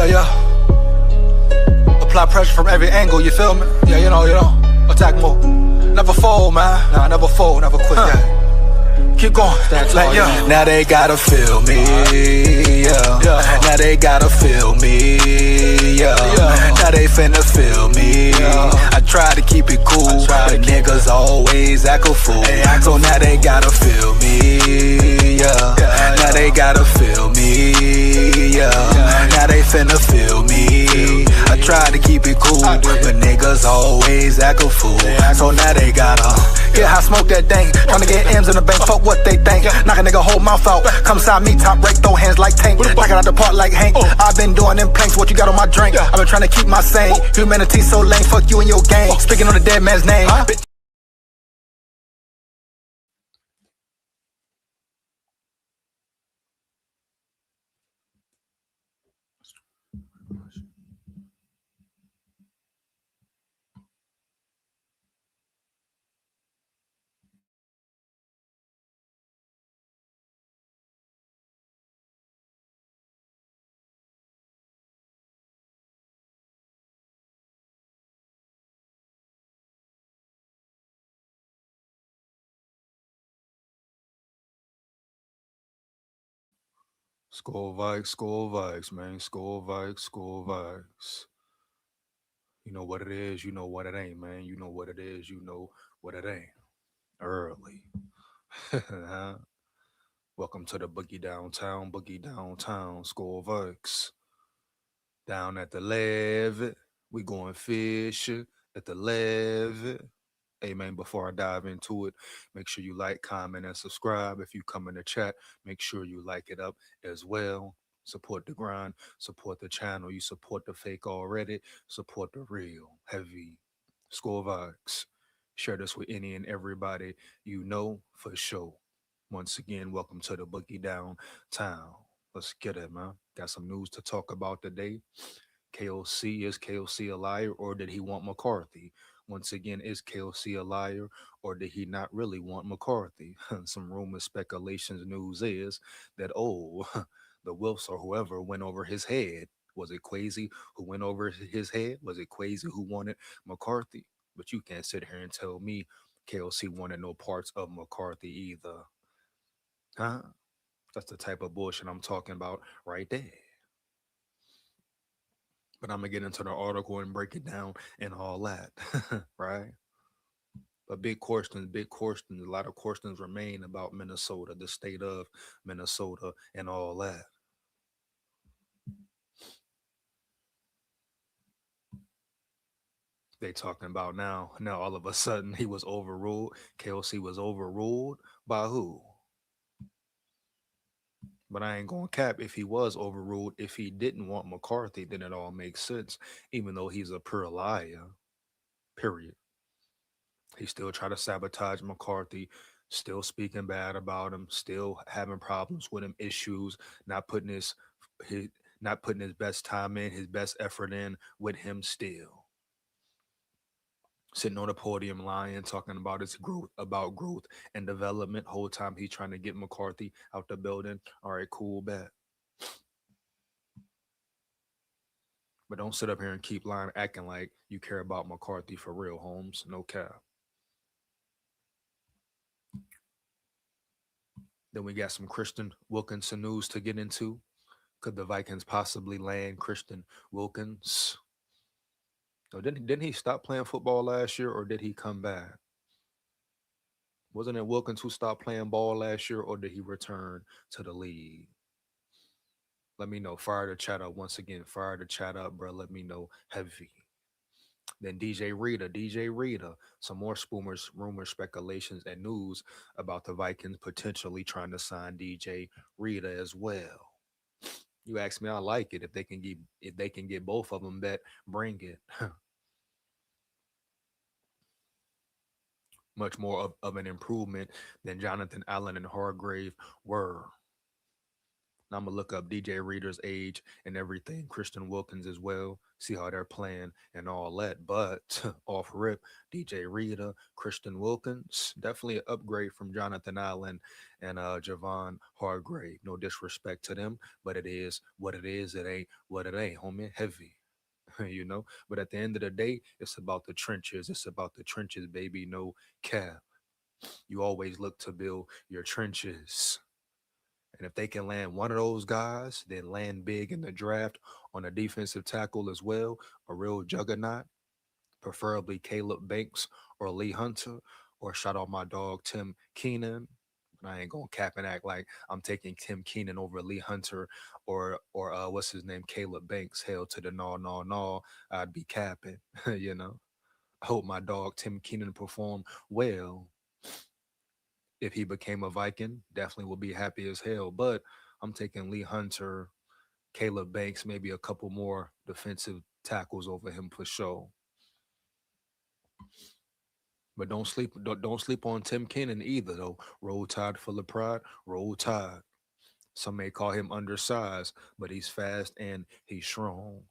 yeah. Apply pressure from every angle, you feel me? Yeah, you know, attack move. Never fold, man. Nah, never fold, never quit, yeah. Keep going, that's like, yeah. Now they gotta feel me, yeah. Now they gotta feel me, yeah. Now they finna feel me. I try to keep it cool, but niggas always act a fool. So now they gotta feel me, yeah. Now they gotta feel me, yeah. Now they finna feel me. I try to keep it cool, but niggas always act a fool. So now they gotta, yeah, I smoke that dang. Tryna get M's in the bank, fuck what they think. Knock a nigga whole mouth out. Come side me, top break, throw hands like Tank. Knock it out the park like Hank. I've been doing them planks, what you got on my drink? I've been trying to keep my sane. Humanity so lame, fuck you and your gang. Speaking on the dead man's name. SKOL VIKES, man. SKOL VIKES. You know what it is, you know what it ain't, man. You know what it is, you know what it ain't. Early. Huh? Welcome to the Boogie Downtown, SKOL VIKES. Down at the levee, we going fishing at the levee. Hey man, before I dive into it, make sure you like, comment, and subscribe. If you come in the chat, make sure you like it up as well. Support the grind, support the channel. You support the fake already, support the real, heavy. SKOL VIKES. Share this with any and everybody you know for sure. Once again, welcome to the Boogie Downtown. Let's get it, man. Got some news to talk about today. KOC, is KOC a liar or did he want McCarthy? Once again, is KOC a liar or did he not really want McCarthy? Some rumors, speculations, news is that, the Wilfs or whoever went over his head. Was it Quasi who went over his head? Was it Quasi who wanted McCarthy? But you can't sit here and tell me KOC wanted no parts of McCarthy either. Huh? That's the type of bullshit I'm talking about right there. But I'm gonna get into the article and break it down and all that, right? But big questions, a lot of questions remain about Minnesota, the state of Minnesota, and all that. They talking about now all of a sudden he was overruled. KOC was overruled by who? But I ain't gonna cap, if he was overruled, if he didn't want McCarthy, then it all makes sense, even though he's a pure liar, period. He still tried to sabotage McCarthy, still speaking bad about him, still having problems with him, issues, not putting his not putting his best time in, his best effort in with him still. Sitting on the podium lying, talking about his growth, about growth and development. Whole time he's trying to get McCarthy out the building. All right, cool, bet. But don't sit up here and keep lying, acting like you care about McCarthy for real, Holmes. No cap. Then we got some Christian Wilkinson news to get into. Could the Vikings possibly land Christian Wilkins? No, didn't he stop playing football last year, or did he come back? Wasn't it Wilkins who stopped playing ball last year, or did he return to the league? Let me know. Fire the chat up once again. Fire the chat up, bro. Let me know. Heavy. Then DJ Rita, some more rumors, speculations, and news about the Vikings potentially trying to sign DJ Rita as well. You ask me, I like it. If they can get both of them, bet bring it. Much more of an improvement than Jonathan Allen and Hargrave were. Now I'm gonna look up DJ Reader's age and everything, Christian Wilkins as well, see how they're playing and all that. But off rip, DJ Reader, Christian Wilkins, definitely an upgrade from Jonathan Allen and Javon Hargrave. No disrespect to them, but it is what it is. It ain't what it ain't, homie. Heavy. You know, but at the end of the day, it's about the trenches. It's about the trenches, baby. No cap. You always look to build your trenches. And if they can land one of those guys, then land big in the draft on a defensive tackle as well, a real juggernaut, preferably Caleb Banks or Lee Hunter, or shout out my dog Tim Keenan. But I ain't gonna cap and act like I'm taking Tim Keenan over Lee Hunter or what's his name, Caleb Banks. Hell to the no. I'd be capping, you know. I hope my dog Tim Keenan perform well. If he became a Viking, definitely would be happy as hell. But I'm taking Lee Hunter, Caleb Banks, maybe a couple more defensive tackles over him for sure. But don't sleep on Tim Kennan either though. Roll Tide full of pride, roll tide. Some may call him undersized, but he's fast and he's strong.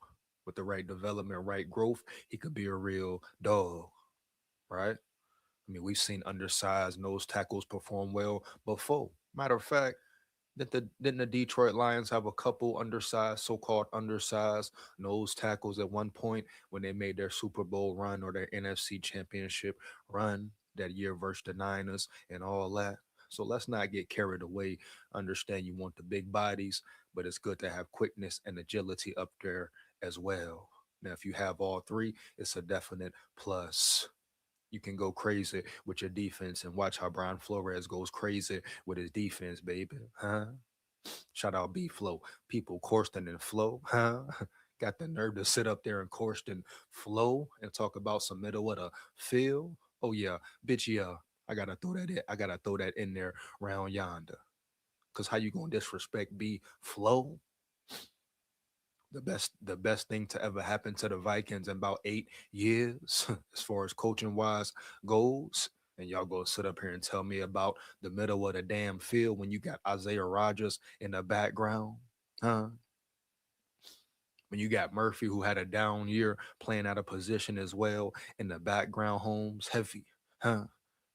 With the right development, right growth, he could be a real dog, right? I mean, we've seen undersized nose tackles perform well before. Matter of fact, didn't the Detroit Lions have a couple undersized, so-called undersized nose tackles at one point when they made their Super Bowl run or their NFC Championship run that year versus the Niners and all that? So let's not get carried away. Understand you want the big bodies, but it's good to have quickness and agility up there as well. Now, if you have all three, it's a definite plus. You can go crazy with your defense and watch how Brian Flores goes crazy with his defense, baby. Huh? Shout out B Flow. People Corsten and Flow, huh? Got the nerve to sit up there and Corsten Flow and talk about some middle of the field. Oh yeah, bitch, yeah. I gotta throw that in. I gotta throw that in there round yonder. Cause how you gonna disrespect B Flow? The best thing to ever happen to the Vikings in about 8 years, as far as coaching wise goes. And y'all go sit up here and tell me about the middle of the damn field when you got Isaiah Rogers in the background, huh? When you got Murphy who had a down year playing out of position as well in the background, Holmes heavy, huh?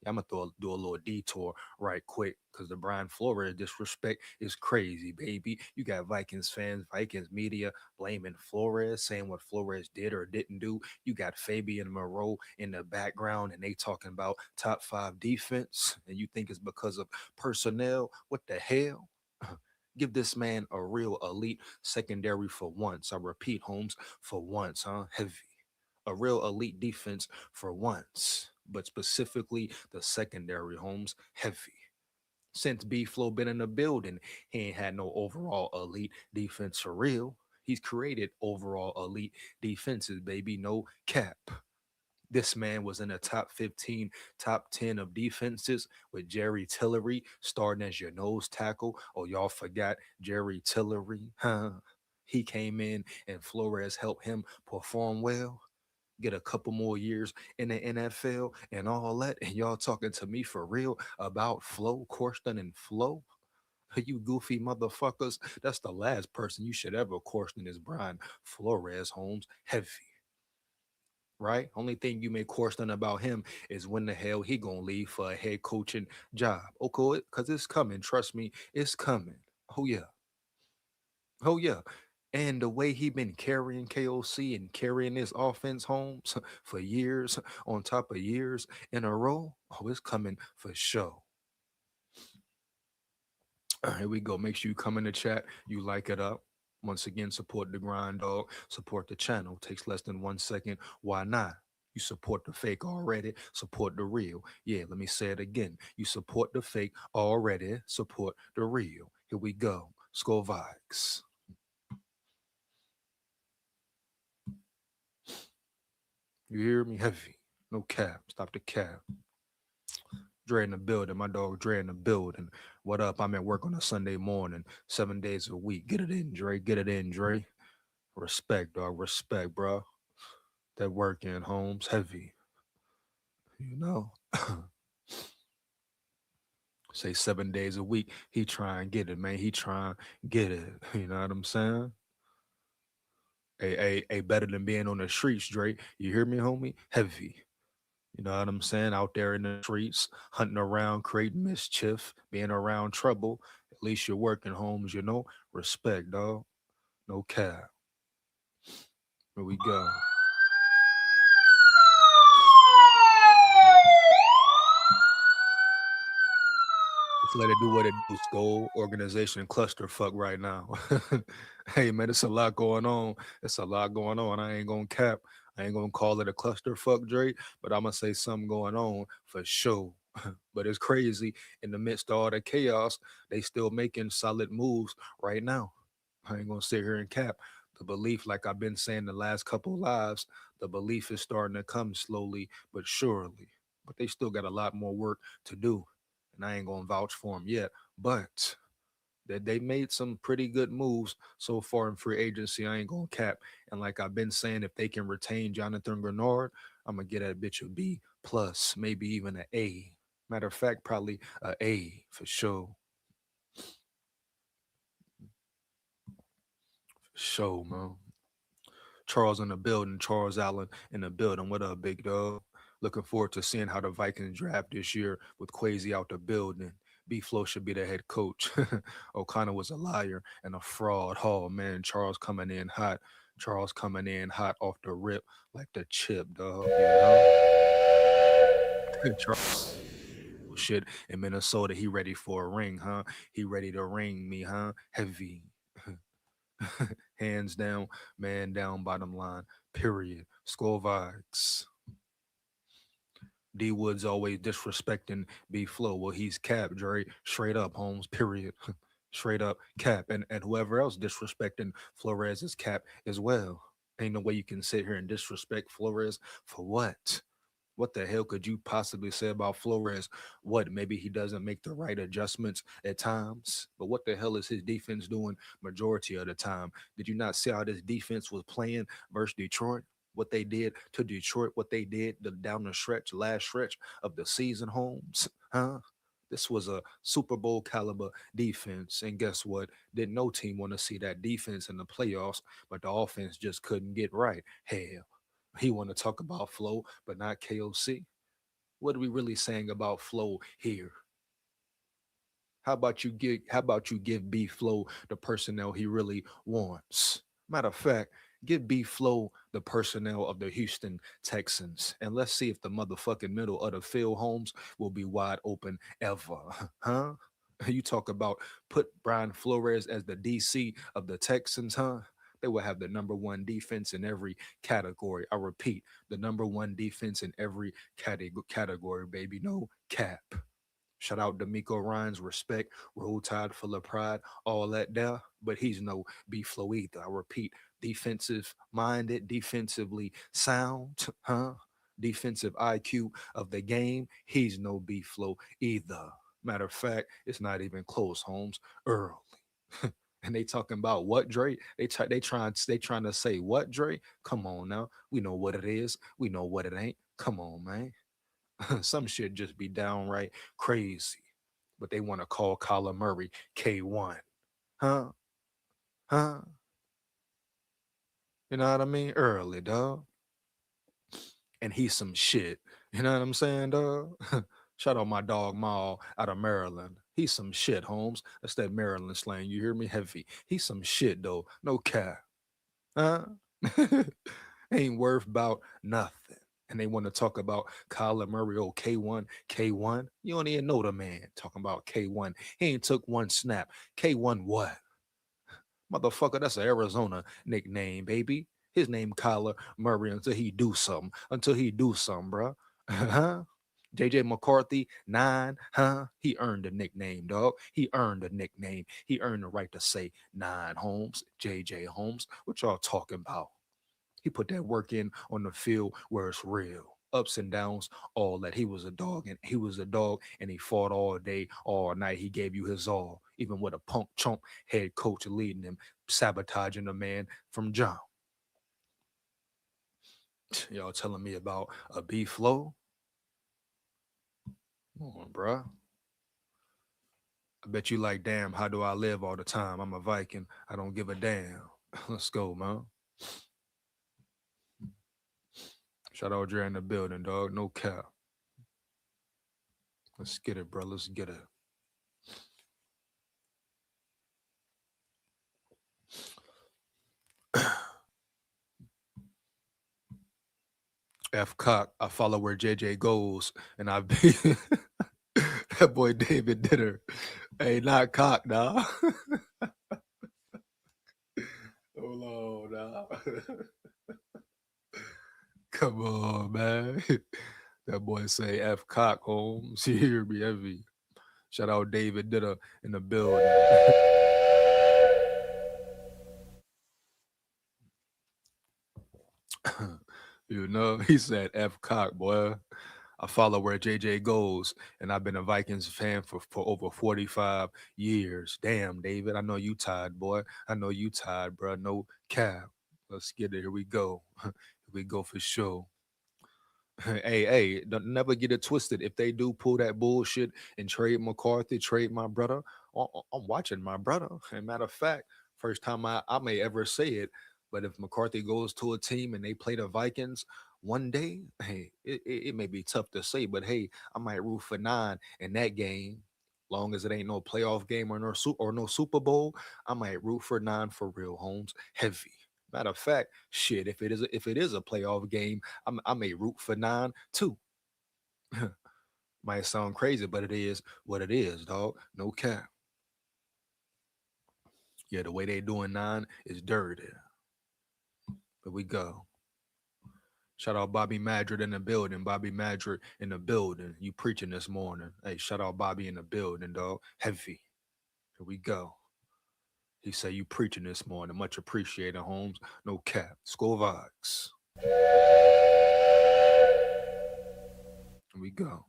Yeah, I'm gonna do a little detour right quick because the Brian Flores disrespect is crazy, baby. You got Vikings fans, Vikings media blaming Flores, saying what Flores did or didn't do. You got Fabian Moreau in the background, and they talking about top five defense, and you think it's because of personnel? What the hell? Give this man a real elite secondary for once. I repeat, Holmes, for once, huh? Heavy. A real elite defense for once, but specifically the secondary, Holmes, heavy. Since B Flow been in the building, he ain't had no overall elite defense for real. He's created overall elite defenses, baby, no cap. This man was in the top 15, top 10 of defenses with Jerry Tillery starting as your nose tackle. Oh, y'all forgot Jerry Tillery, huh? He came in and Flores helped him perform well, get a couple more years in the NFL and all that. And y'all talking to me for real about Flo, Corsten, and Flo? You goofy motherfuckers. That's the last person you should ever question is Brian Flores, Holmes. Heavy. Right? Only thing you may question about him is when the hell he gonna leave for a head coaching job. Okay, because it's coming. Trust me, it's coming. Oh yeah. Oh yeah. And the way he been carrying KOC and carrying this offense homes for years on top of years in a row, oh, it's coming for sure. Here we go. Make sure you come in the chat. You like it up. Once again, support the grind, dog. Support the channel. Takes less than 1 second. Why not? You support the fake already. Support the real. Yeah, let me say it again. You support the fake already. Support the real. Here we go. SKOL VIKES. You hear me? Heavy. No cap. Stop the cap. Dre in the building. My dog Dre in the building. What up? I'm at work on a Sunday morning, 7 days a week. Get it in, Dre. Get it in, Dre. Respect, dog. Respect, bro. That work in Holmes. Heavy. You know? Say 7 days a week, he try and get it, man. He try and get it. You know what I'm saying? A better than being on the streets, Drake. You hear me, homie? Heavy. You know what I'm saying? Out there in the streets, hunting around, creating mischief, being around trouble. At least you're working, homes, you know? Respect, dog. No cap. Here we go. Just let it do what it do. SKOL organization clusterfuck right now. Hey man, it's a lot going on. It's a lot going on. I ain't gonna cap. I ain't gonna call it a clusterfuck, Drake, but I'm gonna say something going on for sure. But it's crazy. In the midst of all the chaos, they still making solid moves right now. I ain't gonna sit here and cap. The belief, like I've been saying the last couple lives, the belief is starting to come slowly but surely. But they still got a lot more work to do, and I ain't gonna vouch for them yet. But that they made some pretty good moves so far in free agency. I ain't gonna cap. And like I've been saying, if they can retain Jonathan Grenard, I'm gonna get that bitch a B plus, maybe even an A. Matter of fact, probably A for sure. For sure, man. Charles in the building, Charles Allen in the building. What up, big dog? Looking forward to seeing how the Vikings draft this year with Quasi out the building. B Flow should be the head coach. O'Connor was a liar and a fraud. Oh man, Charles coming in hot. Charles coming in hot off the rip like the chip, dog. You know? Charles shit in Minnesota. He ready for a ring, huh? He ready to ring me, huh? Heavy. Hands down, man down, bottom line. Period. Score vibes. D Woods always disrespecting B Flow. Well, he's cap, Dre. Straight up, Holmes. Period. Straight up cap. And whoever else disrespecting Flores is cap as well. Ain't no way you can sit here and disrespect Flores for what? What the hell could you possibly say about Flores? What, maybe he doesn't make the right adjustments at times, but what the hell is his defense doing majority of the time? Did you not see how this defense was playing versus Detroit? What they did to Detroit, what they did down the stretch, last stretch of the season, Holmes, huh? This was a Super Bowl caliber defense. And guess what? Didn't no team want to see that defense in the playoffs, but the offense just couldn't get right. Hell, he want to talk about flow, but not KOC. What are we really saying about flow here? How about you give B Flow the personnel he really wants? Matter of fact, give B Flow the personnel of the Houston Texans. And let's see if the motherfucking middle of the field homes will be wide open ever. Huh? You talk about put Brian Flores as the DC of the Texans, huh? They will have the number one defense in every category. I repeat, the number one defense in every category, baby. No cap. Shout out D'Amico Ryans, respect, roll tide full of pride, all that there. But he's no B Flow either. I repeat, defensive minded, defensively sound, huh? Defensive IQ of the game. He's no B Flow either. Matter of fact, it's not even close, Holmes. Early. And they talking about what, Dre? They trying to say what, Dre? Come on now. We know what it is. We know what it ain't. Come on, man. Some shit just be downright crazy. But they want to call Kyler Murray K1. Huh? Huh? You know what I mean? Early, dog. And he's some shit. You know what I'm saying, dog? Shout out my dog Maul out of Maryland. He's some shit, Holmes. That's that Maryland slang. You hear me? Heavy. He's some shit, though. No cap. Huh? Ain't worth about nothing. And they want to talk about Kyler Murray, oh, K1, K1. You don't even know the man talking about K1. He ain't took one snap. K1 what? Motherfucker, that's an Arizona nickname, baby. His name Kyler Murray until he do something. Until he do something, bro. Huh? JJ McCarthy, 9, huh? He earned a nickname, dog. He earned a nickname. He earned the right to say 9 Holmes, JJ Holmes. What y'all talking about? He put that work in on the field where it's real. Ups and downs, all that. He was a dog and he was a dog and he fought all day, all night. He gave you his all, even with a punk chump head coach leading him, sabotaging the man from John. Y'all telling me about a B Flow? Come on, bruh. I bet you like, damn, how do I live all the time? I'm a Viking. I don't give a damn. Let's go, man. Shout out Dre in the building, dog. No cap. Let's get it, bro. Let's get it. F cock. I follow where JJ goes, and I be that boy David Dinner. Hey, not cock, nah. Hold on, nah. Come on, man. That boy say F cock, Holmes. You hear me, heavy. Shout out David Dinner in the building. You know, he said F cock, boy. I follow where JJ goes, and I've been a Vikings fan for over 45 years. Damn, David, I know you tired, boy. I know you tired, bro. No cap. Let's get it. Here we go. Here we go for sure. Hey, don't never get it twisted. If they do pull that bullshit and trade McCarthy, trade my brother, I'm watching my brother. And matter of fact, first time I may ever say it, but if McCarthy goes to a team and they play the Vikings one day, hey, it may be tough to say, but hey, I might root for 9 in that game. Long as it ain't no playoff game or no Super Bowl, I might root for 9 for real, Holmes. Heavy. Matter of fact, shit, if it is a playoff game, I may root for 9 too. Might sound crazy, but it is what it is, dog. No cap. Yeah, the way they doing 9 is dirty. But we go. Shout out Bobby Madrid in the building. Bobby Madrid in the building. You preaching this morning. Hey, shout out Bobby in the building, dog. Heavy. Here we go. He say you preaching this morning. Much appreciated, Holmes. No cap. SKOL VIKES. Here we go.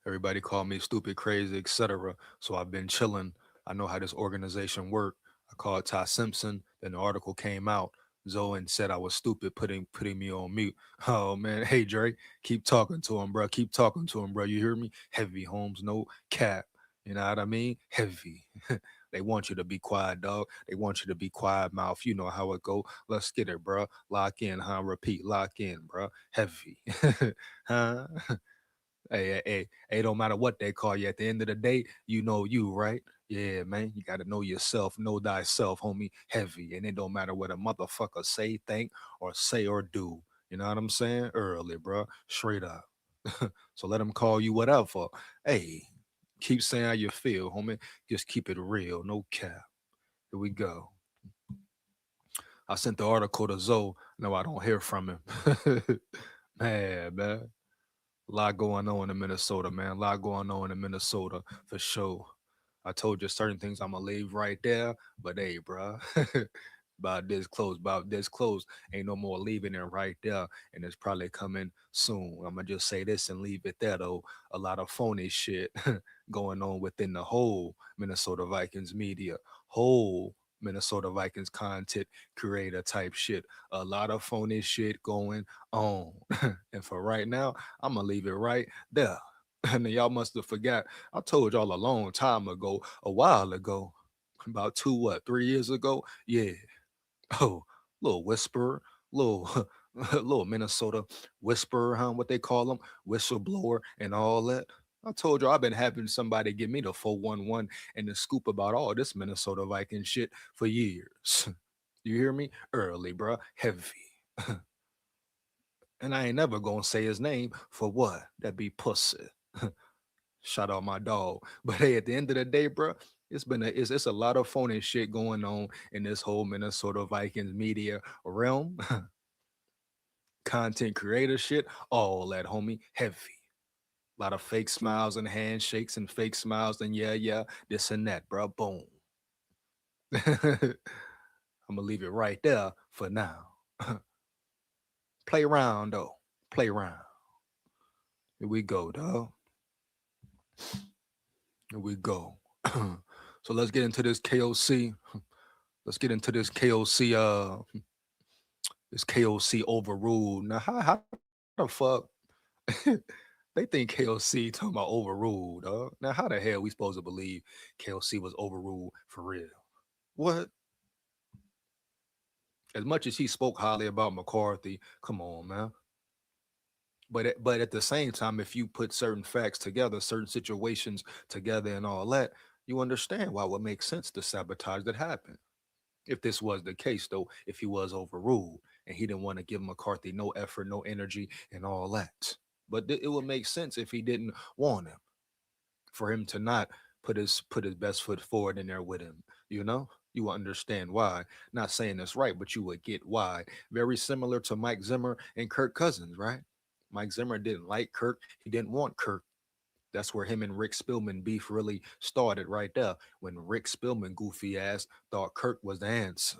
Everybody called me stupid, crazy, etc. So I've been chilling. I know how this organization work. I called Ty Simpson. Then the article came out. Zoe said I was stupid, putting me on mute. Oh man, hey Dre, keep talking to him, bro. Keep talking to him, bro. You hear me? Heavy, Holmes, no cap. You know what I mean? Heavy. They want you to be quiet, dog. They want you to be quiet, mouth. You know how it go. Let's get it, bro. Lock in, huh? Repeat, lock in, bro. Heavy, huh? Hey, don't matter what they call you. At the end of the day, you know you, right? Yeah, man. You gotta know yourself, know thyself, homie. Heavy. And it don't matter what a motherfucker say, think, or say or do. You know what I'm saying? Early, bro. Straight up. So let them call you whatever. Hey, keep saying how you feel, homie. Just keep it real. No cap. Here we go. I sent the article to Zoe. No, I don't hear from him. Man. A lot going on in Minnesota, man. A lot going on in Minnesota for sure. I told you certain things I'm gonna leave right there, but hey, bro, about this close. Ain't no more leaving it right there, and it's probably coming soon. I'm gonna just say this and leave it there though. A lot of phony shit going on within the whole Minnesota Vikings media, whole Minnesota Vikings content creator type shit. A lot of phony shit going on, and for right now, I'm gonna leave it right there. And then y'all must have forgot. I told y'all a long time ago, a while ago, about 3 years ago. Yeah. Oh, little whisperer, little little Minnesota whisperer, huh? What they call them, whistleblower, and all that. I told you I've been having somebody give me the 411 and the scoop about all this Minnesota Viking shit for years. You hear me? Early, bruh. Heavy. And I ain't never gonna say his name for what? That be pussy. Shout out my dog. But hey, at the end of the day, bro, it's a lot of phony shit going on in this whole Minnesota Vikings media realm. Content creator shit, all that, homie, heavy. A lot of fake smiles and handshakes and fake smiles and yeah, this and that, bro. Boom. I'm gonna leave it right there for now. Play around though. Play around. Here we go, dog. Here we go. So let's get into this KOC. Let's get into this KOC Is KOC overruled? Now, how the fuck they think KOC talking about overruled, dog? Now, how the hell we supposed to believe KOC was overruled for real? What? As much as he spoke highly about McCarthy, come on, man. But at the same time, if you put certain facts together, certain situations together, and all that, you understand why it would make sense to sabotage that happened. If this was the case, though, if he was overruled and he didn't want to give McCarthy no effort, no energy, and all that. But it would make sense if he didn't want him, for him to not put his best foot forward in there with him. You know, you will understand why. Not saying that's right, but you would get why. Very similar to Mike Zimmer and Kirk Cousins, right? Mike Zimmer didn't like Kirk. He didn't want Kirk. That's where him and Rick Spielman beef really started right there. When Rick Spielman, goofy ass, thought Kirk was the answer.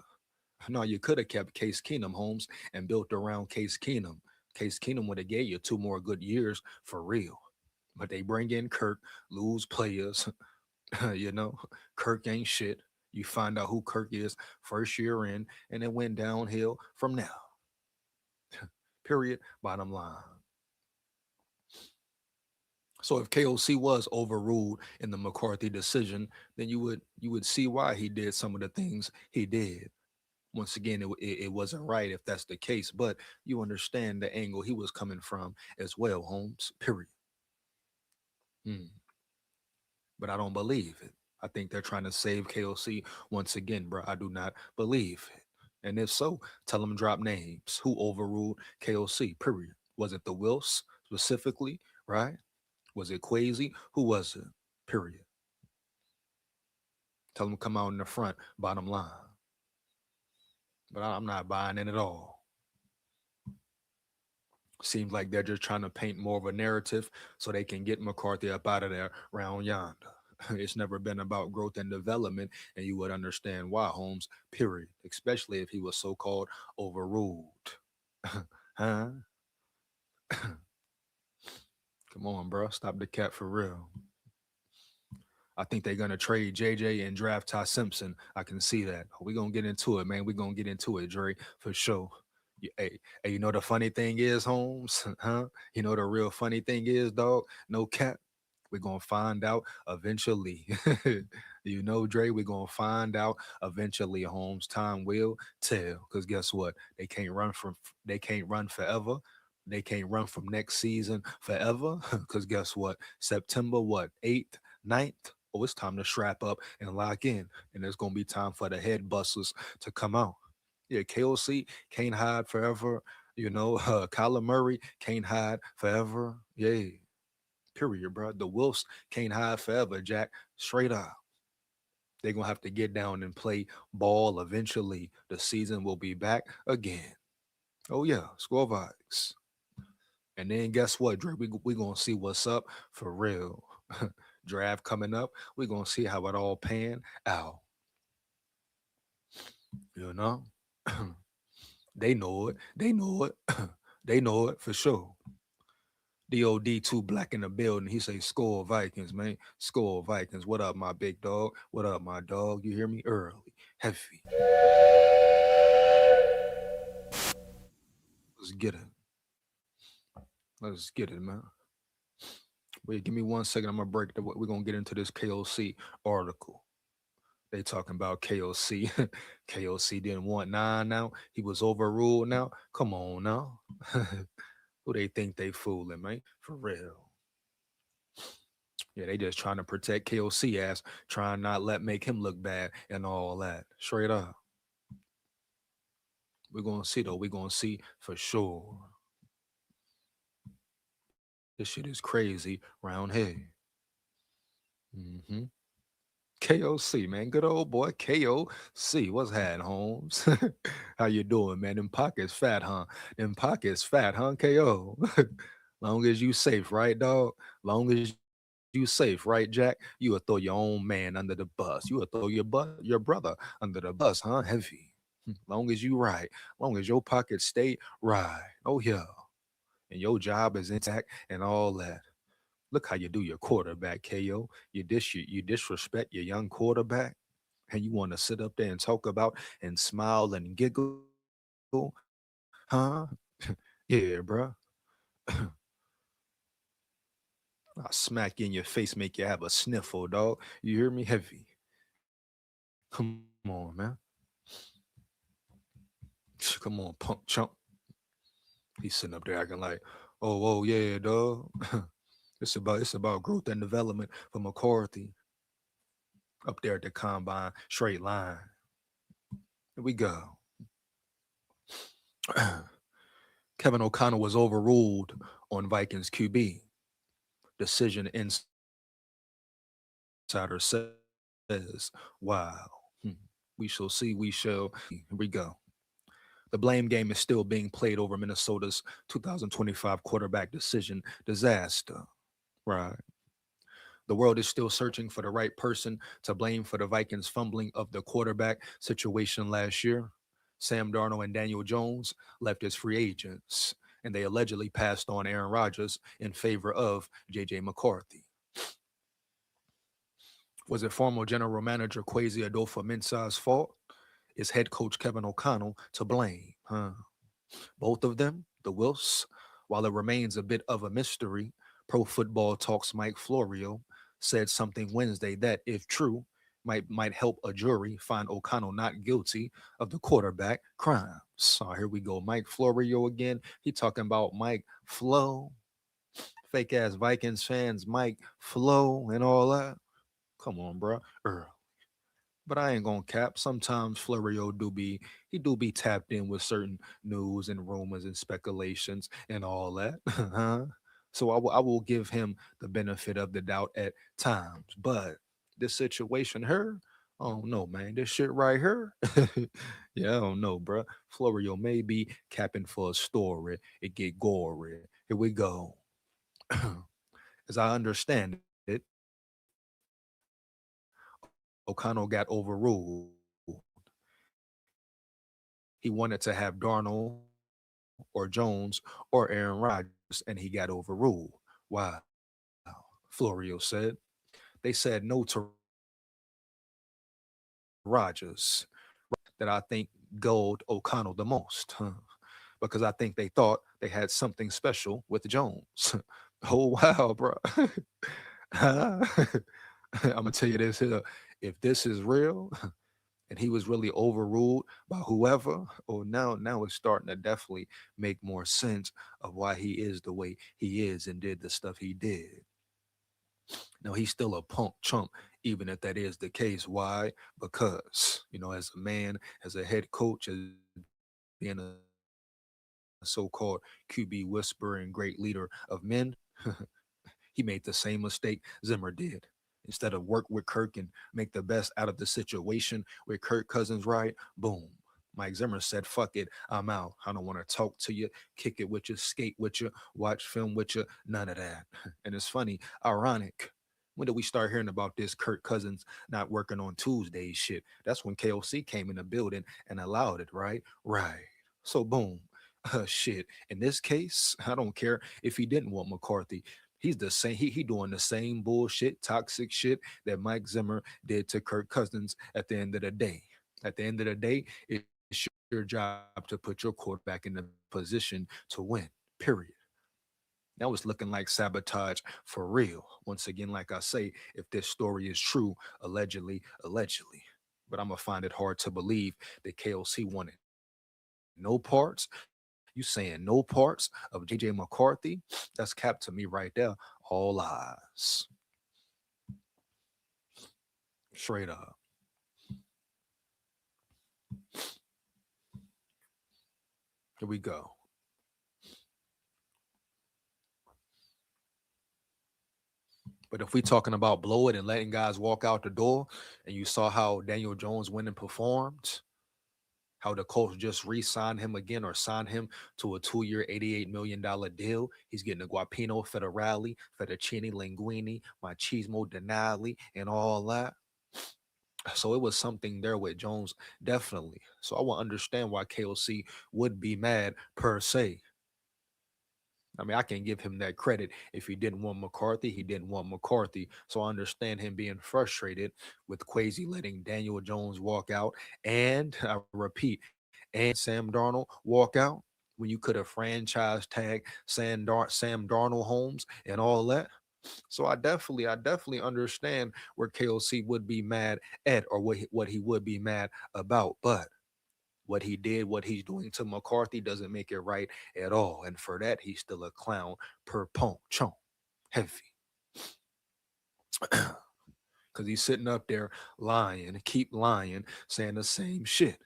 No, you could have kept Case Keenum, Holmes, and built around Case Keenum. Case Keenum would have gave you 2 more good years for real. But they bring in Kirk, lose players. you know, Kirk ain't shit. You find out who Kirk is first year in, and it went downhill from now. Period. Bottom line. So if KOC was overruled in the McCarthy decision, then you would see why he did some of the things he did. Once again, it wasn't right if that's the case, but you understand the angle he was coming from as well, Holmes. Period. Hmm. But I don't believe it. I think they're trying to save KOC once again, bro. I do not believe it. And if so, tell them drop names. Who overruled KOC? Period. Was it the Wills specifically? Right? Was it Quasi? Who was it? Period. Tell them come out in the front. Bottom line. But I'm not buying it at all. Seems like they're just trying to paint more of a narrative so they can get McCarthy up out of there round yonder. It's never been about growth and development, and you would understand why, Holmes, period. Especially if he was so called overruled. huh? Come on, bro. Stop the cat for real. I think they're gonna trade JJ and draft Ty Simpson. I can see that. We're gonna get into it, man. We're gonna get into it, Dre, for sure. Hey, you know the funny thing is, Holmes, huh? You know the real funny thing is, dog. No cap. We're gonna find out eventually. you know, Dre, we're gonna find out eventually, Holmes. Time will tell. Cause guess what? They can't run forever. They can't run from next season forever. Cause guess what? September what? 8th, 9th? Oh, it's time to strap up and lock in. And it's gonna be time for the head busters to come out. Yeah, KOC can't hide forever. You know, Kyler Murray can't hide forever. Yeah, period, bro. The Wolves can't hide forever, Jack. Straight up. They're going to have to get down and play ball eventually. The season will be back again. Oh, yeah, score Vikes. And then guess what, Dre? We going to see what's up for real. Draft coming up. We're going to see how it all pan out. You know? they know it. They know it. they know it for sure. DOD2 Black in the building. He say, "SKOL Vikings, man. SKOL Vikings. What up, my big dog? What up, my dog? You hear me? Early. Heavy. Let's get it. Let's get it, man. Wait, give me 1 second. I'm going to break the. We're going to get into this KOC article. They talking about KOC. KOC didn't want 9 now. He was overruled now. Come on now. Who they think they fooling, man? For real. Yeah, they just trying to protect KOC ass, trying not let make him look bad and all that. Straight up. We're gonna see though. We're gonna see for sure. This shit is crazy round here. Mm-hmm. KOC, man. Good old boy. KOC. What's happening, Holmes? How you doing, man? Them pockets fat, huh? Them pockets fat, huh? KO. Long as you safe, right, dog? Long as you safe, right, Jack? You will throw your own man under the bus. You will throw your brother under the bus, huh? Heavy. Long as you right. Long as your pockets stay right. Oh yeah. And your job is intact and all that. Look how you do your quarterback, KO. You disrespect your young quarterback, and you want to sit up there and talk about and smile and giggle. Huh? Yeah, bruh. I'll smack you in your face, make you have a sniffle, dog. You hear me? Heavy. Come on, man. Come on, punk chump. He's sitting up there acting like, oh, yeah, dog. It's about growth and development for McCarthy up there at the combine, straight line. Here we go. Kevin O'Connell was overruled on Vikings QB. Decision insider says, wow. We shall see. We shall. Here we go. The blame game is still being played over Minnesota's 2025 quarterback decision disaster. Right. The world is still searching for the right person to blame for the Vikings fumbling of the quarterback situation last year. Sam Darnold and Daniel Jones left as free agents, and they allegedly passed on Aaron Rodgers in favor of J.J. McCarthy. Was it former general manager Kwesi Adolfo-Mensah's fault? Is head coach Kevin O'Connell to blame? Huh? Both of them, the Wilfs, while it remains a bit of a mystery, Pro Football Talks Mike Florio said something Wednesday that, if true, might help a jury find O'Connell not guilty of the quarterback crimes. So here we go. Mike Florio again. He talking about Mike Flo, fake ass Vikings fans, Mike Flo, and all that. Come on, bro. But I ain't gonna cap. Sometimes Florio do be tapped in with certain news and rumors and speculations and all that. Huh? So I will give him the benefit of the doubt at times. But this situation here, I don't know, man. This shit right here. Yeah, I don't know, bro. Florio may be capping for a story. It get gory. Here we go. As I understand it, O'Connell got overruled. He wanted to have Darnold or Jones or Aaron Rodgers, and he got overruled. Wow. Florio said. They said no to Rodgers, that I think gulled O'Connell the most, because I think they thought they had something special with Jones. Oh, wow, bro. I'm gonna tell you this here. If this is real, and he was really overruled by whoever, oh now it's starting to definitely make more sense of why he is the way he is and did the stuff he did. Now he's still a punk chump, even if that is the case. Why? Because, as a man, as a head coach, as being a so-called QB whisperer and great leader of men, he made the same mistake Zimmer did. Instead of work with Kirk and make the best out of the situation with Kirk Cousins, right? Boom. Mike Zimmer said, fuck it, I'm out. I don't want to talk to you, kick it with you, skate with you, watch film with you, none of that. And it's funny, ironic. When did we start hearing about this Kirk Cousins not working on Tuesday shit? That's when KOC came in the building and allowed it, right? Right. So boom. Shit. In this case, I don't care if he didn't want McCarthy. He's the same. He doing the same bullshit, toxic shit that Mike Zimmer did to Kirk Cousins at the end of the day. At the end of the day, it's your job to put your quarterback in the position to win. Period. Now it's looking like sabotage for real. Once again, like I say, if this story is true, allegedly. But I'm gonna find it hard to believe that KOC wanted no parts. You saying no parts of JJ McCarthy? That's capped to me right there. All eyes. Straight up. Here we go. But if we talking about blow it and letting guys walk out the door, and you saw how Daniel Jones went and performed, how the Colts just re-signed him again or signed him to a 2-year, $88 million deal. He's getting a Guapino Federale, Fettuccine Linguine, Machismo Denali, and all that. So it was something there with Jones, definitely. So I will understand why KOC would be mad per se. I mean, I can give him that credit. If he didn't want McCarthy, he didn't want McCarthy. So I understand him being frustrated with Kwesi letting Daniel Jones walk out. And I repeat, and Sam Darnold walk out. when you could have franchise tag Sam Darnold Holmes and all that. So I definitely understand where KOC would be mad at, or what he would be mad about. But what he did, what he's doing to McCarthy doesn't make it right at all. And for that, he's still a clown per chunk. Heavy. Because he's sitting up there lying, keep lying, saying the same shit,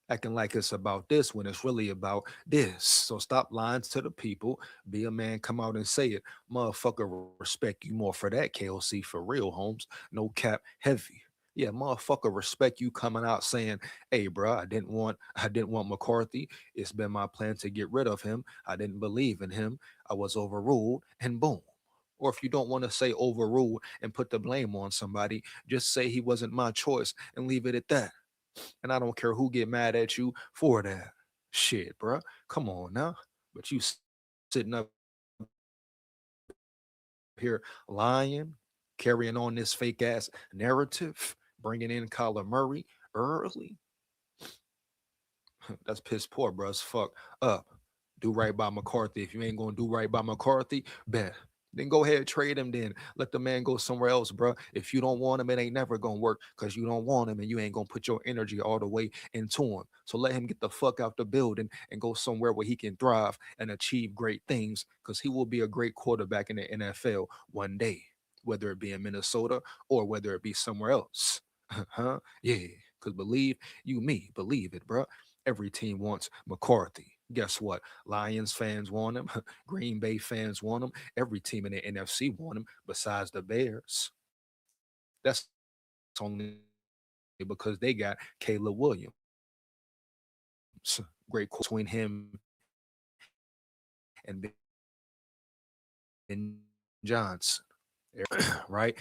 acting like it's about this when it's really about this. So stop lying to the people. Be a man, come out and say it. Motherfucker respect you more for that, KOC, for real, Holmes. No cap, heavy. Yeah, motherfucker respect you coming out saying, hey, bro, I didn't want McCarthy. It's been my plan to get rid of him. I didn't believe in him. I was overruled, and boom. Or if you don't want to say overruled and put the blame on somebody, just say he wasn't my choice and leave it at that. And I don't care who get mad at you for that. Shit, bro. Come on now. But you sitting up here lying, carrying on this fake ass narrative, bringing in Kyler Murray early. That's piss poor, bro. It's fuck up. Do right by McCarthy. If you ain't gonna do right by McCarthy, bet. Then go ahead, trade him. Then let the man go somewhere else, bro. If you don't want him, it ain't never gonna work because you don't want him, and you ain't gonna put your energy all the way into him. So let him get the fuck out the building and go somewhere where he can thrive and achieve great things, because he will be a great quarterback in the NFL one day, whether it be in Minnesota or whether it be somewhere else. Huh? Yeah. Because believe you me, believe it, bro. Every team wants McCarthy. Guess what? Lions fans want him. Green Bay fans want him. Every team in the NFC want him besides the Bears. That's only because they got Caleb Williams. Great quote between him and Ben Johnson, right?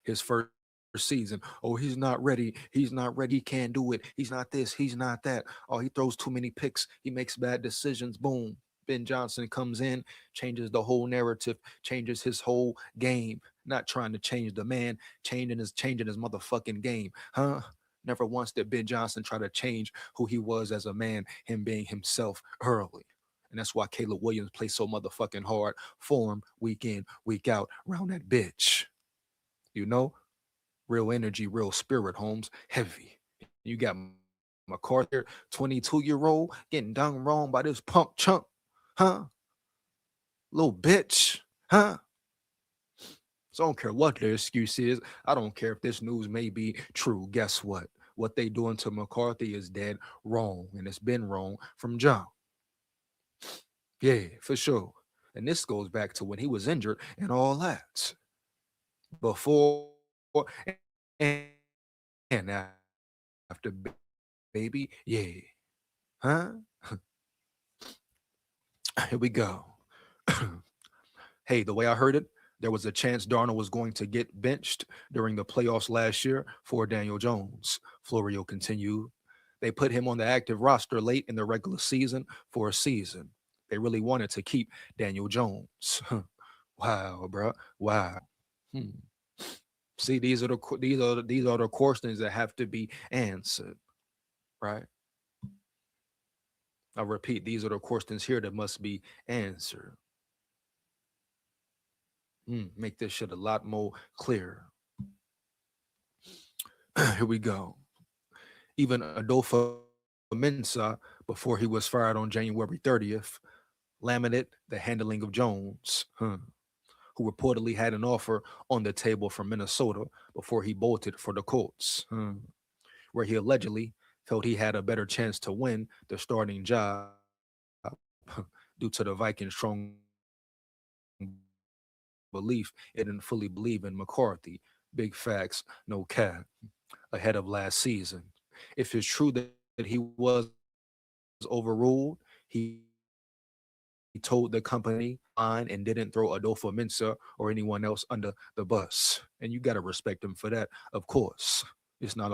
His first season. Oh, he's not ready. He's not ready. He can't do it. He's not this. He's not that. Oh, he throws too many picks. He makes bad decisions. Boom. Ben Johnson comes in, changes the whole narrative, changes his whole game. Not trying to change the man, changing his motherfucking game. Huh? Never once did Ben Johnson try to change who he was as a man, him being himself early. And that's why Caleb Williams plays so motherfucking hard for him week in, week out, around that bitch. You know? Real energy, real spirit, Holmes. Heavy. You got McCarthy, 22-year-old, getting done wrong by this punk chunk. Huh? Little bitch. Huh? So I don't care what their excuse is. I don't care if this news may be true. Guess what? What they doing to McCarthy is dead wrong. And it's been wrong from John. Yeah, for sure. And this goes back to when he was injured and all that. Before and after, baby. Yeah. Huh? Here we go. Hey, the way I heard it, there was a chance Darnold was going to get benched during the playoffs last year for Daniel Jones. Florio continued. They put him on the active roster late in the regular season for a season. They really wanted to keep Daniel Jones. Wow, bro. Wow. Hmm. See, these are the questions that have to be answered, right? I repeat, these are the questions here that must be answered. Make this shit a lot more clear. Here we go. Even Adolfo Mensa, before he was fired on January 30th, lamented the handling of Jones, who reportedly had an offer on the table from Minnesota before he bolted for the Colts, where he allegedly felt he had a better chance to win the starting job due to the Vikings' strong belief it didn't fully believe in McCarthy. Big facts, no cap. Ahead of last season. If it's true that he was overruled, he told the company fine and didn't throw Adolfo Mensa or anyone else under the bus. And you got to respect him for that, of course. It's not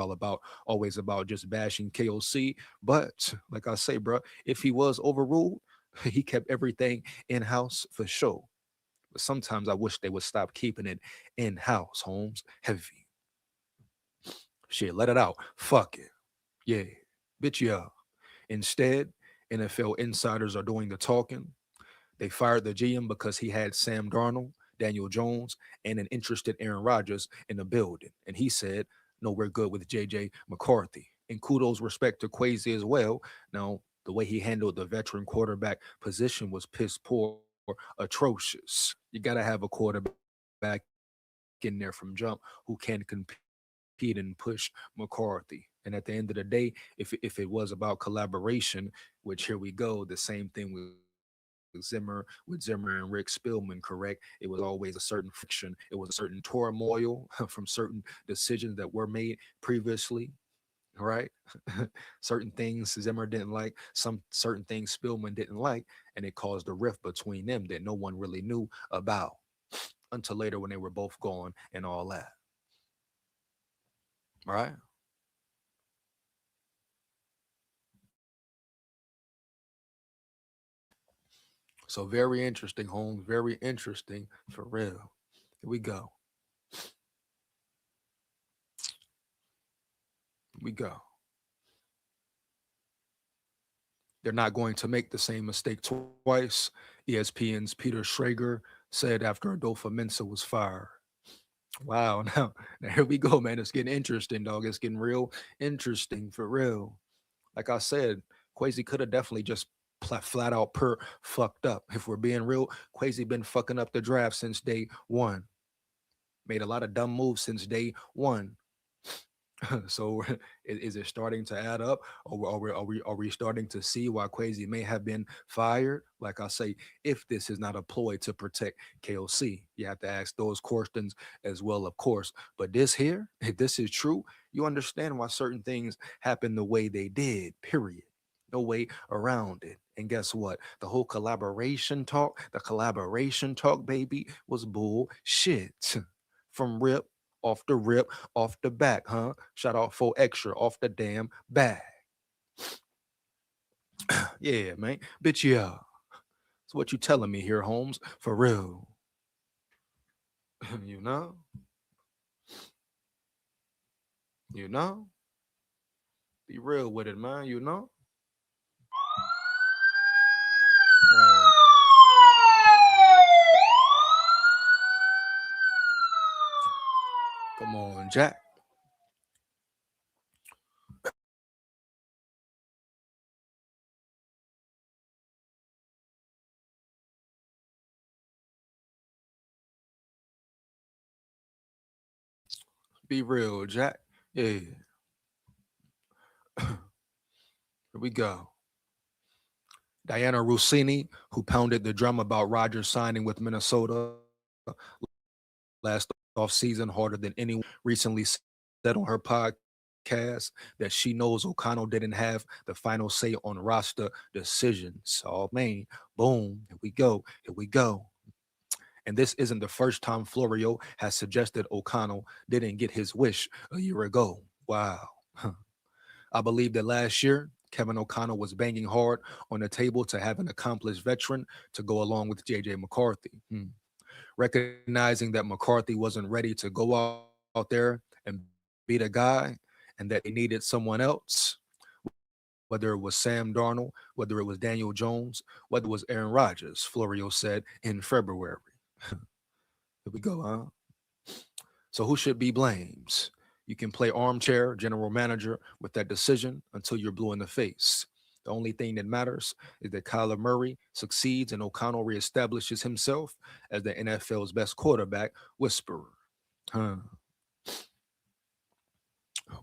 always about just bashing KOC. But like I say, bro, if he was overruled, he kept everything in-house for sure. But sometimes I wish they would stop keeping it in-house, Holmes. Heavy. Shit, let it out. Fuck it. Yeah. Bitch, yeah. Instead, NFL insiders are doing the talking. They fired the GM because he had Sam Darnold, Daniel Jones, and an interested Aaron Rodgers in the building. And he said, no, we're good with JJ McCarthy. And kudos respect to Kwesi as well. Now, the way he handled the veteran quarterback position was piss poor, atrocious. You got to have a quarterback in there from jump who can compete and push McCarthy. And at the end of the day, if it was about collaboration, which here we go, the same thing with Zimmer and Rick Spielman, correct? It was always a certain friction. It was a certain turmoil from certain decisions that were made previously, right? Certain things Zimmer didn't like, some certain things Spielman didn't like, and it caused a rift between them that no one really knew about until later when they were both gone and all that, right? So very interesting, Holmes. Very interesting for real. Here we go. We go. They're not going to make the same mistake twice. ESPN's Peter Schrager said after Adolfo Mensa was fired. Wow. Now here we go, man. It's getting interesting, dog. It's getting real interesting for real. Like I said, Quasi could have definitely just flat out fucked up. If we're being real, Quasi been fucking up the draft since day one. Made a lot of dumb moves since day one. So is it starting to add up, or are we starting to see why Quasi may have been fired? Like I say, if this is not a ploy to protect KOC, you have to ask those questions as well, of course. But this here, if this is true, you understand why certain things happen the way they did. Period. No way around it. And guess what? The whole collaboration talk, baby, was bullshit. From off the back, huh? Shout out for extra off the damn bag. Yeah, man. Bitch, yeah. That's what you telling me here, Holmes. For real. you know? You know? Be real with it, man. You know? Come on. Come on, Jack. Be real, Jack. Yeah. Here we go. Diana Rossini, who pounded the drum about Rodgers signing with Minnesota last offseason harder than anyone, recently said on her podcast that she knows O'Connell didn't have the final say on roster decisions. Oh man, boom, here we go, here we go. And this isn't the first time Florio has suggested O'Connell didn't get his wish a year ago. Wow. I believe that last year, Kevin O'Connell was banging hard on the table to have an accomplished veteran to go along with JJ McCarthy. Recognizing that McCarthy wasn't ready to go out there and be the guy and that they needed someone else, whether it was Sam Darnold, whether it was Daniel Jones, whether it was Aaron Rodgers, Florio said in February. Here we go, huh? So who should be blamed? You can play armchair general manager with that decision until you're blue in the face. The only thing that matters is that Kyler Murray succeeds and O'Connell reestablishes himself as the NFL's best quarterback whisperer. Huh.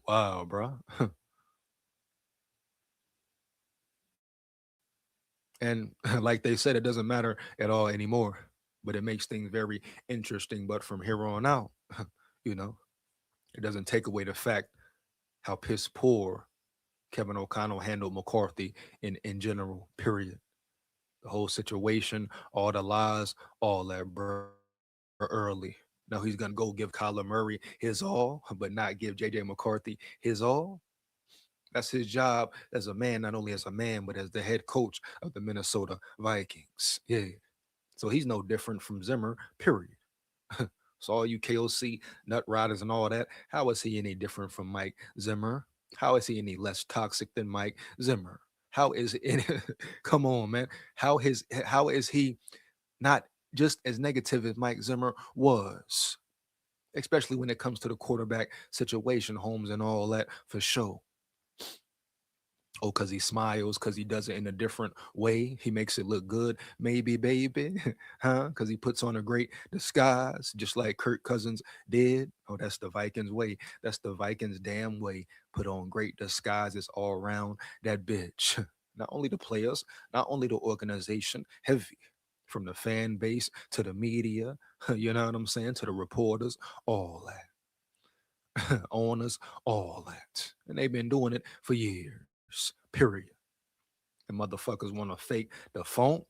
Wow, bro. And like they said, it doesn't matter at all anymore, but it makes things very interesting. But from here on out, you know, it doesn't take away the fact how piss poor Kevin O'Connell handled McCarthy in general, period. The whole situation, all the lies, all that, bro, early. Now he's gonna go give Kyler Murray his all, but not give JJ McCarthy his all. That's his job as a man, not only as a man, but as the head coach of the Minnesota Vikings. Yeah. So he's no different from Zimmer, period. So all you KOC nut riders and all that, how is he any different from Mike Zimmer? How is he any less toxic than Mike Zimmer? How is it? Come on, man. How is he not just as negative as Mike Zimmer was, especially when it comes to the quarterback situation, Holmes and all that for sure. Oh, because he smiles, because he does it in a different way. He makes it look good, maybe, baby. Huh? Because he puts on a great disguise, just like Kirk Cousins did. Oh, that's the Vikings way. That's the Vikings damn way. Put on great disguises all around that bitch. Not only the players, not only the organization, heavy. From the fan base to the media, you know what I'm saying? To the reporters, all that. Owners, all that. And they've been doing it for years. Period. And motherfuckers want to fake the funk.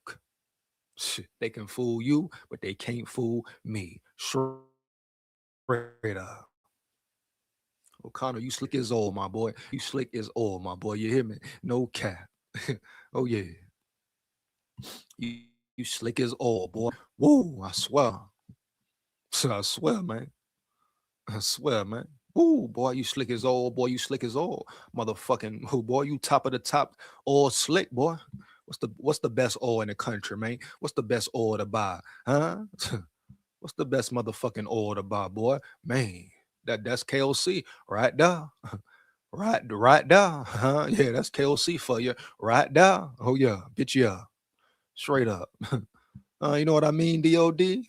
Shit, they can fool you, but they can't fool me. Straight up. O'Connor, you slick as old, my boy. You slick as old, my boy. You hear me? No cap. Oh yeah. You slick as old, boy. Woo, I swear. I swear, man. I swear, man. Ooh, boy, you slick as old, boy. You slick as old, motherfucking. Oh, boy, you top of the top, all slick, boy. What's the best oil in the country, man? What's the best oil to buy, huh? What's the best motherfucking oil to buy, boy? Man, that's KOC right there, right there, huh? Yeah, that's KOC for you, right there. Oh yeah, get you up, straight up. You know what I mean, DOD?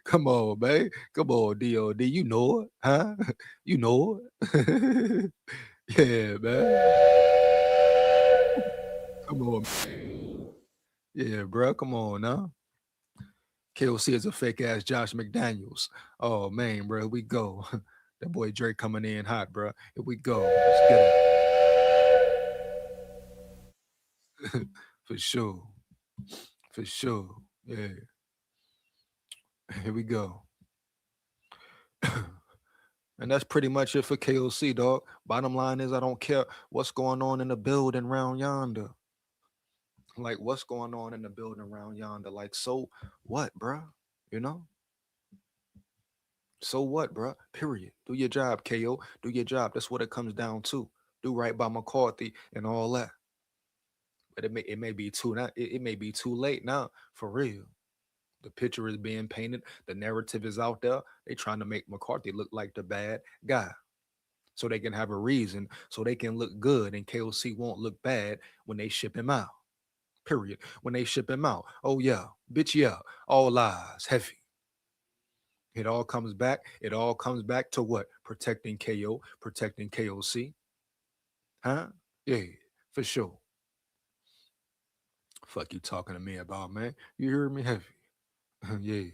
Come on, man. Come on, DOD. You know it, huh? You know it. Yeah, man. Come on. Yeah, bro. Come on now. KOC is a fake ass Josh McDaniels. Oh man, bro. Here we go. That boy Drake coming in hot, bro. Here we go. Let's get it. For sure. For sure. Yeah. Here we go. And that's pretty much it for KOC, dog. Bottom line is, I don't care what's going on in the building round yonder. Like, what's going on in the building around yonder? Like, so what, bruh? You know? So what, bruh? Period. Do your job, KO. Do your job. That's what it comes down to. Do right by McCarthy and all that. But it may be too now. It may be too late now, for real. The picture is being painted. The narrative is out there. They trying to make McCarthy look like the bad guy. So they can have a reason, so they can look good, and KOC won't look bad when they ship him out. Period. When they ship him out. Oh yeah, bitch, yeah. All lies, heavy. It all comes back. It all comes back to what? Protecting KO, protecting KOC. Huh? Yeah, for sure. Fuck you talking to me about, man. You hear me heavy. Yeah.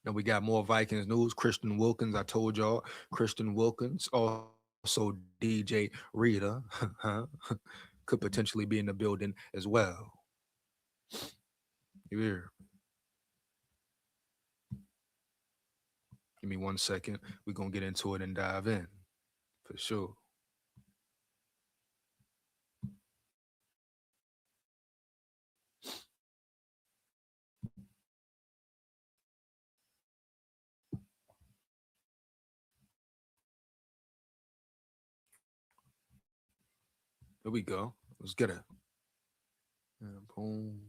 Then we got more Vikings news. Christian Wilkins, I told y'all. Christian Wilkins, also DJ Rita, huh? Could potentially be in the building as well. You hear? Give me 1 second. We're gonna get into it and dive in. For sure. Here we go. Let's get it. And boom.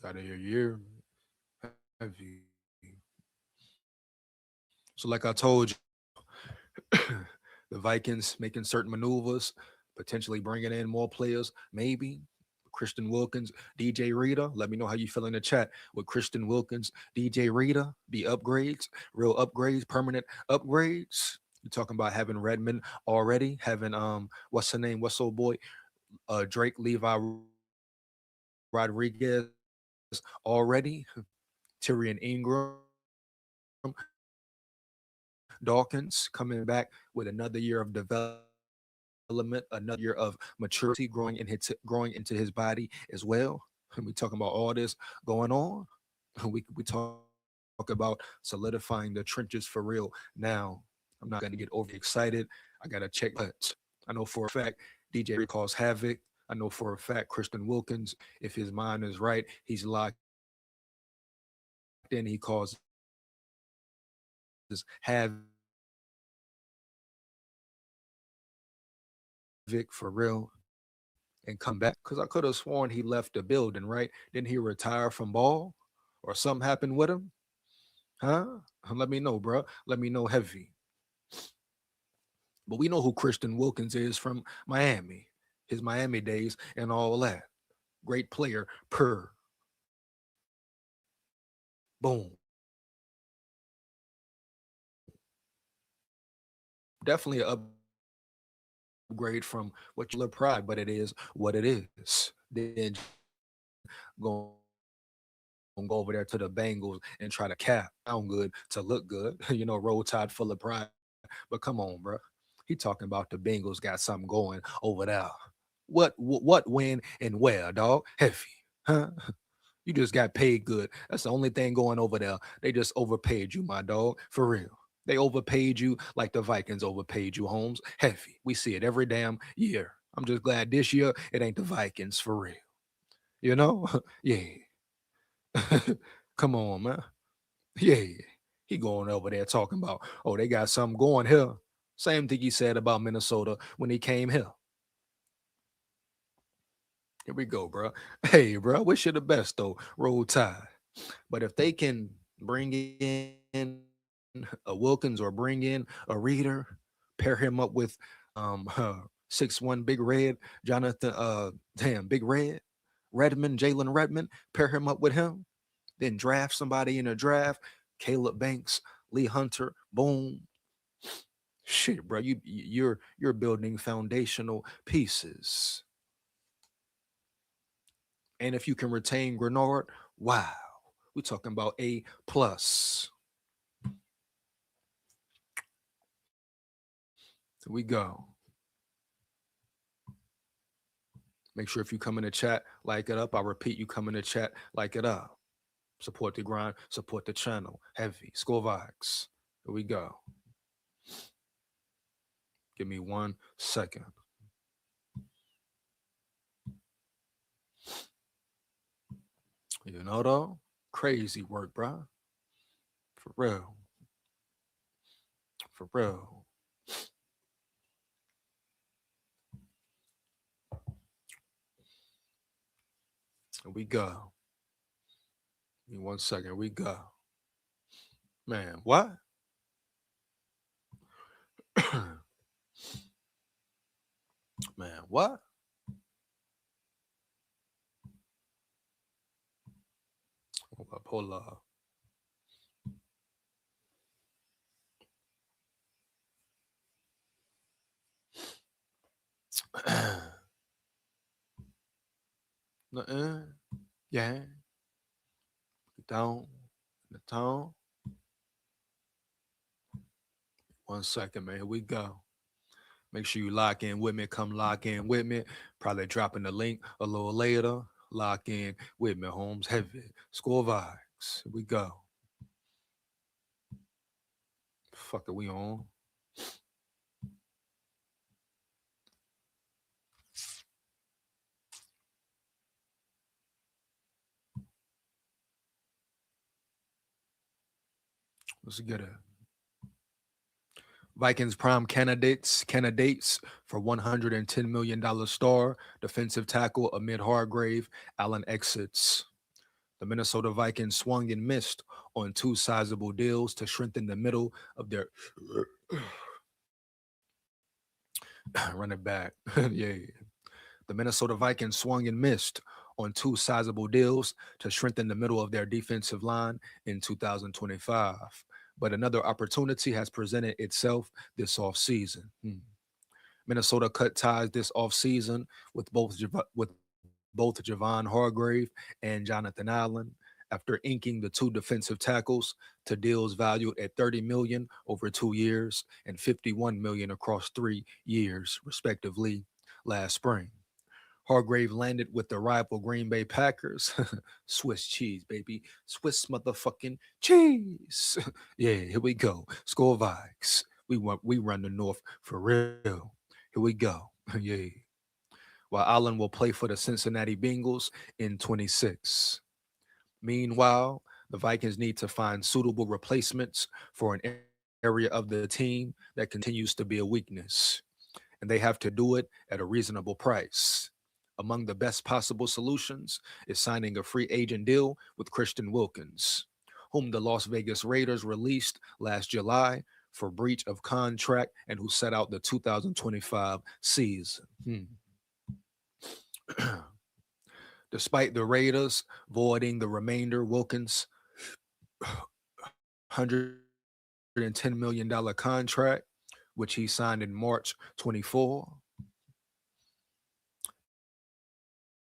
Got it here. Heavy. So, like I told you, the Vikings making certain maneuvers, potentially bringing in more players, maybe. Christian Wilkins, DJ Rita. Let me know how you feel in the chat with Christian Wilkins, DJ Rita. The upgrades, real upgrades, permanent upgrades. You're talking about having Redmond already, having what's her name? What's old boy? Drake Levi Rodriguez already. Tyrion Ingram, Dawkins coming back with another year of development, another year of maturity, growing into his body as well. And we talking about all this going on. We talk about solidifying the trenches for real. Now, I'm not gonna get overexcited. I gotta check, but I know for a fact DJ calls havoc. I know for a fact Christian Wilkins, if his mind is right, he's locked in. He calls Havoc for real and come back? Because I could have sworn he left the building, right? Didn't he retire from ball? Or something happened with him? Huh? Let me know, bro. Let me know heavy. But we know who Christian Wilkins is from Miami, his Miami days and all that. Great player per. Boom. Definitely an upgrade from what you look pride, but it is what it is. Then go go over there to the Bengals and try to cap sound good to look good. Roll Tide full of pride. But come on, bro. He talking about the Bengals got something going over there. What when and where, dog? Heavy. Huh? You just got paid good. That's the only thing going over there. They just overpaid you, my dog. For real. They overpaid you like the Vikings overpaid you, Holmes. Heavy. We see it every damn year. I'm just glad this year it ain't the Vikings for real. Yeah. Come on, man. Yeah. He going over there talking about, oh, they got something going here. Same thing he said about Minnesota when he came here. Here we go, bro. Hey, bro, wish you the best, though. Roll Tide. But if they can bring in a Wilkins or bring in a Reader, pair him up with 6'1" Big Red, Jonathan, Big Red, Jalen Redmond, pair him up with him, then draft somebody in a draft, Caleb Banks, Lee Hunter, boom. Shit, bro, you're building foundational pieces. And if you can retain Grenard, wow, we're talking about A+. Here we go. Make sure if you come in the chat, like it up. I repeat, you come in the chat, like it up. Support the grind, support the channel. Heavy. SKOL VIKES. Here we go. Give me 1 second. Though? Crazy work, bro. For real. For real. Here we go. Give me 1 second. Here we go. Man, what? Man, what? Hold up. Nothing. Yeah. Down. The tone. 1 second, man. Here we go. Make sure you lock in with me. Come lock in with me. Probably dropping the link a little later. Lock in with me, Holmes. Heavy. SKOL VIKES. Here we go. Fuck are we on? Let's get it. Vikings prime candidates for $110 million star defensive tackle amid Hargrave. Allen exits. The Minnesota Vikings swung and missed on 2 sizable deals to strengthen the middle of their running back. Yeah. The Minnesota Vikings swung and missed on 2 sizable deals to strengthen the middle of their defensive line in 2025. But another opportunity has presented itself this offseason. Minnesota cut ties this offseason with both Javon Hargrave and Jonathan Allen after inking the 2 defensive tackles to deals valued at $30 million over 2 years and $51 million across 3 years, respectively, last spring. Hargrave landed with the rival Green Bay Packers. Swiss cheese, baby. Swiss motherfucking cheese. Yeah, here we go. SKOL VIKES. We run the North for real. Here we go. Yeah. While Allen will play for the Cincinnati Bengals in 26. Meanwhile, the Vikings need to find suitable replacements for an area of the team that continues to be a weakness, and they have to do it at a reasonable price. Among the best possible solutions is signing a free agent deal with Christian Wilkins, whom the Las Vegas Raiders released last July for breach of contract and who set out the 2025 season. Despite the Raiders voiding the remainder, Wilkins' $110 million contract, which he signed in March 24.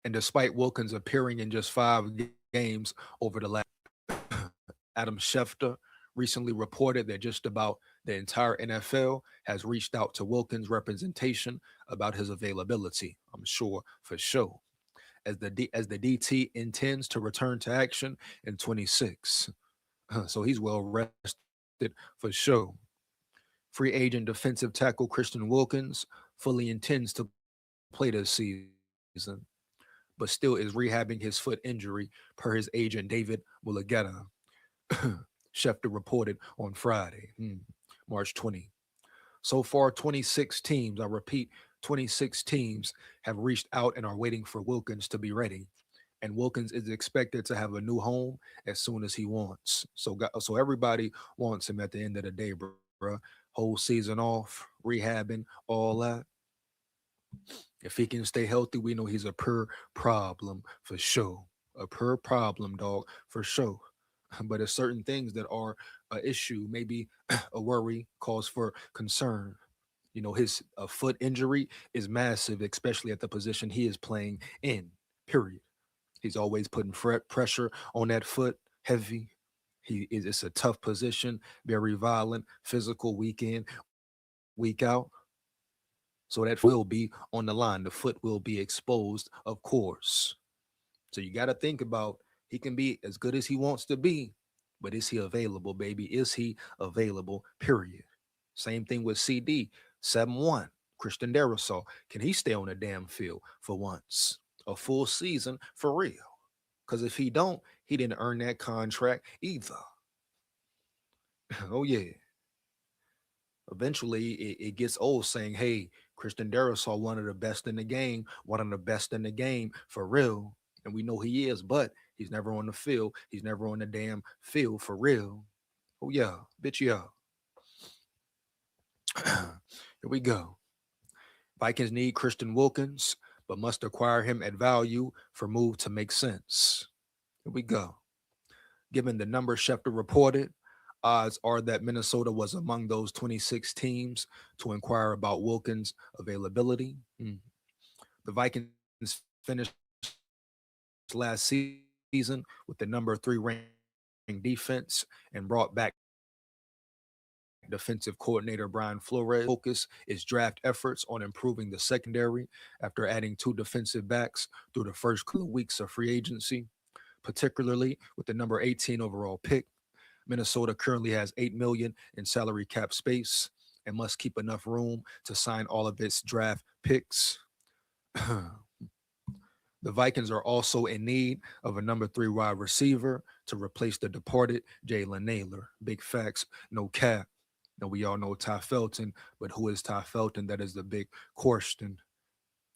And despite Wilkins appearing in just 5 games over the last, Adam Schefter recently reported that just about the entire NFL has reached out to Wilkins' representation about his availability. I'm sure for sure, as the DT intends to return to action in 26. So he's well rested for sure. Free agent defensive tackle Christian Wilkins fully intends to play this season, but still is rehabbing his foot injury per his agent David Mulligeta. Schefter reported on Friday, March 20. So far, 26 teams, I repeat, 26 teams have reached out and are waiting for Wilkins to be ready. And Wilkins is expected to have a new home as soon as he wants. So everybody wants him at the end of the day, bro. Whole season off, rehabbing, all that. If he can stay healthy, we know he's a per problem for sure. A per problem, dog, for sure. But there's certain things that are an issue, maybe a worry, cause for concern. You know, his foot injury is massive, especially at the position he is playing in, period. He's always putting pressure on that foot, heavy. It's a tough position, very violent, physical, week in, week out. So that will be on the line. The foot will be exposed, of course. So you got to think about, he can be as good as he wants to be, but is he available, baby? Is he available, period? Same thing with CD, 7-1, Christian Darrisaw. Can he stay on the damn field for once? A full season for real? Because if he don't, he didn't earn that contract either. Oh, yeah. Eventually, it gets old saying, hey, Christian Darrisaw, one of the best in the game, for real. And we know he is, but he's never on the field. He's never on the damn field for real. Oh, yeah, bitch, yeah. Here we go. Vikings need Christian Wilkins, but must acquire him at value for move to make sense. Here we go. Given the numbers Schefter reported, odds are that Minnesota was among those 26 teams to inquire about Wilkins' availability. The Vikings finished last season with the number 3 ranked defense and brought back defensive coordinator Brian Flores. Focus is draft efforts on improving the secondary after adding 2 defensive backs through the first couple of weeks of free agency, particularly with the number 18 overall pick. Minnesota currently has $8 million in salary cap space and must keep enough room to sign all of its draft picks. The Vikings are also in need of a number 3 wide receiver to replace the departed Jalen Naylor. Big facts, no cap. Now, we all know Ty Felton, but who is Ty Felton? That is the big question.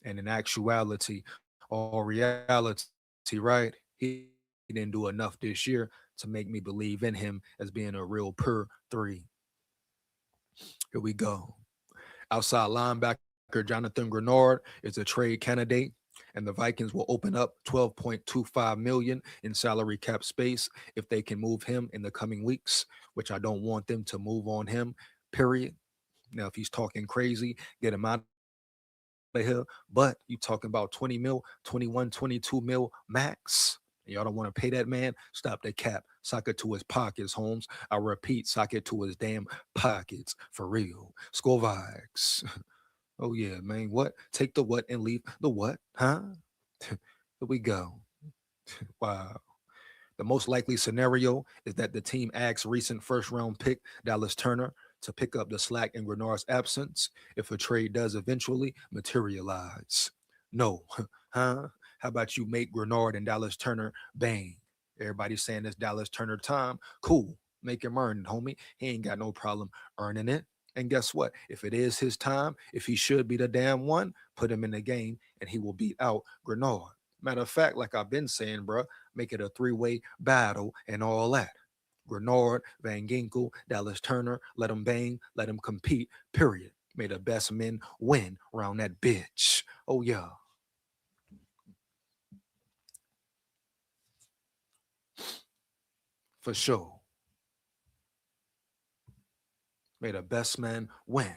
And in actuality, all reality, right? He didn't do enough this year to make me believe in him as being a real per 3. Here we go. Outside linebacker Jonathan Grenard is a trade candidate, and the Vikings will open up $12.25 million in salary cap space if they can move him in the coming weeks, which I don't want them to move on him, period. Now, if he's talking crazy, get him out of here. But you talking about 20 mil, 21, 22 mil max. Y'all don't want to pay that man? Stop the cap. Sock it to his pockets, Holmes. I repeat, sock it to his damn pockets. For real. SKOL VIKES. Oh, yeah, man. What? Take the what and leave the what? Huh? Here we go. Wow. The most likely scenario is that the team asks recent first-round pick Dallas Turner to pick up the slack in Grenard's absence if a trade does eventually materialize. No. Huh? How about you make Grenard and Dallas Turner bang? Everybody's saying it's Dallas Turner time. Cool. Make him earn it, homie. He ain't got no problem earning it. And guess what? If it is his time, if he should be the damn one, put him in the game and he will beat out Grenard. Matter of fact, like I've been saying, bro, make it a three-way battle and all that. Grenard, Van Ginkel, Dallas Turner, let them bang, let them compete, period. May the best men win around that bitch. Oh, yeah. For sure. May the best man win.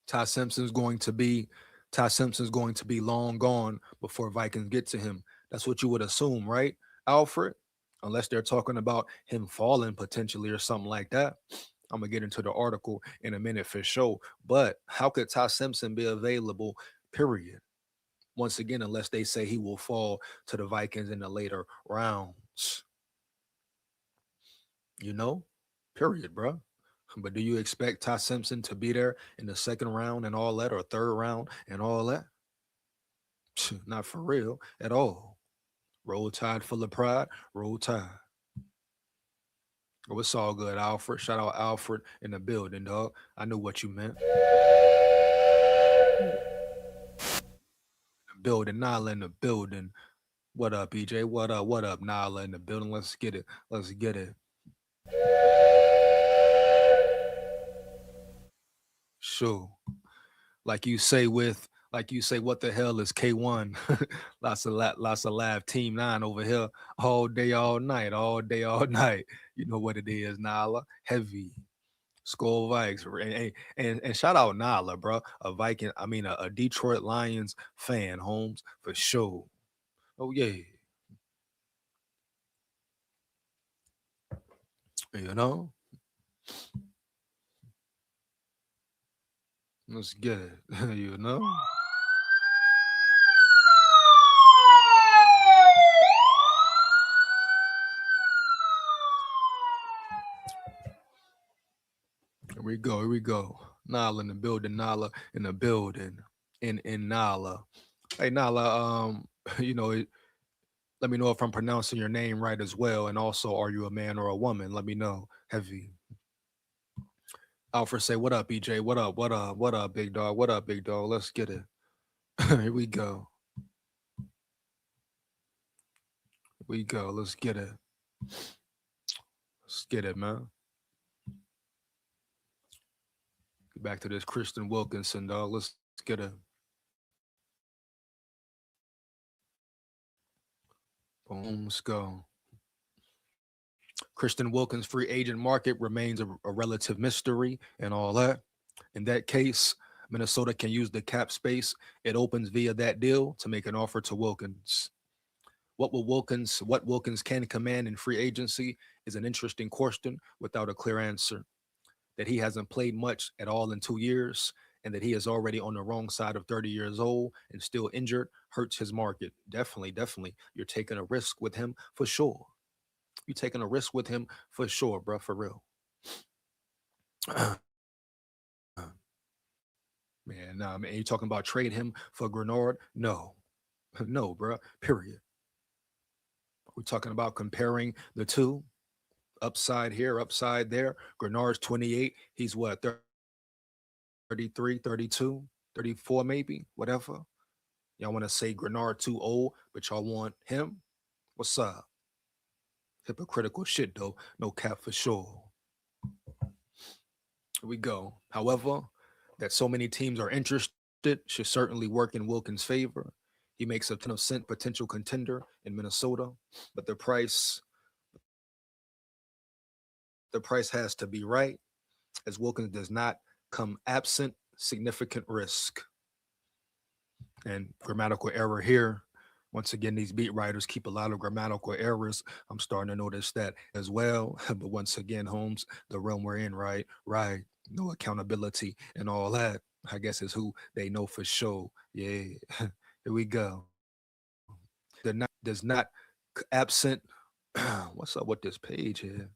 Ty Simpson's going to be long gone before Vikings get to him. That's what you would assume, right, Alfred? Unless they're talking about him falling potentially or something like that. I'm gonna get into the article in a minute for sure. But how could Ty Simpson be available, period? Once again, unless they say he will fall to the Vikings in the later rounds. You know? Period, bro. But do you expect Ty Simpson to be there in the second round and all that, or third round and all that? Not for real at all. Roll Tide full of pride, roll Tide. Oh, it's all good, Alfred. Shout out Alfred in the building, dog. I knew what you meant. The building, Nala in the building. What up, EJ? What up? What up, Nala in the building? Let's get it. Let's get it. Sure. Like you say, what the hell is K1? lots of live Team 9 over here all day, all night, all day, all night. You know what it is, Nala. Heavy. SKOL Vikes. And shout out Nala, bro. A Detroit Lions fan, Holmes, for sure. Oh, yeah. You know? Let's get it. You know? Here we go. Here we go. Nala in the building. Nala in the building. In Nala. Hey, Nala, let me know if I'm pronouncing your name right as well. And also, are you a man or a woman? Let me know. Heavy. Alfred say, what up, EJ? What up? What up? What up, big dog? What up, big dog? Let's get it. Here we go. Here we go. Let's get it. Let's get it, man. Get back to this Christian Wilkinson, dog. Let's get it. Boom, let's go. Christian Wilkins free agent market remains a relative mystery and all that. In that case, Minnesota can use the cap space it opens via that deal to make an offer to Wilkins. What Wilkins can command in free agency is an interesting question without a clear answer. That he hasn't played much at all in 2 years, and that he is already on the wrong side of 30 years old and still injured hurts his market. Definitely. You're taking a risk with him for sure. You're taking a risk with him for sure, bro, for real. Man, nah, man, you talking about trade him for Grenard? No, no, bro, period. We're talking about comparing the two. Upside here, upside there. Grenard's 28. He's what, 33, 32, 34 maybe, whatever. Y'all want to say Grenard too old, but y'all want him? What's up? Hypocritical shit, though. No cap for sure. Here we go. However, that so many teams are interested should certainly work in Wilkins' favor. He makes a ton of sense, potential contender in Minnesota, but the price has to be right, as Wilkins does not come absent significant risk. And grammatical error here. Once again, these beat writers keep a lot of grammatical errors. I'm starting to notice that as well. But once again, Holmes, the realm we're in, right? Right. No accountability and all that. I guess is who they know for sure. Yeah. Here we go. Does not absent. What's up with this page here?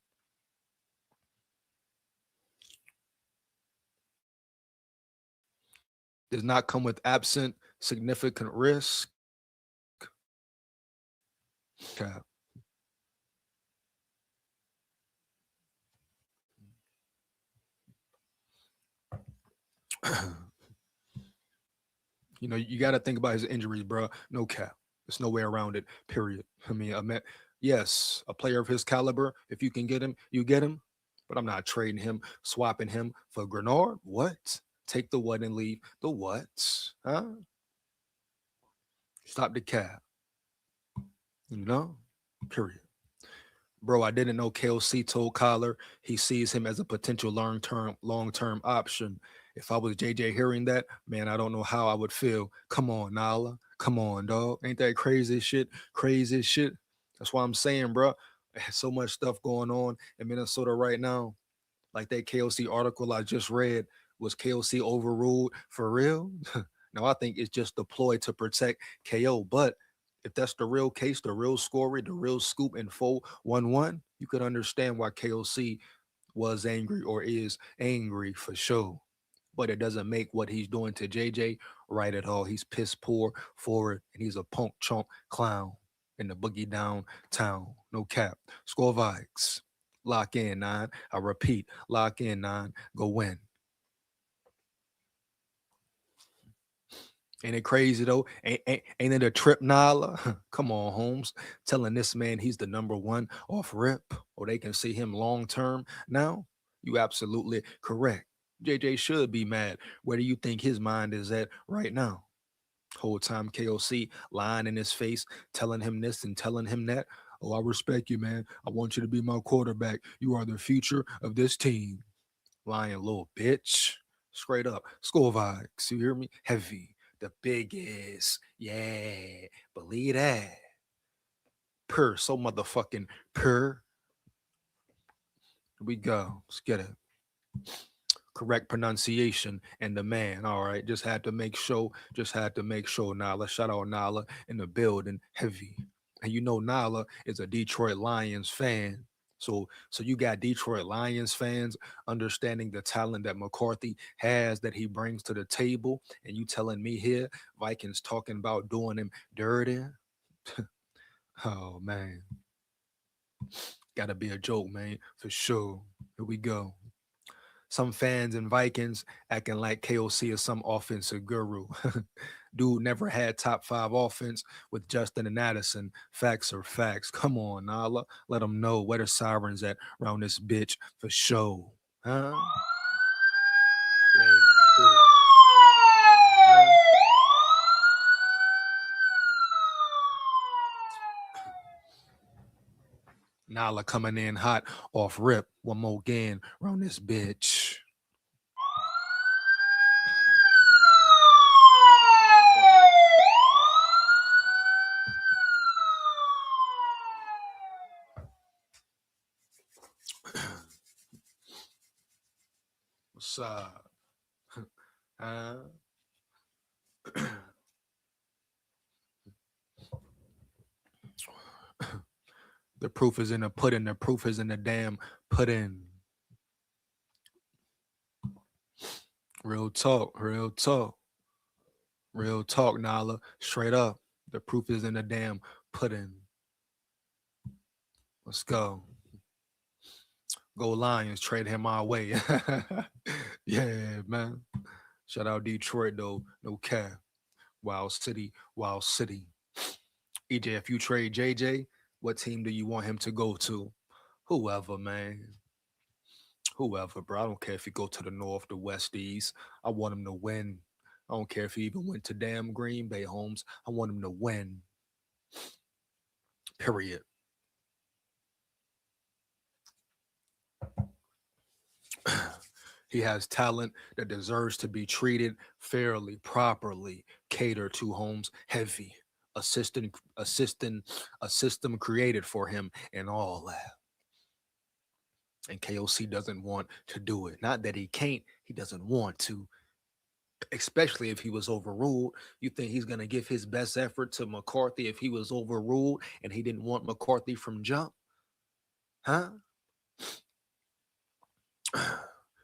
Does not come with absent significant risk. Okay. You know, you got to think about his injuries, bro. No cap. There's no way around it. Period. Yes, a player of his caliber, if you can get him, you get him. But I'm not trading him, swapping him for Grenard. What? Take the what and leave the what? Huh? Stop the cap. You know? Period. Bro, I didn't know KOC told Collar he sees him as a potential long-term option. If I was JJ hearing that, man, I don't know how I would feel. Come on, Nala. Come on, dog. Ain't that crazy shit? Crazy shit. That's why I'm saying, bro. So much stuff going on in Minnesota right now. Like that KOC article I just read, was KOC overruled for real? Now I think it's just deployed to protect KO. But if that's the real case, the real story, the real scoop in 411, you could understand why KOC was angry or is angry for sure. But it doesn't make what he's doing to JJ right at all. He's piss poor forward and he's a punk chunk clown in the boogie downtown. No cap. Score Vikes. Lock in, 9. I repeat, lock in, 9. Go win. Ain't it crazy though? Ain't it a trip, Nala? Come on, Holmes. Telling this man he's the number one off rip, or they can see him long term now? You absolutely correct. JJ should be mad. Where do you think his mind is at right now? Whole time KOC lying in his face, telling him this and telling him that. Oh, I respect you, man. I want you to be my quarterback. You are the future of this team. Lying little bitch. Straight up. School vibes. You hear me? Heavy. The biggest. Yeah. Believe that. Purr. So motherfucking purr. Here we go. Let's get it. Correct pronunciation and the man. All right. Just had to make sure. Just had to make sure, Nala. Shout out Nala in the building. Heavy. And you know Nala is a Detroit Lions fan. So you got Detroit Lions fans understanding the talent that McCarthy has that he brings to the table, and you telling me here Vikings talking about doing him dirty. Oh man, gotta be a joke, man, for sure. Here we go. Some fans and Vikings acting like KOC is some offensive guru. Dude never had top 5 offense with Justin and Addison. Facts are facts. Come on, Nala. Let them know where the sirens at around this bitch for sure. Huh? Yeah. Ooh. Huh? Nala coming in hot off rip. One more again around this bitch. What's up? Uh, the proof is in the pudding. The proof is in the damn pudding. Real talk. Real talk. Real talk, Nala. Straight up. The proof is in the damn pudding. Let's go. Go Lions. Trade him our way. Yeah, man. Shout out Detroit, though. No cap. Wild City. Wild City. EJ, if you trade JJ, what team do you want him to go to? Whoever, man. Whoever, bro. I don't care if he go to the north, the west, the east. I want him to win. I don't care if he even went to damn Green Bay, Holmes. I want him to win. Period. He has talent that deserves to be treated fairly, properly, catered to, Holmes. Heavy. a system created for him and all that. And KOC doesn't want to do it. Not that he can't, he doesn't want to. Especially if he was overruled. You think he's going to give his best effort to McCarthy if he was overruled and he didn't want McCarthy from jump? Huh?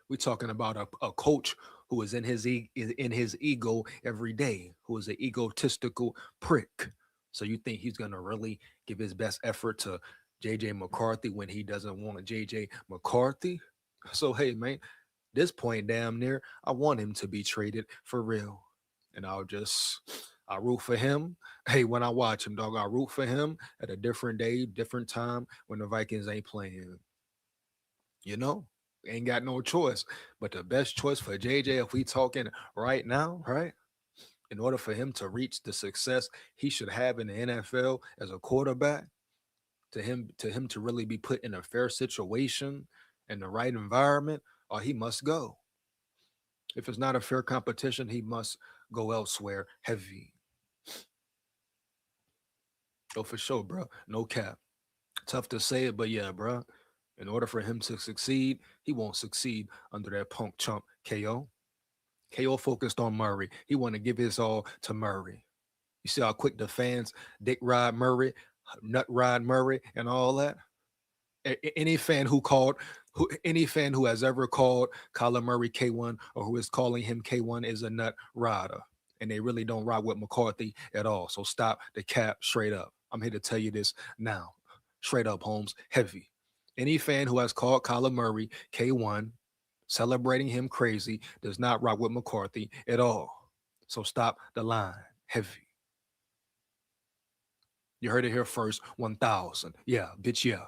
We're talking about a coach who is in his ego every day, who is an egotistical prick. So you think he's going to really give his best effort to JJ McCarthy when he doesn't want a JJ McCarthy? So, hey, man, this point damn near, I want him to be traded for real. And I root for him. Hey, when I watch him, dog, I root for him at a different day, different time when the Vikings ain't playing. You know, ain't got no choice. But the best choice for JJ, if we talking right now, right? In order for him to reach the success he should have in the NFL as a quarterback, to him to really be put in a fair situation in the right environment, or he must go. If it's not a fair competition, he must go elsewhere heavy. Oh, for sure, bro. No cap. Tough to say it, but yeah, bro. In order for him to succeed, he won't succeed under that punk chump KO. KO focused on Murray. He want to give his all to Murray. You see how quick the fans dick ride Murray, nut ride Murray, and all that? Any fan who has ever called Kyler Murray K1 or who is calling him K1 is a nut rider. And they really don't ride with McCarthy at all. So stop the cap straight up. I'm here to tell you this now. Straight up, Holmes, heavy. Any fan who has called Kyler Murray K1, celebrating him crazy, does not ride with McCarthy at all. So stop the line, heavy. You heard it here first, 1,000. Yeah, bitch, yeah.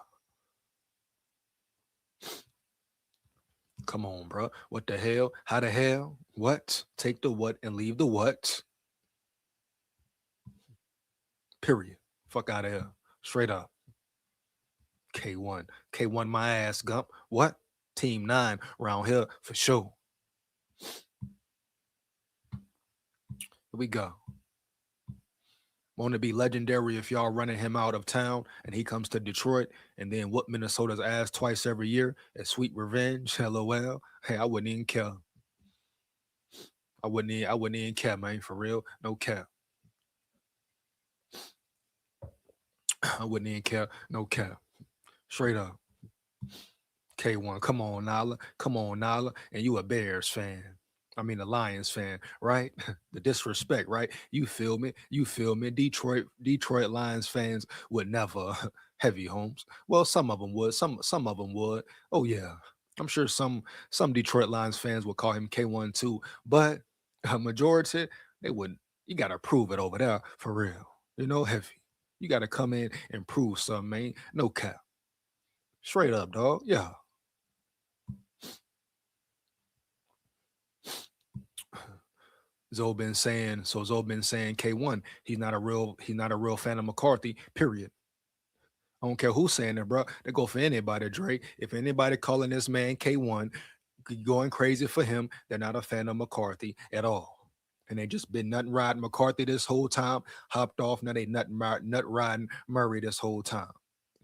Come on, bro. What the hell? How the hell? What? Take the what and leave the what? Period. Fuck out of here. Straight up. K1. K1 my ass, Gump. What? Team 9 round here for sure. Here we go. Want to be legendary if y'all running him out of town and he comes to Detroit and then whoop Minnesota's ass twice every year as sweet revenge. LOL. Hey, I wouldn't even care. I wouldn't even care, man. For real. No cap. I wouldn't even care. No cap. Straight up. K1. Come on, Nala. Come on, Nala. And you a Bears fan. I mean, a Lions fan, right? The disrespect, right? You feel me? You feel me? Detroit Lions fans would never heavy, Holmes. Well, some of them would. Some of them would. Oh yeah, I'm sure some Detroit Lions fans would call him K1 too. But a majority, they wouldn't. You gotta prove it over there for real. You know, heavy. You gotta come in and prove something, man. No cap. Straight up, dog. Yeah. Zoe been saying K1, he's not a real fan of McCarthy, period. I don't care who's saying it, bro. They go for anybody, Dre. If anybody calling this man K1, going crazy for him, they're not a fan of McCarthy at all. And they just been nut riding McCarthy this whole time, hopped off, now they nut riding Murray this whole time.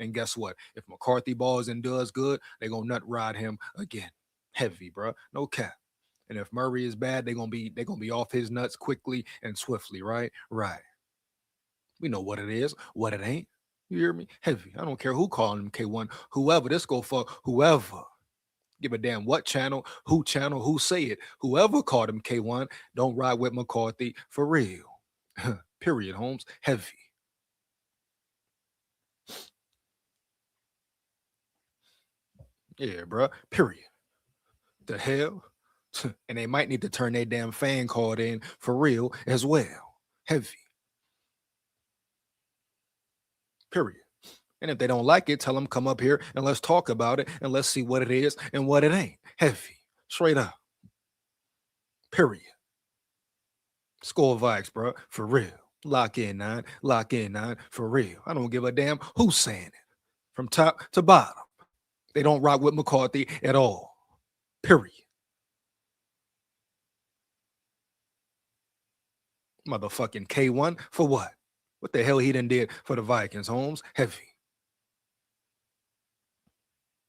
And guess what? If McCarthy balls and does good, they gonna nut ride him again. Heavy, bro. No cap. And if Murray is bad, they're gonna be off his nuts quickly and swiftly, right? Right. We know what it is, what it ain't. You hear me? Heavy. I don't care who calling him K1, whoever. This go for whoever. Give a damn what channel, who say it. Whoever called him K1, don't ride with McCarthy for real. Period, Holmes. Heavy. Yeah, bro. Period. The hell? And they might need to turn their damn fan card in for real as well. Heavy. Period. And if they don't like it, tell them come up here and let's talk about it and let's see what it is and what it ain't. Heavy. Straight up. Period. SKOL Vikes, bro. For real. Lock in 9. Lock in 9. For real. I don't give a damn who's saying it. From top to bottom. They don't rock with McCarthy at all. Period. Motherfucking K1 for what? What the hell he done did for the Vikings, Holmes? Heavy.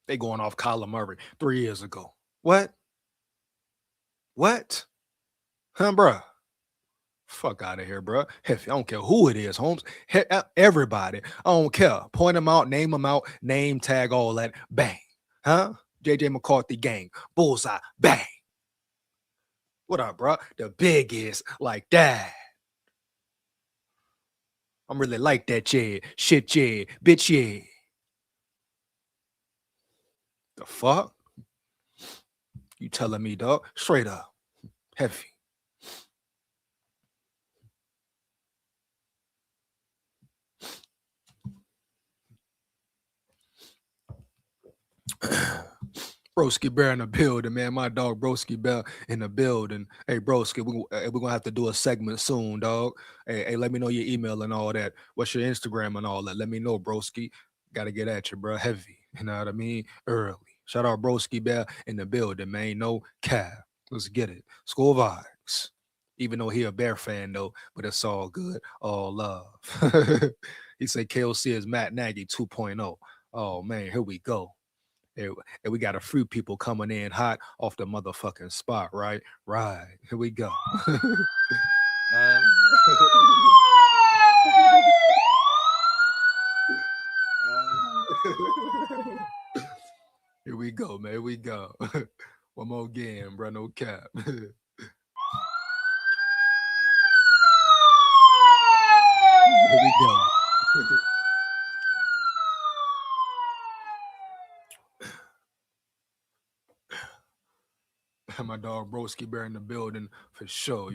They going off Kyler Murray 3 years ago. What? What? Huh, bruh? Fuck out of here, bruh. Heavy. I don't care who it is, Holmes. Everybody. I don't care. Point them out, name tag, all that. Bang. Huh? JJ McCarthy gang. Bullseye. Bang. What up, bruh? The biggest like that. I'm really like that, yeah. Shit, yeah. Bitch, yeah. The fuck? You telling me, dog? Straight up. Heavy. Broski Bear in the building, man. My dog Broski Bear in the building. Hey, Broski, we're gonna have to do a segment soon, dog. Hey, let me know your email and all that. What's your Instagram and all that? Let me know, Broski. Gotta get at you, bro. Heavy. You know what I mean? Early. Shout out Broski Bear in the building, man. No cap. Let's get it. SKOL Vikes. Even though he a Bear fan though, but it's all good. All love. He said KOC is Matt Nagy 2.0. Oh man, here we go. And we got a few people coming in hot off the motherfucking spot, right? Right. Here we go. Here we go, man. Here we go. One more game, bro. No cap. Here we go. My dog Broski Bear in the building for sure.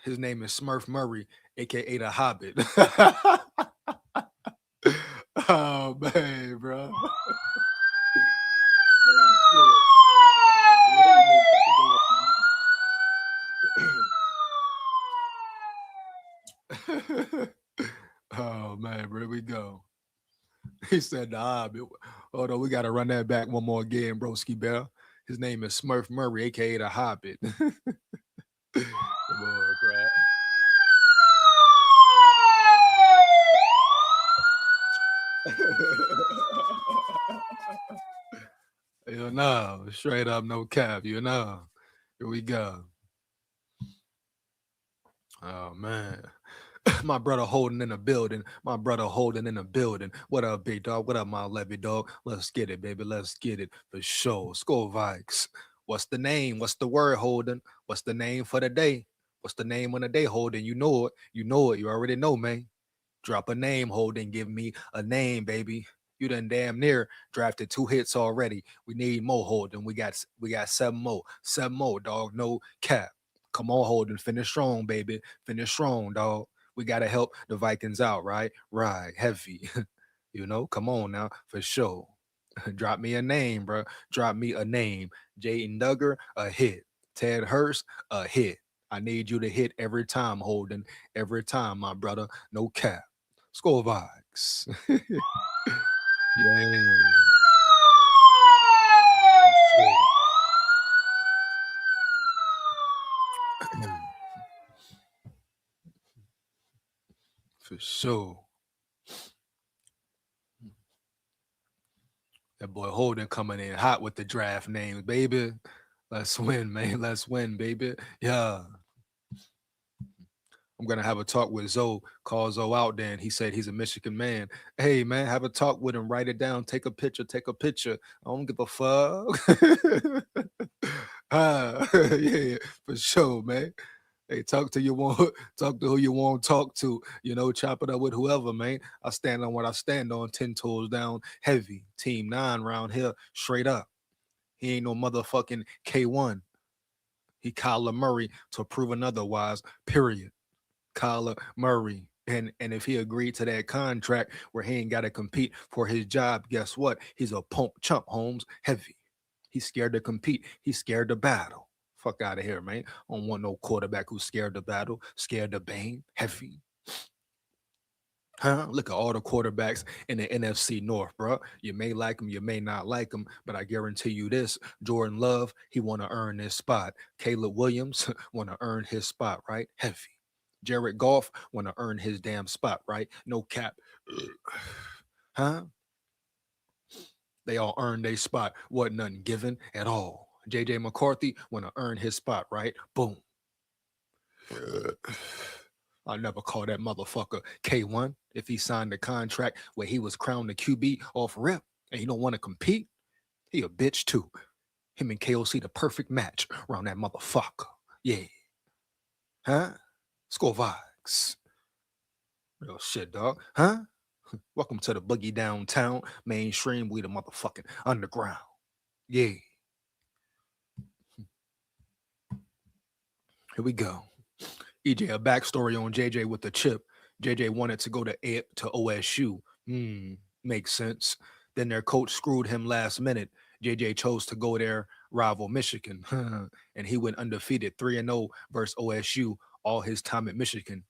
His name is Smurf Murray, aka the Hobbit. Oh man, bro. Oh man, bro, here we go. He said the Hobbit. Hold on, we gotta run that back one more again, Broski Bear. His name is Smurf Murray, aka the Hobbit. Come on, bro. You know, straight up, no cap. You know, here we go. Oh man. My brother Holden in the building. My brother Holden in the building. What up, big dog? What up, my Levy dog? Let's get it, baby. Let's get it for sure. SKOL Vikes. What's the name? What's the word, Holden? What's the name for the day? What's the name on the day, Holden? You know it. You know it. You already know, man. Drop a name, Holden. Give me a name, baby. You done damn near drafted 2 hits already. We need more, Holden. We got 7 more. 7 more, dog. No cap. Come on, Holden. Finish strong, baby. Finish strong, dog. We got to help the Vikings out, right? Right. Heavy. You know, come on now, for sure. Drop me a name, bro. Drop me a name. Jaden Duggar, a hit. Ted Hurst, a hit. I need you to hit every time, Holden. Every time, my brother. No cap. SKOL Vikes. Yeah. For sure. That boy Holden coming in hot with the draft names, baby. Let's win, man. Let's win, baby. Yeah. I'm gonna have a talk with Zoe. Call Zoe out there, and he said he's a Michigan man. Hey, man, have a talk with him. Write it down. Take a picture. Take a picture. I don't give a fuck. Yeah, for sure, man. Hey, talk to who you want to talk to. You know, chop it up with whoever, man. I stand on what I stand on. 10 toes down, heavy. Team 9 round here, straight up. He ain't no motherfucking K1. He Kyler Murray to proven otherwise. Period. Kyler Murray. And if he agreed to that contract where he ain't got to compete for his job, guess what? He's a punk chump, Holmes. Heavy. He's scared to compete. He's scared to battle. Fuck out of here, man. I don't want no quarterback who's scared to battle, scared to bang. Heavy. Huh? Look at all the quarterbacks in the NFC North, bro. You may like them, you may not like them, but I guarantee you this: Jordan Love, he want to earn this spot. Caleb Williams want to earn his spot, right? Heavy. Jared Goff want to earn his damn spot, right? No cap. Huh? They all earned their spot. Wasn't nothing given at all. JJ McCarthy want to earn his spot, right? Boom. I'll never call that motherfucker K1 if he signed a contract where he was crowned the QB off rip and he don't want to compete. He a bitch too. Him and KOC the perfect match around that motherfucker. Yeah. Huh? SKOL VIKES. Real shit, dog. Huh? Welcome to the boogie downtown. Mainstream, we the motherfucking underground. Yeah. Here we go. EJ, a backstory on JJ with the chip. JJ wanted to go to OSU. Makes sense. Then their coach screwed him last minute. JJ chose to go there, rival Michigan. And he went undefeated 3-0 versus OSU all his time at Michigan.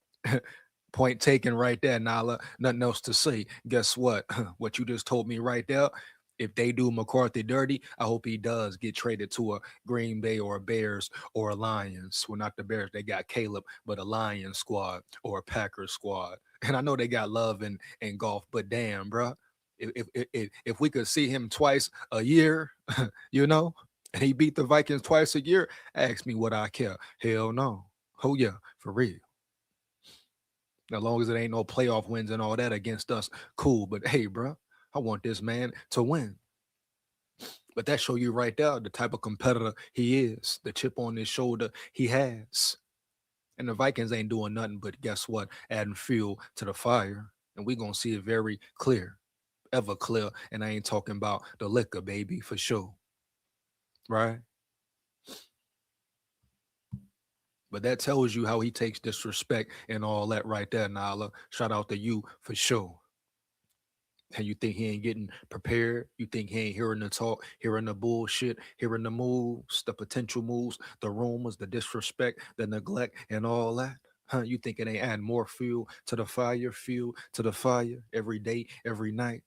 Point taken right there, Nala. Nothing else to say. Guess what? What you just told me right there, if they do McCarthy dirty, I hope he does get traded to a Green Bay or a Bears or a Lions. Well, not the Bears. They got Caleb, but a Lions squad or a Packers squad. And I know they got Love and Golf, but damn, bro. If we could see him twice a year, you know, and he beat the Vikings twice a year, ask me what I care. Hell no. Oh, yeah, for real. As long as it ain't no playoff wins and all that against us, cool. But hey, bro, I want this man to win. But that show you right there the type of competitor he is, the chip on his shoulder he has. And the Vikings ain't doing nothing but guess what? Adding fuel to the fire. And we're going to see it very clear, ever clear. And I ain't talking about the liquor, baby, for sure. Right? But that tells you how he takes disrespect and all that right there, Nala. Shout out to you for sure. And you think he ain't getting prepared? You think he ain't hearing the talk, hearing the bullshit, hearing the moves, the potential moves, the rumors, the disrespect, the neglect, and all that? Huh? You think it ain't adding more fuel to the fire every day, every night?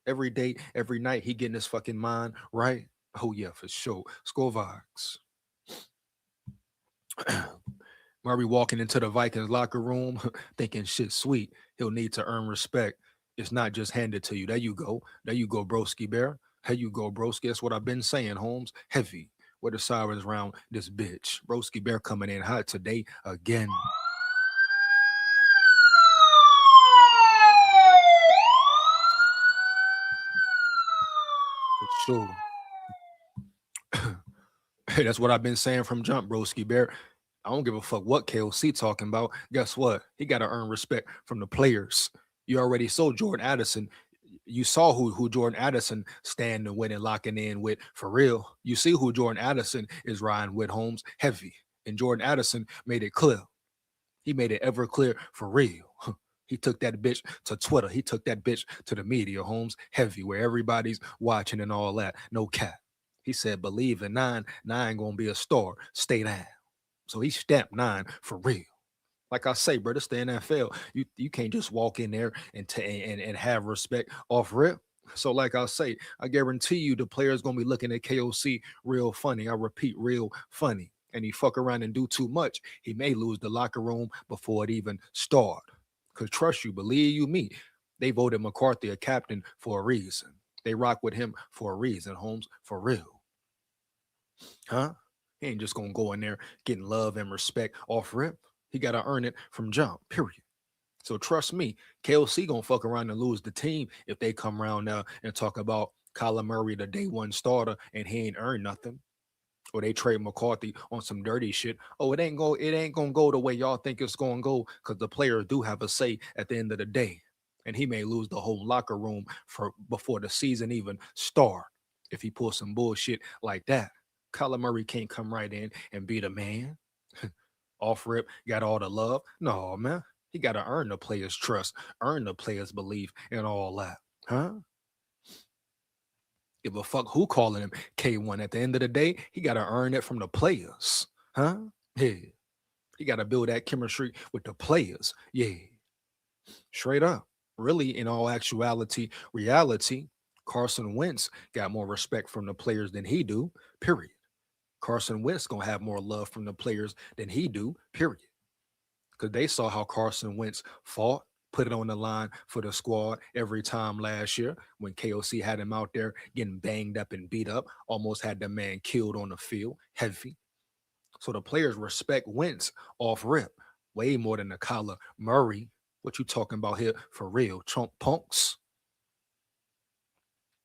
Every day, every night, he getting his fucking mind right? Oh, yeah, for sure. SKOL VIKES. Murray walking into the Vikings locker room thinking shit sweet. He'll need to earn respect. It's not just handed to you. There you go. There you go, broski bear. There you go, broski. That's what I've been saying, Holmes. Heavy. Where the sirens round this bitch. Broski bear coming in hot today again. For sure. Hey, that's what I've been saying from jump, broski bear. I don't give a fuck what KOC talking about. Guess what? He got to earn respect from the players. You already saw Jordan Addison. You saw who Jordan Addison standing with and locking in with for real. You see who Jordan Addison is riding with, Holmes, heavy. And Jordan Addison made it clear. He made it ever clear for real. He took that bitch to Twitter. He took that bitch to the media, Holmes, heavy, where everybody's watching and all that. No cap. He said, believe in 9 gonna be a star. Stay down. So he stamped 9 for real. Like I say, bro, this the NFL. You can't just walk in there and have respect off rip. So like I say, I guarantee you the player's going to be looking at KOC real funny. I repeat, real funny. And he fuck around and do too much, he may lose the locker room before it even start. Because trust you, believe you me, they voted McCarthy a captain for a reason. They rock with him for a reason, Holmes, for real. Huh? He ain't just going to go in there getting love and respect off rip. He got to earn it from jump, period. So trust me, KOC going to fuck around and lose the team if they come around now and talk about Kyler Murray, the day one starter, and he ain't earned nothing. Or they trade McCarthy on some dirty shit. Oh, it ain't gonna go the way y'all think it's gonna go, because the players do have a say at the end of the day. And he may lose the whole locker room before the season even start if he pulls some bullshit like that. Kyler Murray can't come right in and be the man. Off rip, got all the love. No, man. He got to earn the players' trust, earn the players' belief, and all that. Huh? Give a fuck who calling him K1. At the end of the day, he got to earn it from the players. Huh? Yeah. He got to build that chemistry with the players. Yeah. Straight up. Really, in all actuality, reality, Carson Wentz got more respect from the players than he do, period. Carson Wentz going to have more love from the players than he do, period. because they saw how Carson Wentz fought, put it on the line for the squad every time last year when KOC had him out there getting banged up and beat up, almost had the man killed on the field, heavy. So the players respect Wentz off rip way more than the Kyler Murray. What you talking about here for real? Trump punks?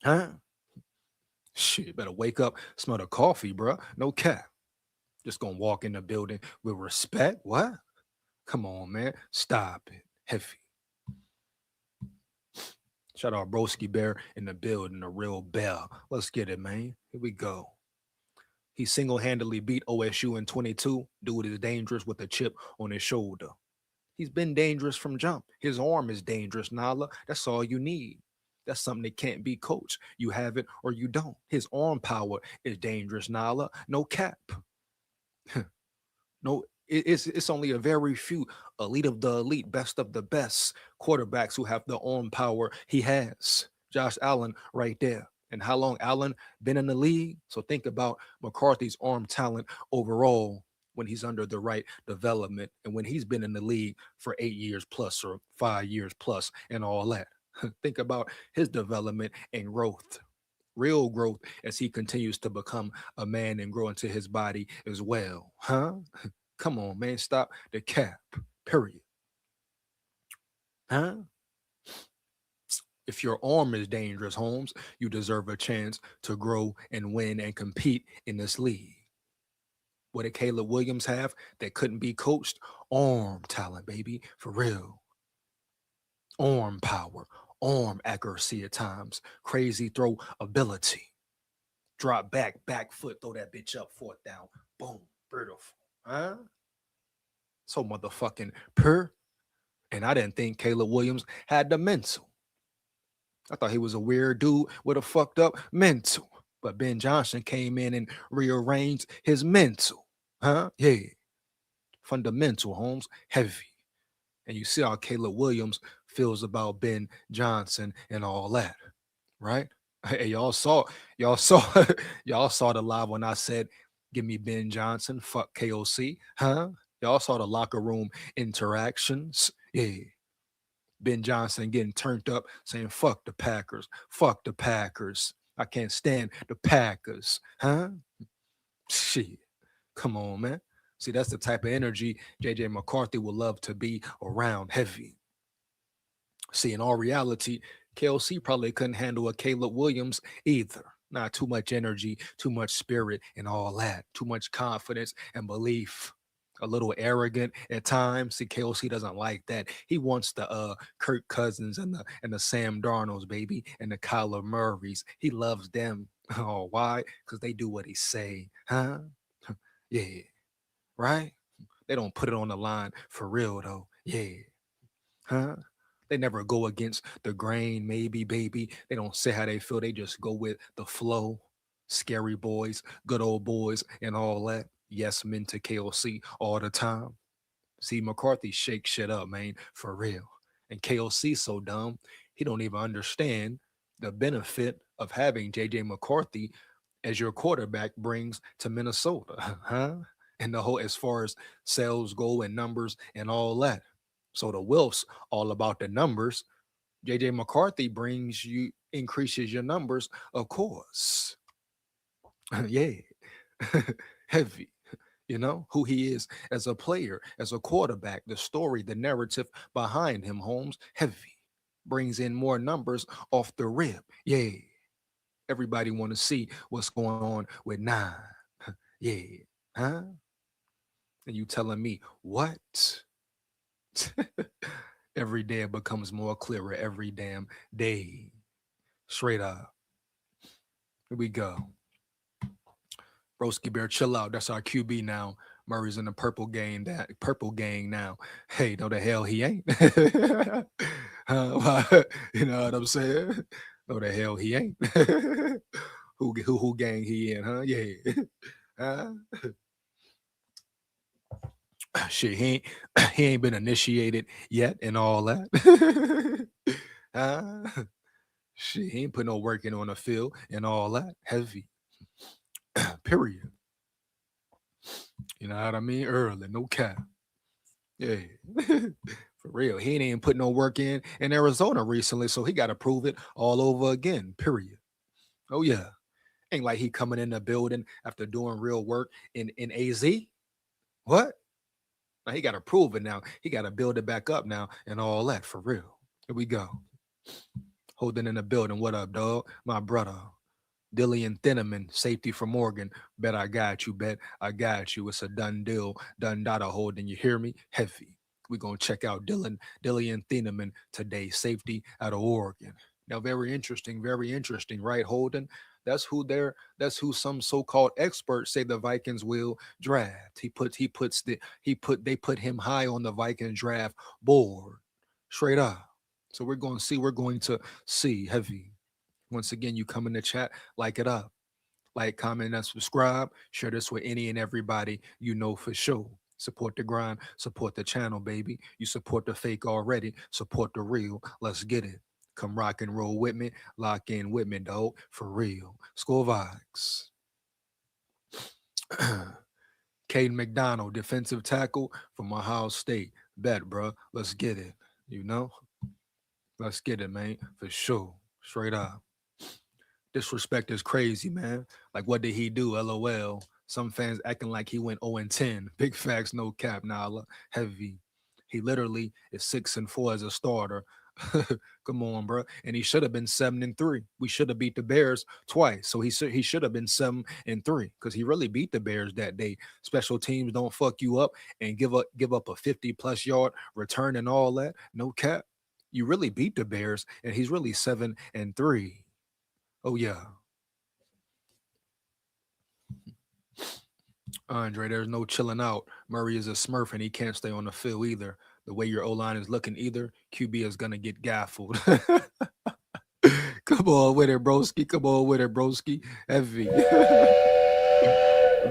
Huh? Shit, better wake up, smell the coffee, bro. No cap. Just gonna walk in the building with respect? What? Come on, man. Stop it. Heavy. Shout out Broski Bear in the building, the real bell. Let's get it, man. Here we go. He single-handedly beat OSU in 22. Dude is dangerous with a chip on his shoulder. He's been dangerous from jump. His arm is dangerous, Nala. That's all you need. That's something that can't be coached. You have it or you don't. His arm power is dangerous, Nala. No cap. No, it's only a very few elite of the elite, best of the best quarterbacks who have the arm power he has. Josh Allen right there. And how long Allen been in the league? So think about McCarthy's arm talent overall when he's under the right development and when he's been in the league for 8 years plus or 5 years plus and all that. Think about his development and growth, real growth as he continues to become a man and grow into his body as well. Huh? Come on, man. Stop the cap. Period. Huh? If your arm is dangerous, Holmes, you deserve a chance to grow and win and compete in this league. What did Caleb Williams have that couldn't be coached? Arm talent, baby. For real. Arm power. Arm accuracy at times. Crazy throw ability. Drop back foot, throw that bitch up, fourth down. Boom. Beautiful. Huh? So motherfucking pure. And I didn't think Caleb Williams had the mental. I thought he was a weird dude with a fucked up mental. But Ben Johnson came in and rearranged his mental. Huh? Yeah. Fundamental, Holmes. Heavy. And you see how Caleb Williams feels about Ben Johnson and all that. Right? Hey, y'all saw the live when I said, give me Ben Johnson, fuck KOC. Huh? Y'all saw the locker room interactions. Yeah. Ben Johnson getting turned up saying, fuck the Packers. Fuck the Packers. I can't stand the Packers. Huh? Shit. Come on, man. See, that's the type of energy JJ McCarthy would love to be around. Heavy. See, in all reality, KOC probably couldn't handle a Caleb Williams either. Not too much energy, too much spirit and all that. Too much confidence and belief. A little arrogant at times. See, KOC doesn't like that. He wants the Kirk Cousins and the Sam Darnolds, baby, and the Kyler Murrays. He loves them. Oh, why? Because they do what he say. Huh? Yeah. Right? They don't put it on the line for real, though. Yeah. Huh? They never go against the grain, maybe, baby. They don't say how they feel. They just go with the flow. Scary boys, good old boys, and all that. Yes, men to KOC all the time. See, McCarthy shake shit up, man, for real. And KOC so dumb, he don't even understand the benefit of having JJ McCarthy as your quarterback brings to Minnesota, huh? And the whole, as far as sales go and numbers and all that. So the Wilfs all about the numbers. JJ McCarthy increases your numbers, of course. Yeah. Heavy. You know, who he is as a player, as a quarterback, the story, the narrative behind him, Holmes, heavy. Brings in more numbers off the rip. Yeah. Everybody want to see what's going on with 9. Yeah. Huh? And you telling me what? Every day it becomes more clearer every damn day. Straight up. Here we go. Broski Bear, chill out. That's our QB now. Murray's in the purple gang now. Hey, no the hell he ain't. You know what I'm saying? No the hell he ain't. Who gang he in, huh? Yeah. Shit, he ain't been initiated yet and all that. Shit, he ain't put no work in on the field and all that. Heavy. Period. You know what I mean? Early, no cap. Yeah. For real. He ain't even put no work in Arizona recently, so he got to prove it all over again, period. Oh, yeah. Ain't like he coming in the building after doing real work in AZ. What? Now he got to prove it now. He got to build it back up now and all that, for real. Here we go. Holding in the building. What up, dog? My brother. Dillian Thinneman, safety for Morgan. Bet I got you. Bet I got you. It's a done deal. Done data holding. You hear me? Heavy. We gonna check out Dillian Thinneman today. Safety out of Oregon. Now, very interesting, right? Holden. That's who some so-called experts say the Vikings will draft. They put him high on the Vikings draft board. Straight up. So we're going to see heavy. Once again, you come in the chat, like it up, like, comment, and subscribe. Share this with any and everybody you know for sure. Support the grind, support the channel, baby. You support the fake already, support the real. Let's get it. Come rock and roll with me, lock in with me, dog, for real. SKOL VIKES. Caden McDonald, defensive tackle from Ohio State. Bet, bro. Let's get it. You know? Let's get it, man, for sure. Straight up. Disrespect is crazy, man. Like, what did he do? LOL. Some fans acting like he went 0-10. Big facts, no cap, Nala. Heavy. He literally is 6-4 as a starter. Come on, bro. And he should have been 7-3. We should have beat the Bears twice. So he should have been 7-3 because he really beat the Bears that day. Special teams don't fuck you up and give up a 50+ yard return and all that. No cap. You really beat the Bears, and he's really 7-3. Oh, yeah. Andre, there's no chilling out. Murray is a smurf and he can't stay on the field either. The way your O-line is looking either, QB is going to get gaffled. Come on with it, broski. Come on with it, broski. Heavy. Let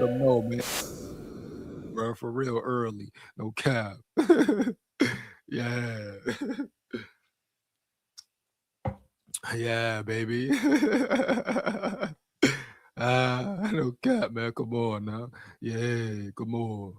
them know, man. Bro, for real early. No cap. Yeah. Yeah, baby. No cap, man. Come on now. Yeah, come on.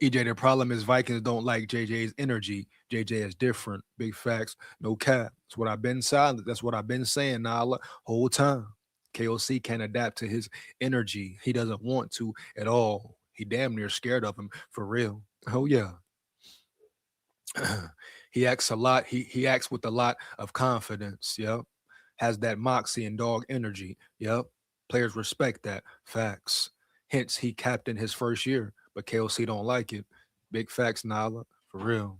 EJ, the problem is Vikings don't like JJ's energy. JJ is different. Big facts. No cap. That's what I've been saying. That's what I've been saying, Nala, whole time. KOC can't adapt to his energy. He doesn't want to at all. He damn near scared of him for real. Oh yeah. He acts a lot. He acts with a lot of confidence. Yep. Has that moxie and dog energy. Yep. Players respect that. Facts. Hence, he captained his first year, but KOC don't like it. Big facts, Nala, for real.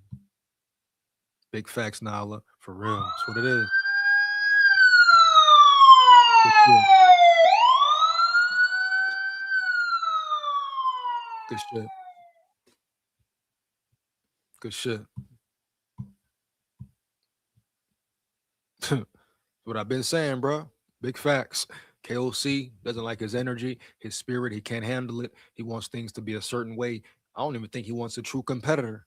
Big facts, Nala, for real. That's what it is. Good shit. Good shit. What I've been saying, bro. Big facts. KOC doesn't like his energy, his spirit. He can't handle it. He wants things to be a certain way. I don't even think he wants a true competitor.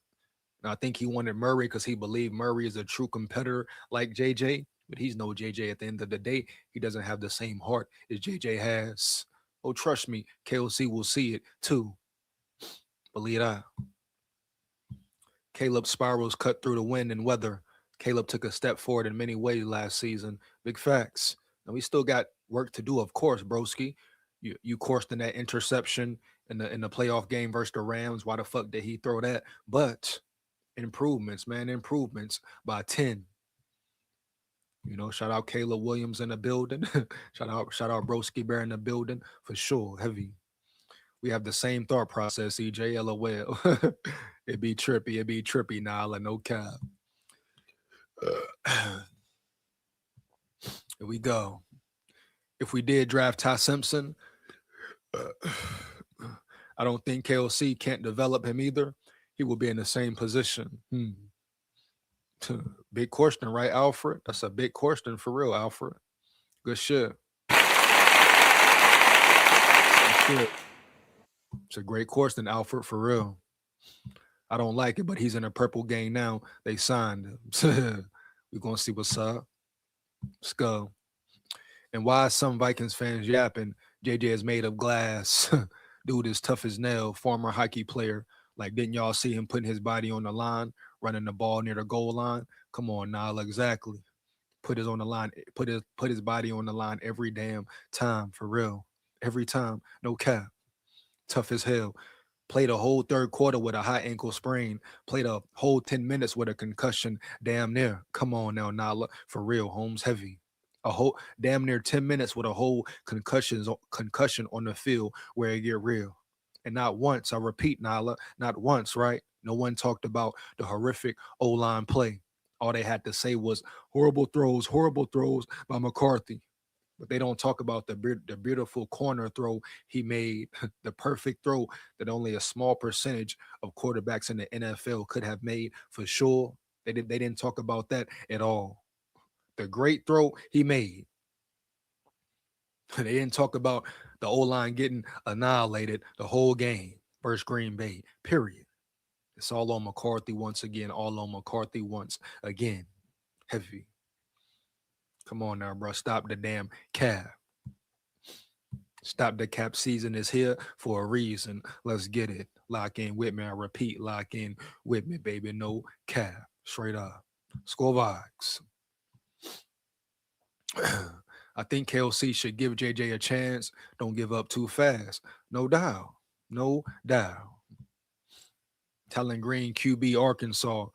And I think he wanted Murray because he believed Murray is a true competitor like JJ, but he's no JJ at the end of the day. He doesn't have the same heart as JJ has. Oh, trust me, KOC will see it too. Believe that. Caleb spirals cut through the wind and weather. Caleb took a step forward in many ways last season. Big facts. Now we still got work to do, of course, broski. You coursed in that interception in the playoff game versus the Rams. Why the fuck did he throw that? But improvements, man, improvements by 10. You know, shout out Caleb Williams in the building. shout out Broski Bear in the building for sure. Heavy. We have the same thought process, EJ. LOL. It be trippy, Nala, no cap. Here we go. If we did draft Ty Simpson, I don't think KOC can't develop him either. He will be in the same position. Big question, right, Alfred? That's a big question for real, Alfred. Good shit. It's a great question, Alfred, for real. I don't like it, but he's in a purple gang now. They signed him. We're going to see what's up. Let's go. And why some Vikings fans yapping? JJ is made of glass. Dude is tough as nail, former hockey player. Like, didn't y'all see him putting his body on the line, running the ball near the goal line? Come on, Nala, exactly. Put his on the line, put his body on the line every damn time, for real. Every time, no cap. Tough as hell. Played a whole third quarter with a high ankle sprain. Played a whole 10 minutes with a concussion. Damn near. Come on now, Nala. For real, Holmes heavy. A whole damn near 10 minutes with a whole concussion on the field where it get real. And not once, I repeat, Nala, not once, right? No one talked about the horrific O-line play. All they had to say was horrible throws by McCarthy. But they don't talk about the beautiful corner throw he made, the perfect throw that only a small percentage of quarterbacks in the NFL could have made for sure. They didn't talk about that at all. The great throw he made. They didn't talk about the O-line getting annihilated the whole game versus Green Bay, period. It's all on McCarthy once again, all on McCarthy once again. Heavy. Come on now, bro. Stop the damn cap. Stop the cap season is here for a reason. Let's get it. Lock in with me. I repeat, lock in with me, baby. No cap. Straight up. SKOL VIKES. I think KOC should give JJ a chance. Don't give up too fast. No doubt. No doubt. Telling Green QB Arkansas,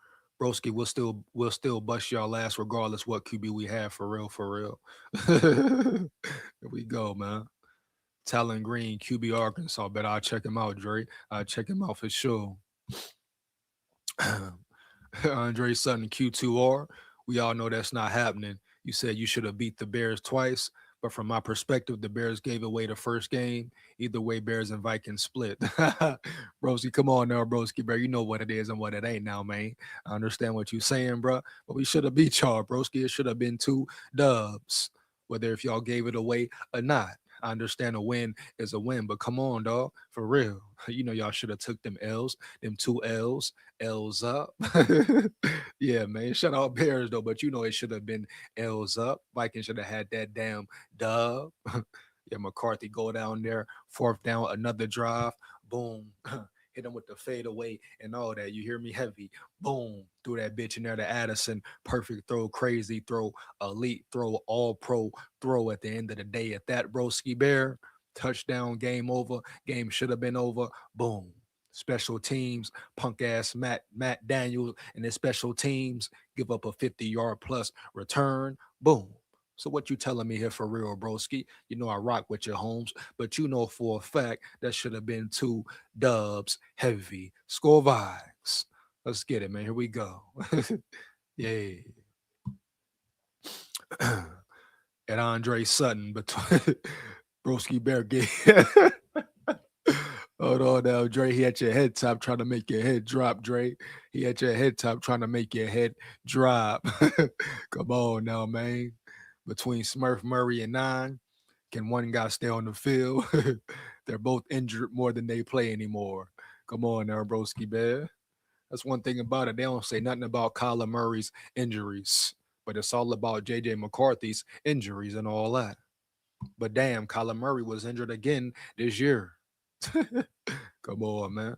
Broski will still bust y'all ass regardless what QB we have, for real, for real. Here we go, man. Talon Green, QB Arkansas. Bet I'll check him out, Dre. I'll check him out for sure. Andre Sutton, Q2R. We all know that's not happening. You said you should have beat the Bears twice, but from my perspective, the Bears gave away the first game. Either way, Bears and Vikings split. Broski, come on now, Broski, bro. You know what it is and what it ain't now, man. I understand what you're saying, bro, but we should have beat y'all, Broski. It should have been 2 dubs, whether if y'all gave it away or not. I understand a win is a win, but come on, dog, for real. You know y'all should have took them L's, them 2 L's up. Yeah, man. Shout out Bears though, but you know it should have been L's up. Vikings should have had that damn dub. Yeah, McCarthy go down there, 4th down, another drive, boom. Hit him with the fadeaway and all that. You hear me? Heavy. Boom. Threw that bitch in there to Addison. Perfect throw, crazy throw, elite throw, all pro throw at the end of the day. At that Broski Bear, touchdown, game over. Game should have been over. Boom. Special teams, punk ass Matt Daniels and his special teams give up a 50-yard plus return. Boom. So what you telling me here for real, broski? You know I rock with your Holmes, but you know for a fact that should have been 2 dubs heavy. SKOL VIKES. Let's get it, man. Here we go. Yeah. At Andre Sutton, between Broski Bear game. Hold on now, Dre. He at your head top trying to make your head drop, Dre. He at your head top trying to make your head drop. Come on now, man. Between Smurf, Murray, and 9, can one guy stay on the field? They're both injured more than they play anymore. Come on now, Broski Bear. That's one thing about it. They don't say nothing about Kyler Murray's injuries, but it's all about J.J. McCarthy's injuries and all that. But damn, Kyler Murray was injured again this year. Come on, man.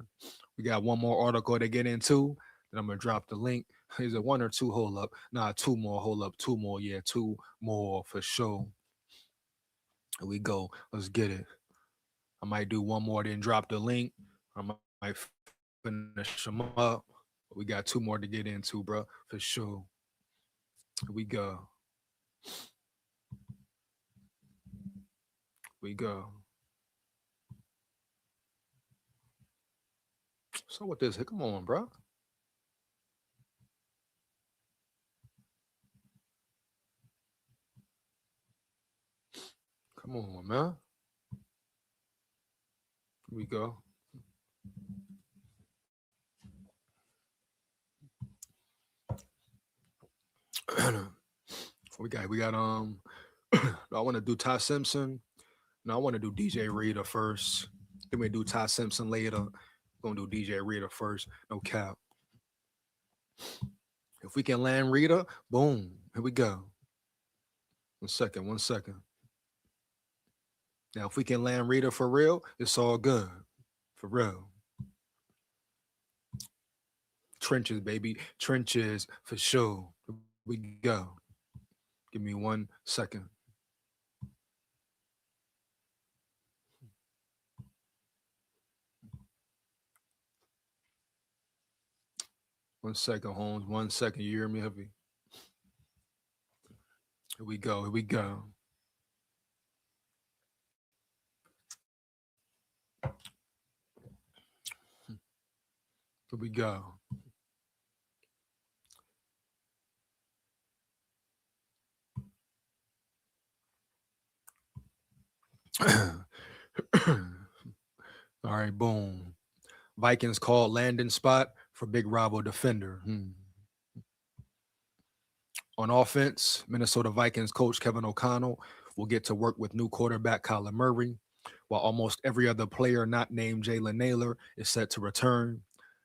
We got one more article to get into. Then I'm going to drop the link. Is it 1 or 2? Hold up. Nah, 2 more. Hold up. 2 more. Yeah, 2 more for sure. Here we go. Let's get it. I might do one more, then drop the link. I might finish them up. But we got 2 more to get into, bro, for sure. Here we go. We go. So what this? Come on, bro. Come on, man. Here we go. we got I want to do Ty Simpson. No, I want to do DJ Reader first. Then we do Ty Simpson later. We're gonna do DJ Reader first. No cap. If we can land Reader, boom. Here we go. 1 second. Now, if we can land Reader for real, it's all good. For real. Trenches, baby. Trenches for sure. Here we go. Give me 1 second. One second, Holmes. 1 second. You hear me, heavy? Here we go. Here we go. Here we go. All right, boom. Vikings called landing spot for Big Robo defender. On offense, Minnesota Vikings coach Kevin O'Connell will get to work with new quarterback Kyler Murray, while almost every other player not named Jalen Naylor is set to return.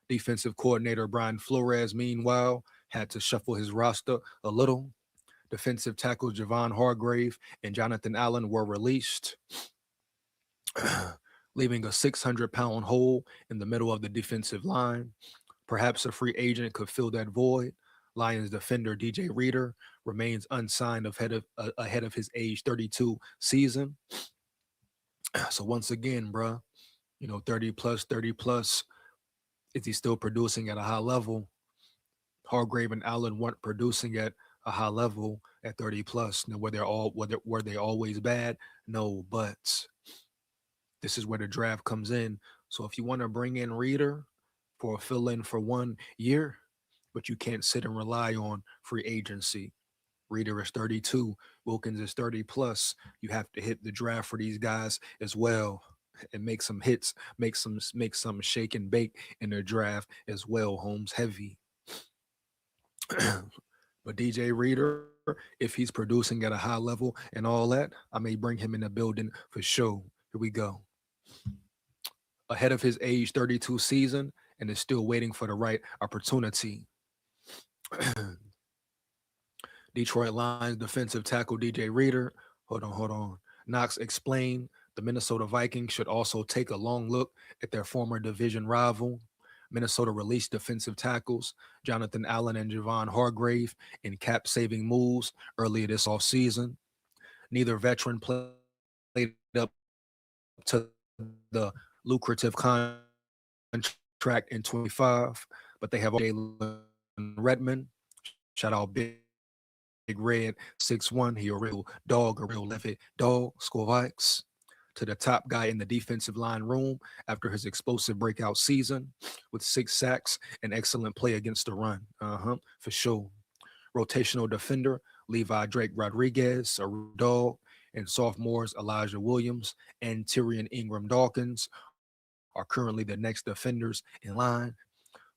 Defensive coordinator Brian Flores, meanwhile, had to shuffle his roster a little. Defensive tackles Javon Hargrave and Jonathan Allen were released, leaving a 600-pound hole in the middle of the defensive line. Perhaps a free agent could fill that void. Lions defender DJ Reader remains unsigned ahead of his age 32 season. So once again, bruh, 30 plus. Is he still producing at a high level? Hargrave and Allen weren't producing at a high level at 30 plus. Now, were they always bad? No, but this is where the draft comes in. So if you want to bring in Reader for a fill-in for 1 year, but you can't sit and rely on free agency. Reader is 32. Wilkins is 30 plus. You have to hit the draft for these guys as well and make some hits, make some shake and bake in their draft as well. Holmes heavy. But DJ Reader, if he's producing at a high level and all that, I may bring him in the building for sure. Here we go. Ahead of his age 32 season and is still waiting for the right opportunity. Detroit Lions defensive tackle DJ Reader. Hold on. Knox explained the Minnesota Vikings should also take a long look at their former division rival. Minnesota released defensive tackles Jonathan Allen and Javon Hargrave in cap-saving moves earlier this offseason. Neither veteran played up to the lucrative contract in 25, but they have Jalen Redmond. Shout out Big Red 6'1". He a real dog, a real lefty dog. SKOL Vikes. To the top guy in the defensive line room after his explosive breakout season with 6 sacks and excellent play against the run. For sure. Rotational defender Levi Drake Rodriguez, a dog, and sophomores Elijah Williams and Tyrion Ingram Dawkins are currently the next defenders in line.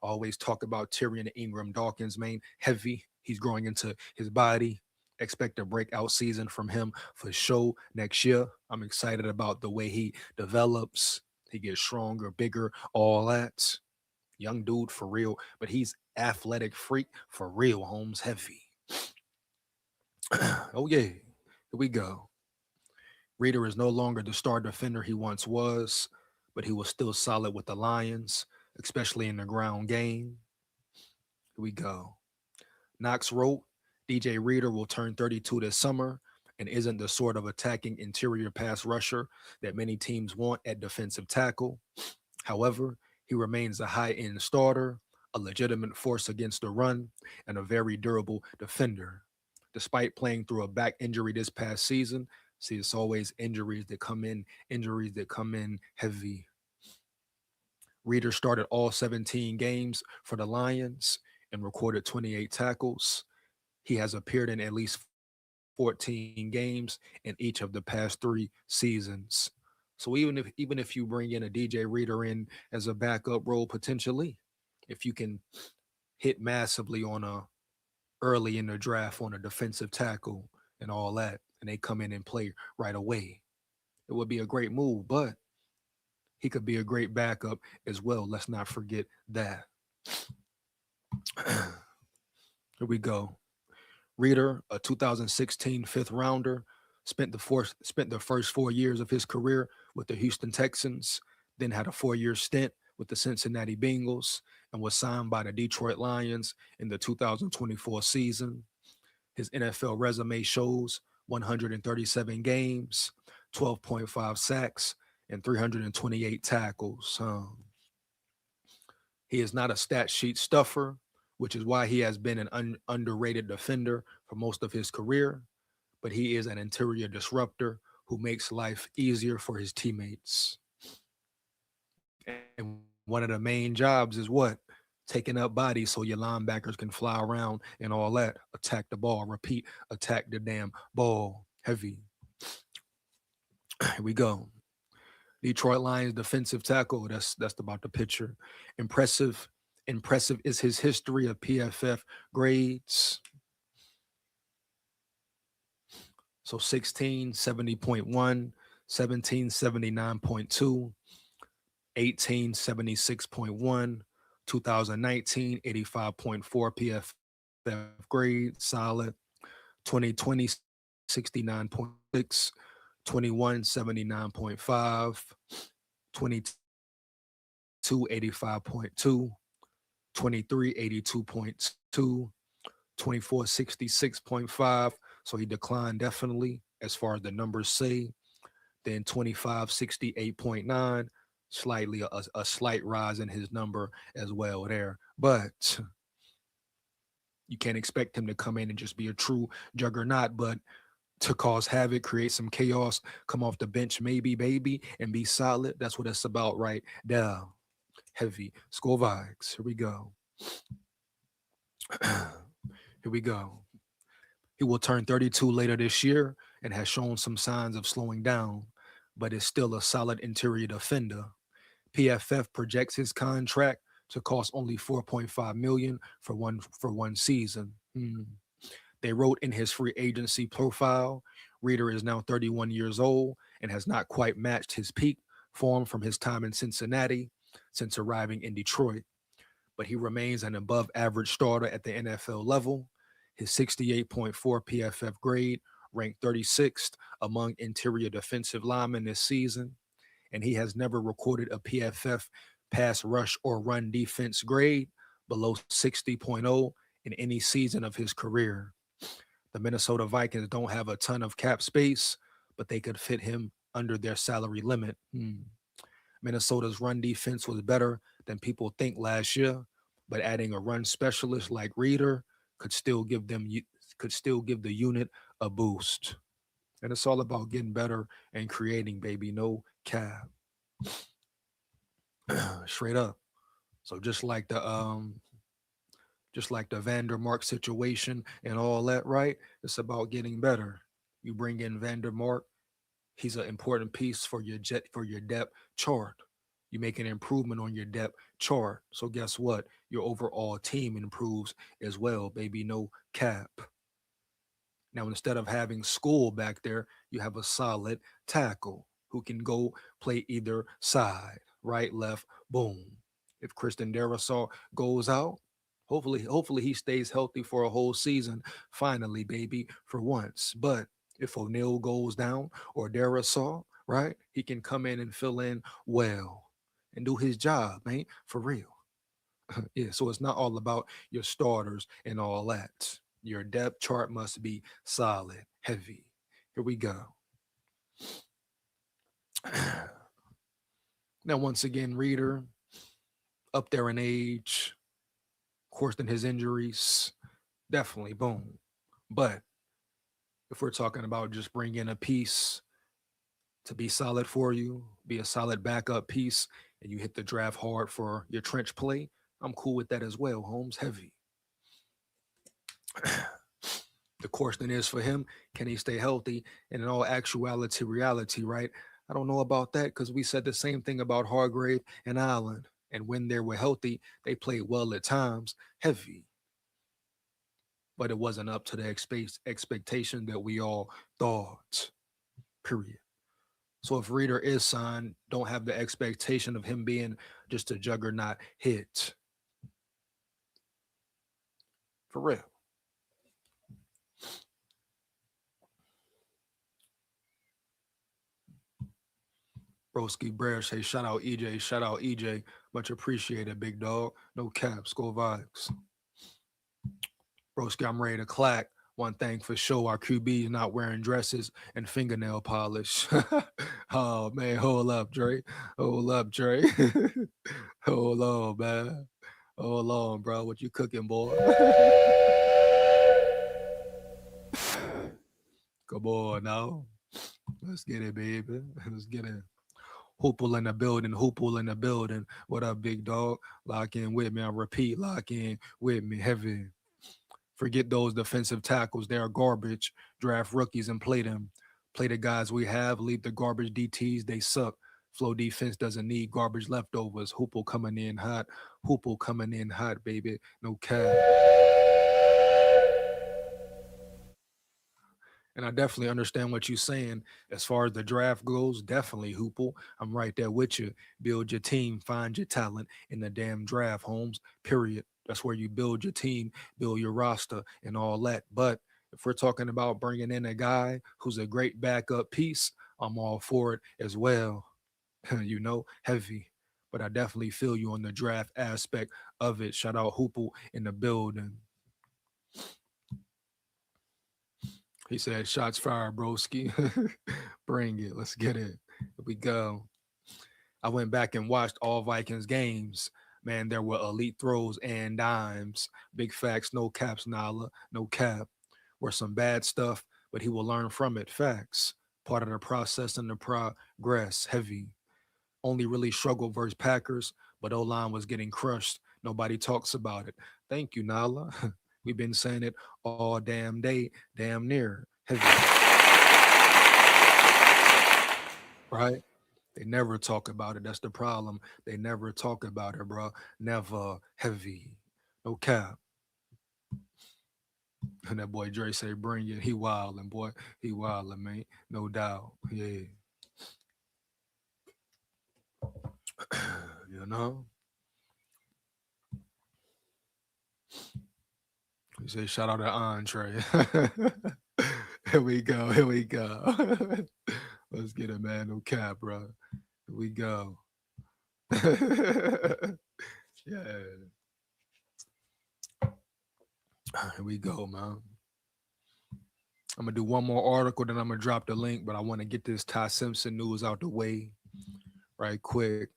Always talk about Tyrion Ingram Dawkins, man. Heavy. He's growing into his body. Expect a breakout season from him for sure next year. I'm excited about the way he develops. He gets stronger, bigger, all that. Young dude for real, but he's athletic freak for real, Holmes heavy. Oh, yeah. Here we go. Reader is no longer the star defender he once was, but he was still solid with the Lions, especially in the ground game. Here we go. Knox wrote, DJ Reader will turn 32 this summer and isn't the sort of attacking interior pass rusher that many teams want at defensive tackle. However, he remains a high-end starter, a legitimate force against the run, and a very durable defender. Despite playing through a back injury this past season, see, it's always injuries that come in heavy. Reader started all 17 games for the Lions and recorded 28 tackles. He has appeared in at least 14 games in each of the past 3 seasons. So even if you bring in a DJ Reader in as a backup role potentially, if you can hit massively early in the draft on a defensive tackle and all that, and they come in and play right away, it would be a great move, but he could be a great backup as well. Let's not forget that. Here we go. Reader, a 2016 fifth rounder, spent the first 4 years of his career with the Houston Texans, then had a 4-year stint with the Cincinnati Bengals and was signed by the Detroit Lions in the 2024 season. His NFL resume shows 137 games, 12.5 sacks, and 328 tackles. He is not a stat sheet stuffer, which is why he has been an underrated defender for most of his career, but he is an interior disruptor who makes life easier for his teammates. And one of the main jobs is what? Taking up bodies so your linebackers can fly around and all that. Attack the ball. Repeat, attack the damn ball. Heavy. Here we go. Detroit Lions defensive tackle. That's about the picture. Impressive is his history of PFF grades. So 1670.1, 1779.2, 1876.1, 2019 85.4 PFF grade, solid. 2020 69.6, 21 79.5, 22 85.2, 23 82.2, 24 66.5. So he declined definitely as far as the numbers say. Then 25 68.9, slightly a slight rise in his number as well there. But you can't expect him to come in and just be a true juggernaut, but to cause havoc, create some chaos, come off the bench maybe, baby, and be solid. That's what it's about right there. Heavy. SKOL VIKES. Here we go. Here we go. He will turn 32 later this year and has shown some signs of slowing down, but is still a solid interior defender. PFF projects his contract to cost only $4.5 million for one season. They wrote in his free agency profile, Reader is now 31 years old and has not quite matched his peak form from his time in Cincinnati since arriving in Detroit, but he remains an above average starter at the NFL level. His 68.4 PFF grade ranked 36th among interior defensive linemen this season, and he has never recorded a PFF pass rush or run defense grade below 60.0 in any season of his career. The Minnesota Vikings don't have a ton of cap space, but they could fit him under their salary limit. Minnesota's run defense was better than people think last year, but adding a run specialist like Reader could still give the unit a boost. And it's all about getting better and creating, baby, no cap. Straight up. So just like the Vandermark situation and all that, right? It's about getting better. You bring in Vandermark, he's an important piece for your depth chart. You make an improvement on your depth chart. So guess what? Your overall team improves as well, baby. No cap. Now, instead of having SKOL back there, you have a solid tackle who can go play either side, right, left, boom. If Christian Darrisaw goes out, hopefully he stays healthy for a whole season, finally, baby, for once. But if O'Neal goes down or Darrisaw, right, he can come in and fill in well and do his job, man, for real. Yeah, so it's not all about your starters and all that. Your depth chart must be solid, heavy. Here we go. Now, once again, Reader, up there in age, of course, than his injuries, definitely, boom. But if we're talking about just bringing a piece to be solid for you, be a solid backup piece, and you hit the draft hard for your trench play, I'm cool with that as well, Holmes. Heavy. The question is for him, can he stay healthy? And in all actuality, reality, right? I don't know about that because we said the same thing about Hargrave and Allen. And when they were healthy, they played well at times, heavy. But it wasn't up to the expectation that we all thought, period. So if Reader is signed, don't have the expectation of him being just a juggernaut hit. For real. Broski Brer say shout out EJ, shout out EJ. Much appreciated, big dog. No cap, SKOL vibes. Broski, I'm ready to clack. One thing for sure, our QB's not wearing dresses and fingernail polish. Oh man, hold up, Dre. Hold up, Dre. Hold on, man. Hold on, bro. What you cooking, boy? Come on now. Let's get it, baby. Let's get it. Hoople in the building, Hoople in the building. What up, big dog? Lock in with me. I repeat, lock in with me. Heavy. Forget those defensive tackles. They are garbage. Draft rookies and play them. Play the guys we have. Leave the garbage DTs. They suck. Flow defense doesn't need garbage leftovers. Hoople coming in hot. Hoople coming in hot, baby. No cap. And I definitely understand what you're saying. As far as the draft goes, definitely Hoople. I'm right there with you. Build your team, find your talent in the damn draft, Holmes. Period. That's where you build your team, build your roster, and all that. But if we're talking about bringing in a guy who's a great backup piece, I'm all for it as well. You know, heavy. But I definitely feel you on the draft aspect of it. Shout out Hoople in the building. He said, shots fired, broski. Bring it. Let's get it. Here we go. I went back and watched all Vikings games. Man, there were elite throws and dimes. Big facts, no caps, Nala. No cap. Were some bad stuff, but he will learn from it. Facts. Part of the process and the progress. Heavy. Only really struggled versus Packers, but O-line was getting crushed. Nobody talks about it. Thank you, Nala. We've been saying it all damn day, damn near. Heavy. Right? They never talk about it. That's the problem. They never talk about it, bro. Never. Heavy. No cap. And that boy Dre say, bring it. He wildin', boy. He wildin', man. No doubt. Yeah. You know? He said, shout out to Andre. Here we go. Here we go. Let's get it, man. No cap, bro. Here we go. Yeah. Here we go, man. I'm going to do one more article, then I'm going to drop the link, but I want to get this Ty Simpson news out the way right quick.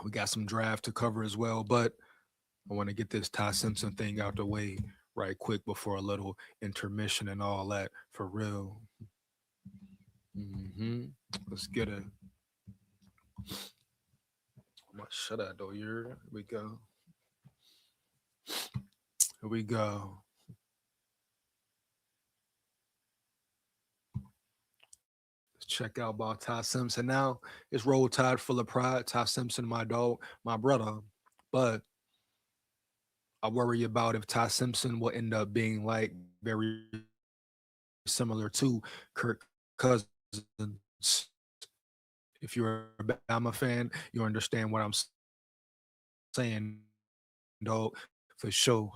We got some draft to cover as well, but I want to get this Ty Simpson thing out the way right quick before a little intermission and all that for real. Let's get it. I'm gonna shut that though. Here we go. Here we go. Let's check out about Ty Simpson now. It's Roll Tide full of pride. Ty Simpson, my dog, my brother. But I worry about if Ty Simpson will end up being like very similar to Kirk Cousins. If you're a Bama fan, you understand what I'm saying, dog, for sure.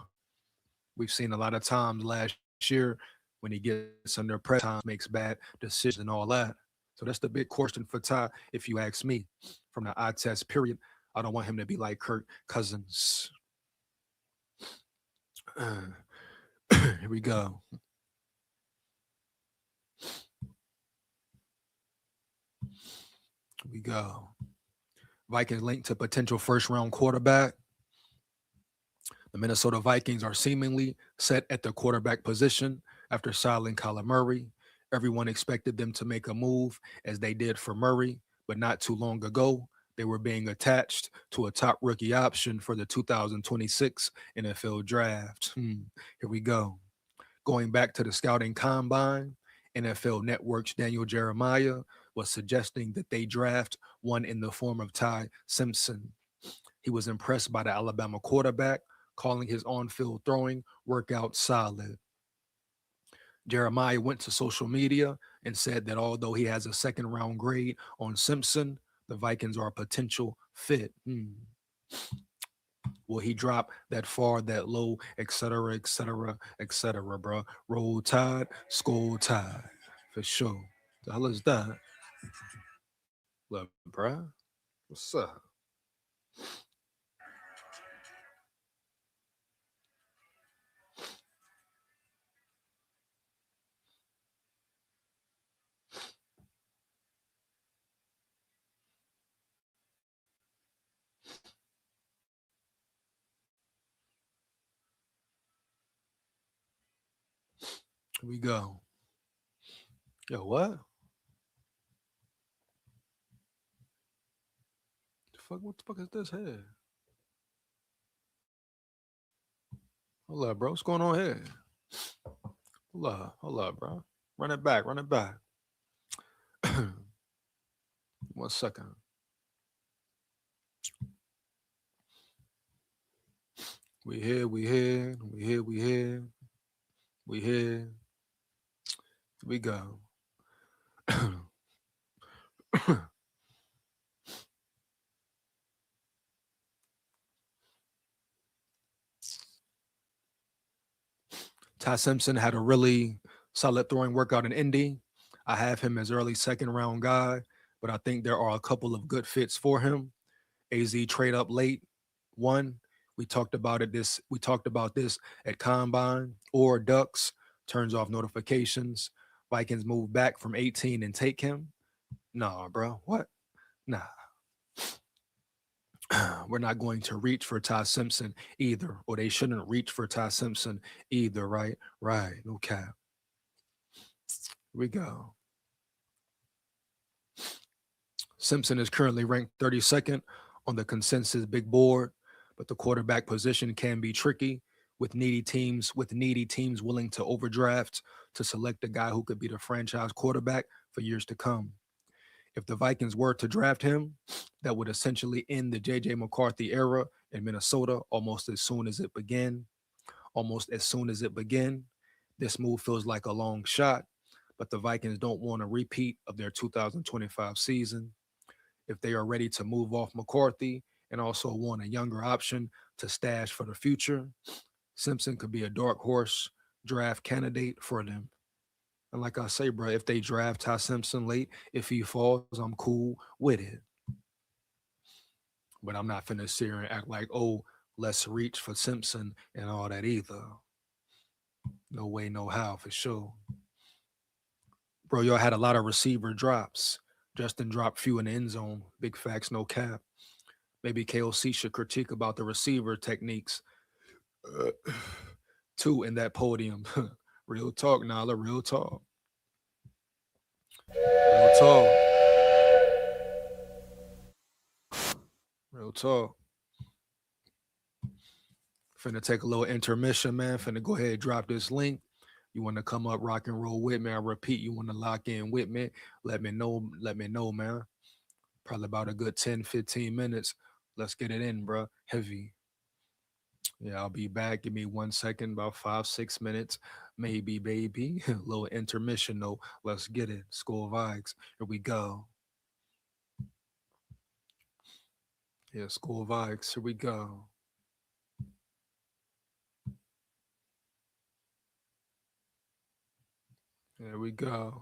We've seen a lot of times last year when he gets under pressure, time makes bad decisions and all that. So that's the big question for Ty, if you ask me. From the eye test period, I don't want him to be like Kirk Cousins. Here we go. Here we go. Vikings linked to potential first-round quarterback. The Minnesota Vikings are seemingly set at the quarterback position after signing Kyler Murray. Everyone expected them to make a move as they did for Murray, but not too long ago, they were being attached to a top rookie option for the 2026 NFL Draft. Here we go. Going back to the scouting combine, NFL Network's Daniel Jeremiah was suggesting that they draft one in the form of Ty Simpson. He was impressed by the Alabama quarterback, calling his on-field throwing workout solid. Jeremiah went to social media and said that although he has a second-round grade on Simpson, the Vikings are a potential fit. Will he drop that far, that low, et cetera, bro? Roll Tide, SKOL Tide, for sure. The hell is that? Look, bruh. What's up? Here we go. Yo, what? What the fuck is this here? Hold up, bro. What's going on here? Hold up, bro. Run it back, run it back. 1 second. We here, we here, we here, we here, we here. We go. Ty Simpson had a really solid throwing workout in Indy. I have him as early second round guy, but I think there are a couple of good fits for him. AZ trade up late. One, we talked about this at Combine. Or Ducks turns off notifications. Vikings move back from 18 and take him. Nah, bro. What? Nah. We're not going to reach for Ty Simpson either, or they shouldn't reach for Ty Simpson either, right? Right. No cap. Here we go. Simpson is currently ranked 32nd on the consensus big board, but the quarterback position can be tricky with needy teams willing to overdraft to select a guy who could be the franchise quarterback for years to come. If the Vikings were to draft him, that would essentially end the J.J. McCarthy era in Minnesota almost as soon as it began. This move feels like a long shot, but the Vikings don't want a repeat of their 2025 season. If they are ready to move off McCarthy and also want a younger option to stash for the future, Simpson could be a dark horse draft candidate for them. And like I say, bro, if they draft Ty Simpson late, if he falls, I'm cool with it. But I'm not finna sit here and act like, oh, let's reach for Simpson and all that either. No way, no how, for sure. Bro, y'all had a lot of receiver drops. Justin dropped few in the end zone. Big facts, no cap. Maybe KOC should critique about the receiver techniques. Two in that podium. Real talk, Nala, real talk. Real talk. Real talk. Finna take a little intermission, man. Finna go ahead and drop this link. You want to come up, rock and roll with me? I repeat, you want to lock in with me? Let me know, man. Probably about a good 10, 15 minutes. Let's get it in, bro. Heavy. Yeah, I'll be back. Give me 1 second, about 5, 6 minutes, maybe, baby. A little intermission, though. Let's get it. SKOL VIKES. Here we go. Yeah, SKOL VIKES. Here we go. There we go.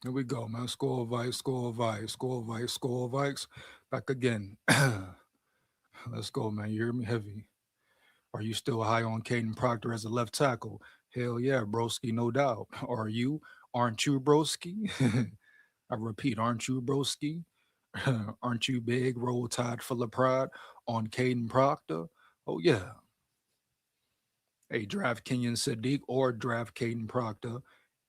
Here we go, man. SKOL Vikes, SKOL Vikes, SKOL Vikes, SKOL Vikes. Back again. Let's go, man. You hear me? Heavy. Are you still high on Caden Proctor as a left tackle? Hell yeah, broski, no doubt. Are you? Aren't you, broski? I repeat, aren't you, broski? Aren't you big, roll tide full of pride on Caden Proctor? Oh yeah. Hey, draft Kenyon Sadiq or draft Caden Proctor,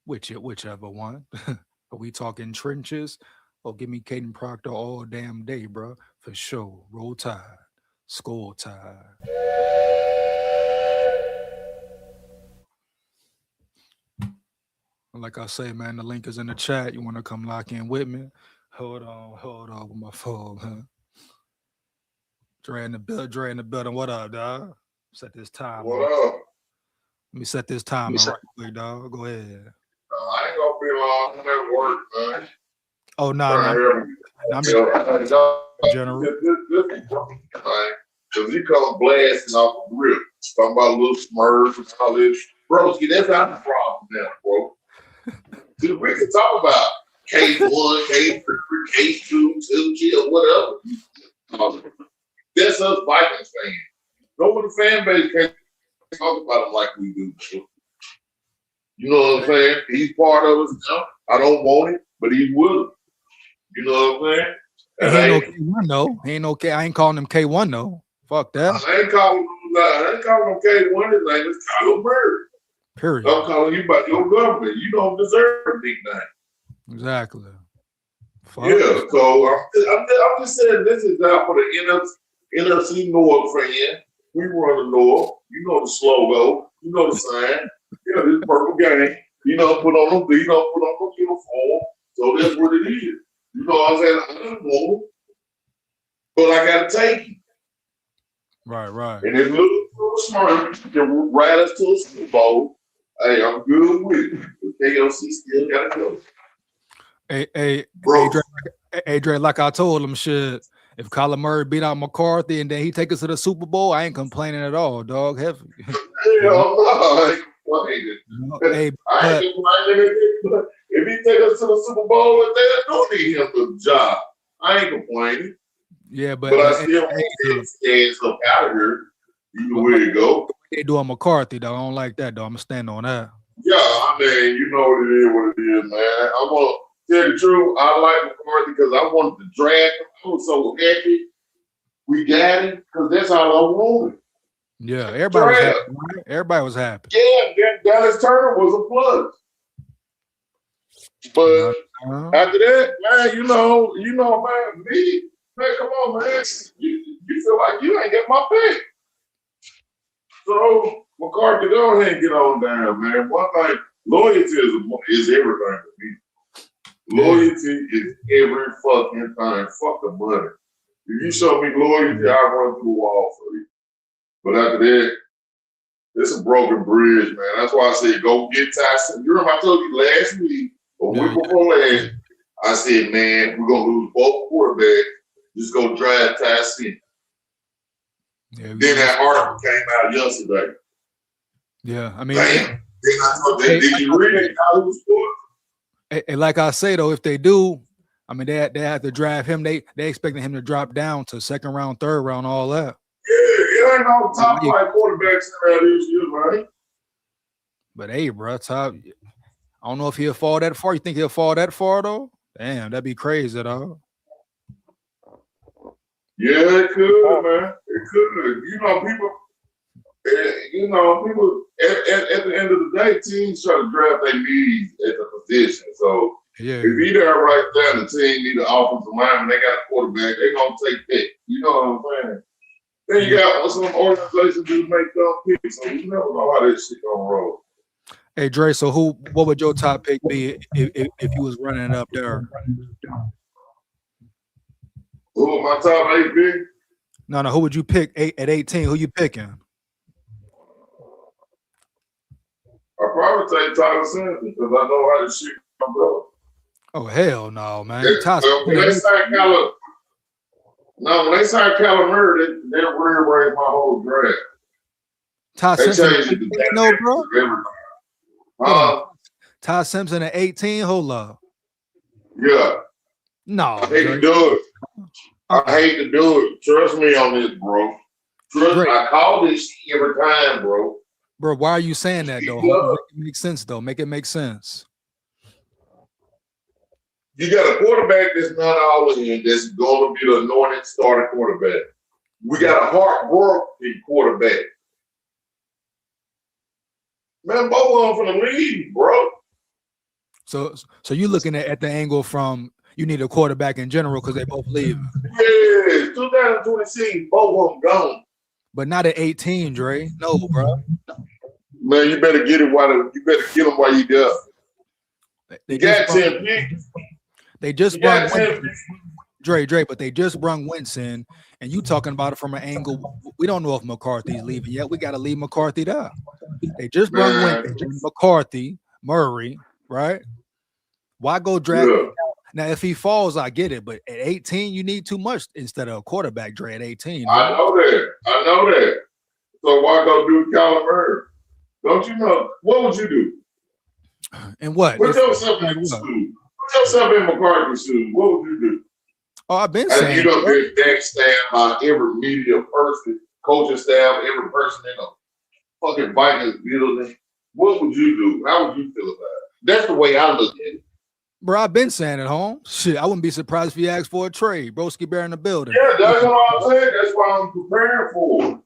whichever one. Are we talking trenches? Oh, give me Caden Proctor all damn day, bro. For sure. Roll tide. SKOL tide. Like I say, man, the link is in the chat. You want to come lock in with me? Hold on with my phone, huh? Dre in the building. What up, dog? Set this time. What up? Let me set this time right quick, dog. Go ahead. I ain't gonna be long. I'm at work, man. Oh, no, I'm general. Because he comes blasting off the rip. Talking about little smurfs and all this. Broski, that's not the problem now, bro. Dude, we can talk about K1, K3, K2, 2G, whatever. That's us Vikings fans. No one the fan base can't talk about him like we do. You know what I'm saying? He's part of us now. I don't want it, but he's willing. You know what I'm saying? And he ain't no K1 though. He ain't no K. I ain't calling him K1 though. Fuck that. I ain't calling him K1. His name is Kyler Murray. Period. I'm calling you about your government. You don't deserve a big name. Exactly. Fuck. Yeah, so I'm just saying this is now for the NFC North fan. We run the North. You know the slogan. You know the sign. Yeah, this purple game. You know, put on the uniform. So that's what it is. You know what I'm saying? I don't want it, but I gotta take it. Right. And if little smart can ride us to a Super Bowl, hey, I'm good with it. The KOC still gotta go. Hey, Dre, like I told him, shit. If Kyler Murray beat out McCarthy and then he take us to the Super Bowl, I ain't complaining at all, dog. Heavy. Hell no, I ain't complaining. Hey, I ain't complaining. If he take us to the Super Bowl, they don't need him for the job. I ain't complaining. Yeah, but I still want his ass up out of here. You know where to go. They do on McCarthy, though. I don't like that, though. I'm going to stand on that. Yeah, I mean, you know what it is, man. I'm going to tell the truth. I like McCarthy because I wanted to draft him. I was so happy we got him because that's all I wanted. Yeah, everybody was happy. Everybody was happy. Yeah, Dallas Turner was a plus. But after that, man, you know, man, man, come on, man. You feel like you ain't get my pick. So McCarthy, go ahead and get on down, man. One thing, loyalty is everything to me. Loyalty is every fucking thing. Fuck the money. If you show me loyalty, I'll run through the wall for you. But after that, it's a broken bridge, man. That's why I said go get Tyson. You remember I told you last week, a week before last, I said, man, we're gonna lose both quarterbacks. Just go drive Tyson. Yeah, then that article came out yesterday. Yeah, I mean, damn. Did you read it? And like I say though, if they do, I mean, they have to draft him. They expecting him to drop down to second round, third round, all that. Yeah, it ain't no top flight quarterbacks around this year, right? But hey, bro, top. I don't know if he'll fall that far. You think he'll fall that far though? Damn, that'd be crazy, though. Yeah, it could, man. It could. You know, people. At the end of the day, teams try to draft their needs at the position. So if he there right there, the team need an offensive lineman, they got a quarterback, they gonna take that. You know what I'm saying? Then you got some organizations who make dumb picks, so you never know how this shit gonna roll. Hey Dre, so what would your top pick be if you was running it up there? Who my top 8 pick? No, who would you pick at 18? Who you picking? I'd probably take Tyler Simpson because I know how this shit comes up. Oh, hell no, man. When they signed Kyler Murray, they rearranged my whole draft. Ty Simpson, no, bro. Ty Ty Simpson at 18, hold up. Yeah. No, I hate to do it. I hate to do it. Trust me on this, bro. Trust me. I call this shit every time, bro. Bro, why are you saying that though? Make it make sense though. Make it make sense. You got a quarterback that's not all in, that's going to be the anointed starting quarterback. We got a heartbroken quarterback. Man, both of them from the league, bro. So you're looking at the angle from you need a quarterback in general because they both leave. Yeah, 2026, both of them gone. But not at 18, Dre. No, bro. Man, you better get it while you better get them while you got. They got 10 picks. They just brung Dre, but they just brung Wentz in, and you talking about it from an angle. We don't know if McCarthy's leaving yet. We got to leave McCarthy there. They just brung Wentz, McCarthy, Murray, right? Why go drag him out? Now, if he falls, I get it, but at 18, you need too much instead of a quarterback, Dre, at 18. I know that. So why go do Kyler Murray? Don't you know? What would you do? And what? Put yourself in the shoes. Put yourself in McCarthy's shoes. What would you do? Oh, I've been saying. You don't get that staff by every media person, coaching staff, every person in the fucking Vikings building. What would you do? How would you feel about it? That's the way I look at it. Bro, I've been saying at home. Shit, I wouldn't be surprised if he asked for a trade. Broski Bear in the building. Yeah, that's what I'm saying. That's what I'm preparing for.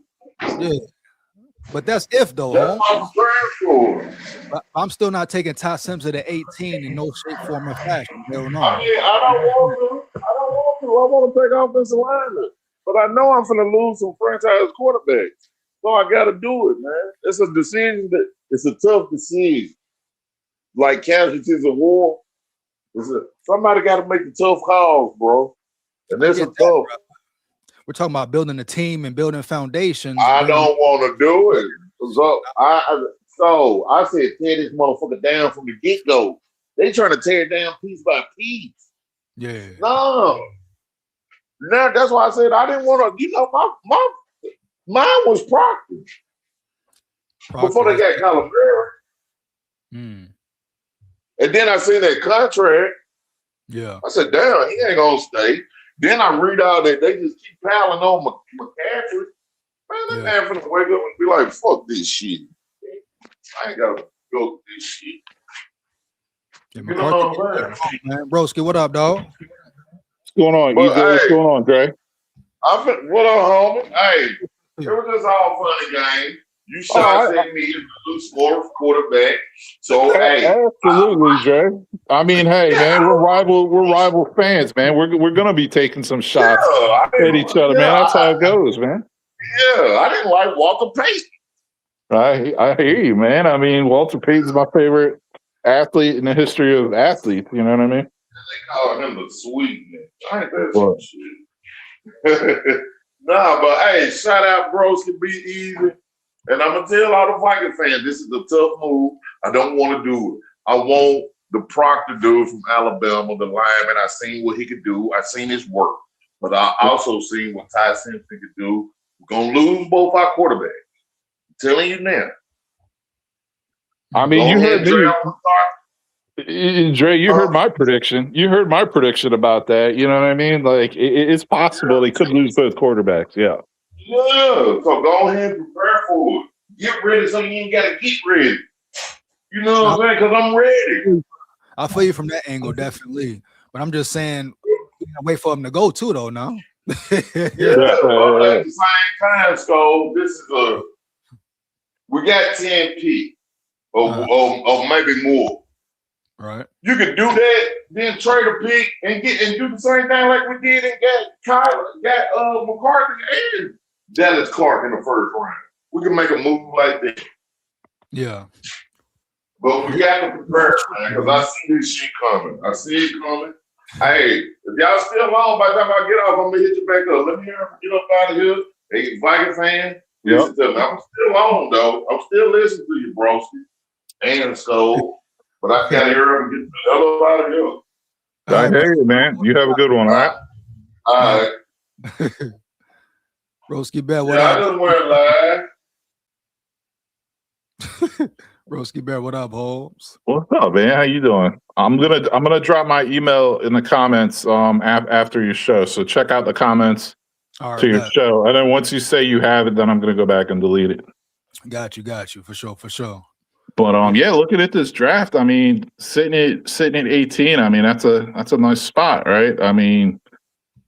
Yeah. But that's if though. That's what I'm preparing for. I'm still not taking Ty Simpson at 18 in no shape, form, or fashion. Hell no. I mean, I don't want to. I want to take offensive lineman. But I know I'm going to lose some franchise quarterbacks. So I got to do it, man. It's a decision it's a tough decision. Like casualties of war. Somebody got to make the tough calls, bro. And this is tough. Bro. We're talking about building a team and building foundations. I don't want to do it. So I said, tear this motherfucker down from the get-go. They trying to tear it down piece by piece. Yeah. No. Now that's why I said I didn't want to. You know, mine was Proctor. Before they got Kyler Murray. And then I seen that contract. Yeah. I said, damn, he ain't gonna stay. Then I read out that they just keep piling on McCaffrey. Man, that man finna wake up and be like, fuck this shit. I ain't gotta go with this shit. Yeah, you know what I'm saying? Man, Broski, what up, dog? What's going on? What's going on, Dre? What up, homie? Hey, it was just all funny game. You shot at me as a score quarterback. So absolutely, Dre. I mean, hey, man, we're rival fans, man. We're gonna be taking some shots at each other, man. That's how it goes, man. Yeah, I didn't like Walter Payton. I hear you, man. I mean, Walter Payton's my favorite athlete in the history of athletes. You know what I mean? They call him the sweet man. I ain't that some shit. Nah, but hey, shout out, bros, can be easy. And I'm gonna tell all the Viking fans, this is a tough move. I don't want to do it. I want the Proctor dude from Alabama, the lineman. I seen what he could do. I seen his work, but I also seen what Ty Simpson could do. We're gonna lose both our quarterbacks. I'm telling you now. I mean, you heard me. Dre, you heard my prediction. You heard my prediction about that. You know what I mean? Like, it's possible they could lose both quarterbacks. Yeah. Yeah. So go ahead and prepare for it. Get ready so you ain't got to get ready. You know what I'm saying? Because I'm ready. I feel you from that angle, definitely. But I'm just saying, we gotta wait for them to go too, though. Now. But at the same time, SKOL, this is we got 10 picks or maybe more. Right. You could do that, then trade a pick and do the same thing like we did and got McCarthy and Dallas Clark in the first round. We can make a move like that. Yeah. But we got to prepare, man, because I see this shit coming. I see it coming. Hey, if y'all still on by the time I get off, I'm gonna hit you back up. Let me hear get up out of here. Hey, Viking fan, listen to me. I'm still on though. I'm still listening to you, broski and SKOL. But I can't hear him get the hell up out of here. I hear you, man. You have a good one, all right? All right. Broski Bear, what I just went live. Broski Bear, what up, Holmes? What's up, man? How you doing? I'm gonna drop my email in the comments after your show. So check out the comments to your show, and then once you say you have it, then I'm gonna go back and delete it. Got you, for sure. But yeah, looking at this draft, I mean, sitting at 18, I mean, that's a nice spot, right? I mean,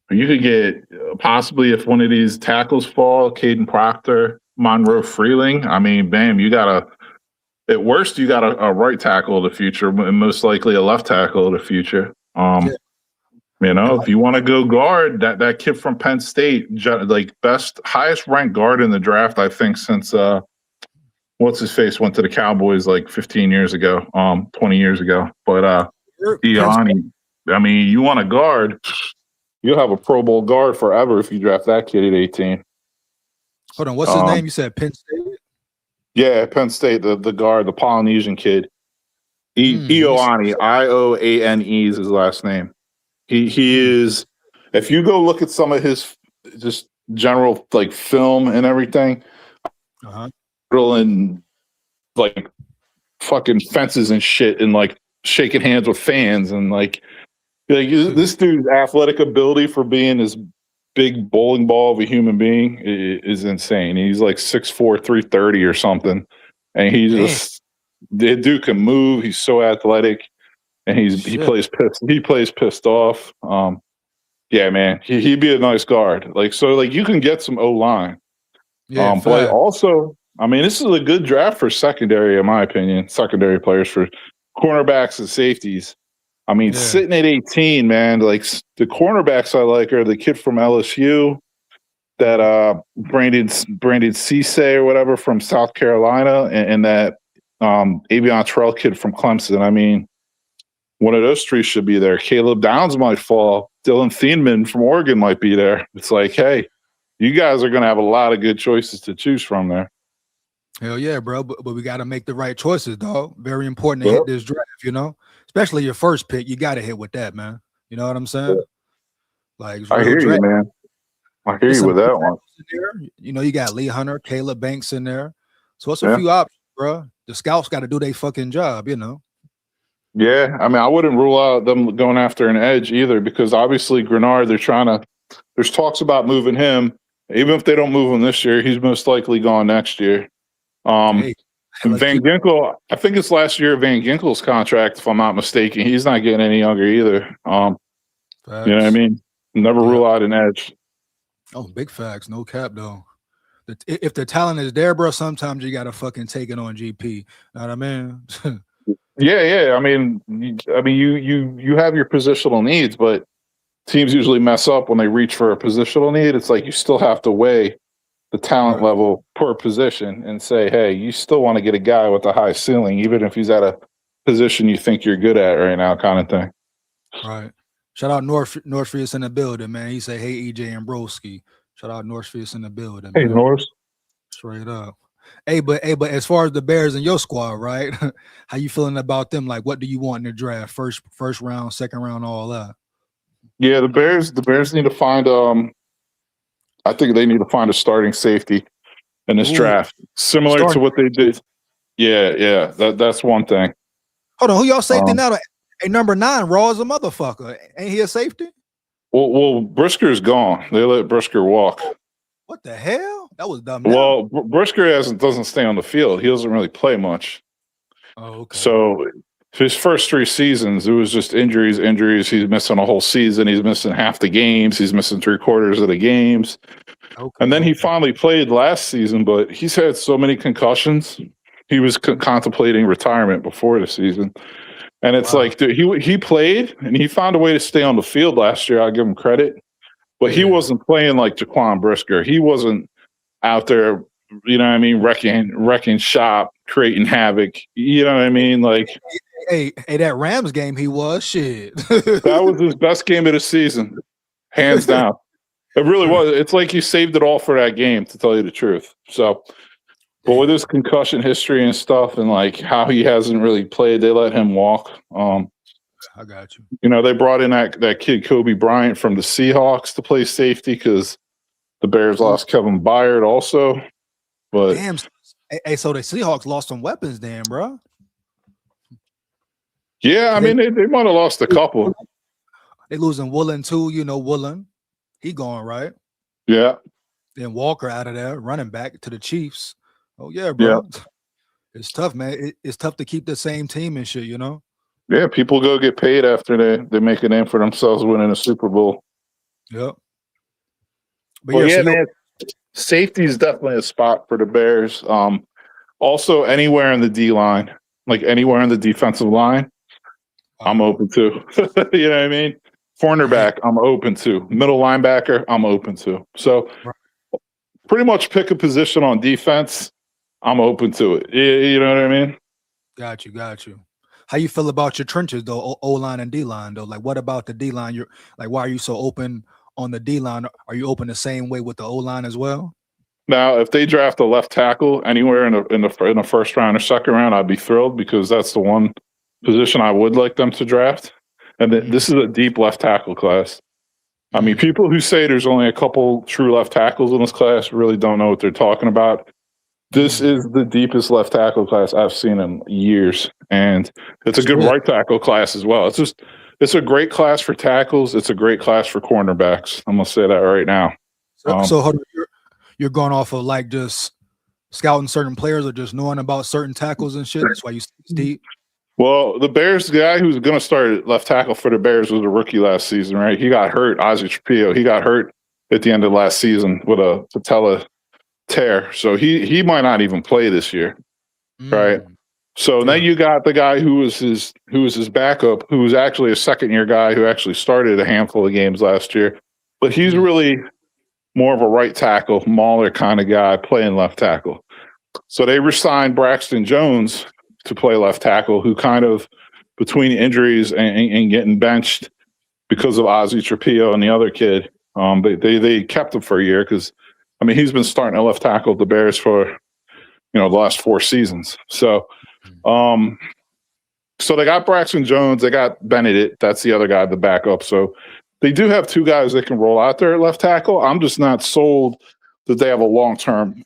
you could get possibly if one of these tackles fall, Caden Proctor, Monroe Freeling. I mean, bam, you got at worst you got a right tackle of the future, and most likely a left tackle of the future. You know, if you want to go guard, that kid from Penn State, like highest ranked guard in the draft, I think, since what's his face went to the Cowboys like 15 years ago, 20 years ago. But Iani, I mean, you want a guard, you'll have a Pro Bowl guard forever if you draft that kid at 18. Hold on, what's his name? You said Penn State? Yeah, Penn State, the guard, the Polynesian kid. Ioane, Ioane is his last name. He is, if you go look at some of his just general like film and everything, drilling like fucking fences and shit and like shaking hands with fans and like this dude's athletic ability for being this big bowling ball of a human being is insane. He's like 6'4", 330 or something, and the dude can move. He's so athletic, and he plays pissed off. Yeah, man, he'd be a nice guard. Like you can get some O-line. Yeah, but also, I mean, this is a good draft for secondary, in my opinion. Secondary players for cornerbacks and safeties. I mean, sitting at 18, man, like the cornerbacks I like are the kid from LSU, that Brandon Cisse or whatever from South Carolina, and that Avion Terrell kid from Clemson. I mean, one of those three should be there. Caleb Downs might fall. Dylan Thieneman from Oregon might be there. It's like, hey, you guys are going to have a lot of good choices to choose from there. Hell yeah, bro. But we got to make the right choices, dog. Very important to hit this draft, you know? Especially your first pick. You got to hit with that, man. You know what I'm saying? Like, I hear you, man. I hear you with that one. You know, you got Lee Hunter, Caleb Banks in there. So it's a few options, bro. The scouts got to do their fucking job, you know? Yeah, I mean, I wouldn't rule out them going after an edge either, because obviously Grenard, there's talks about moving him. Even if they don't move him this year, he's most likely gone next year. Van Ginkel, I think it's last year Van Ginkel's contract, if I'm not mistaken. He's not getting any younger either. You know what I mean? Never rule out an edge. Oh, big facts. No cap, though. If the talent is there, bro, sometimes you got to fucking take it on GP. You know what I mean? Yeah. I mean, you have your positional needs, but teams usually mess up when they reach for a positional need. It's like you still have to weigh the talent level per position and say, hey, you still want to get a guy with a high ceiling, even if he's at a position you think you're good at right now, kind of thing. Right. Shout out Northfields in the building, man. He said, hey, EJ and Broski. Shout out Northfields in the building. Hey, man. North. Straight up. Hey, but as far as the Bears in your squad, right? How you feeling about them? Like, what do you want in the draft? First round, second round, all that. Yeah, the Bears need to find I think they need to find a starting safety in this draft, similar to what they did. Yeah, that's one thing. Hold on, who y'all safety now? Hey, number 9, raw as a motherfucker. Ain't he a safety? Well, Brisker's gone. They let Brisker walk. What the hell? That was dumb. Well, Brisker doesn't stay on the field. He doesn't really play much. Oh, okay. So his first 3 seasons, it was just injuries. He's missing a whole season. He's missing half the games. He's missing 3/4 of the games. Okay. And then he finally played last season, but he's had so many concussions. He was contemplating retirement before the season. And it's like, dude, he played and he found a way to stay on the field last year. I'll give him credit. But he wasn't playing like Jaquan Brisker. He wasn't out there, you know what I mean, wrecking shop, creating havoc. You know what I mean? Like, hey, that Rams game, he was shit. That was his best game of the season, hands down. It really was. It's like he saved it all for that game, to tell you the truth. So, but with his concussion history and stuff, and like how he hasn't really played, they let him walk. I got you. You know, they brought in that kid Kobe Bryant from the Seahawks to play safety because the Bears lost Kevin Byard also. But damn, Hey, so the Seahawks lost some weapons then, bro. Yeah, I mean, they might have lost a couple. They losing Woolen too, Woolen. He gone, right? Yeah. Then Walker out of there, running back to the Chiefs. Oh, yeah, bro. Yeah. It's tough, man. It's tough to keep the same team and shit, Yeah, people go get paid after they make a name for themselves winning a Super Bowl. Yep. But yeah, so man, safety is definitely a spot for the Bears. Also, anywhere in the D line, like anywhere in the defensive line, I'm open to. You know what I mean? Cornerback, I'm open to. Middle linebacker, I'm open to. So pretty much pick a position on defense, I'm open to it. You know what I mean? Got you. How you feel about your trenches though, O-line and D-line though? Like, what about the D-line? You're like, why are you so open on the D-line? Are you open the same way with the O-line as well? Now, if they draft a left tackle anywhere in the first round or second round, I'd be thrilled because that's the one position I would like them to draft. And this is a deep left tackle class. I mean, people who say there's only a couple true left tackles in this class really don't know what they're talking about. This is the deepest left tackle class I've seen in years. And it's a good right tackle class as well. It's a great class for tackles. It's a great class for cornerbacks. I'm going to say that right now. So you're going off of like just scouting certain players or just knowing about certain tackles and shit? That's why you see it's deep? Well, the Bears, the guy who's going to start at left tackle for the Bears was a rookie last season, right? He got hurt, Ozzie Trapillo. He got hurt at the end of last season with a patella tear. So he might not even play this year, right? So then you got the guy who was his backup, who was actually a second-year guy who actually started a handful of games last year. But he's really more of a right tackle, mauler kind of guy playing left tackle. So they re-signed Braxton Jones to play left tackle, who kind of between injuries and getting benched because of Ozzie Trapillo and the other kid, they kept him for a year because, I mean, he's been starting at left tackle at the Bears for, the last 4 seasons. So, so they got Braxton Jones, they got Benedict, that's the other guy, the backup. So they do have 2 guys that can roll out there at left tackle. I'm just not sold that they have a long-term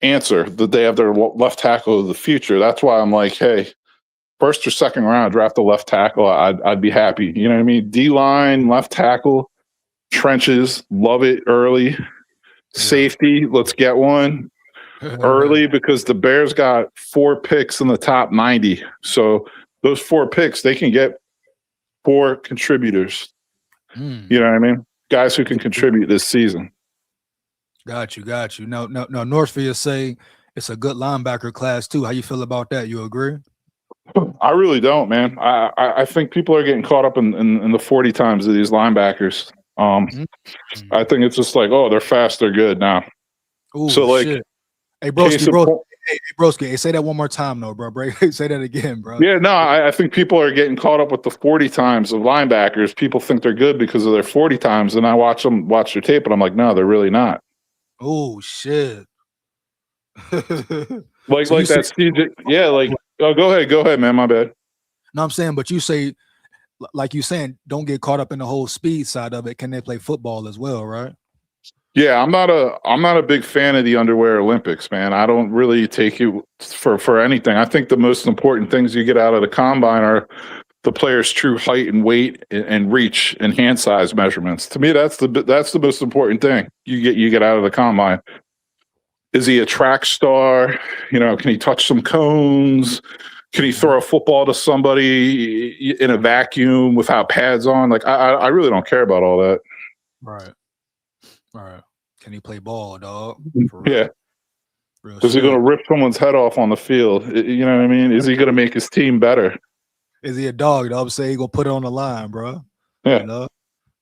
answer, that they have their left tackle of the future. That's why I'm like, hey, first or second round, draft a left tackle. I'd be happy. You know what I mean? D-line, left tackle, trenches, love it early. Safety, let's get one early because the Bears got 4 picks in the top 90. So those 4 picks, they can get 4 contributors. You know what I mean? Guys who can contribute this season. Got you. No, Northfield say it's a good linebacker class too. How you feel about that? You agree? I really don't, man. I think people are getting caught up in the 40 times of these linebackers. I think it's just like, oh, they're fast, they're good now. Ooh, so like, shit. Hey, broski, say that one more time, though, bro. Say that again, bro. Yeah, no, I think people are getting caught up with the 40 times of linebackers. People think they're good because of their 40 times, and I watch their tape, and I'm like, no, they're really not. Oh shit! like that CJ, yeah. Like, oh, go ahead, man. My bad. No, I'm saying, but you say, like you saying, don't get caught up in the whole speed side of it. Can they play football as well, right? Yeah, I'm not a big fan of the underwear Olympics, man. I don't really take it for anything. I think the most important things you get out of the combine are the player's true height and weight and reach and hand size measurements. To me, that's the most important thing you get out of the combine. Is he a track star? Can he touch some cones? Can he throw a football to somebody in a vacuum without pads on? Like, I really don't care about all that. Right. Can he play ball, dog? Yeah. Is he going to rip someone's head off on the field? You know what I mean? Is he going to make his team better? Is he a dog? I'm saying he going to put it on the line, bro. Yeah.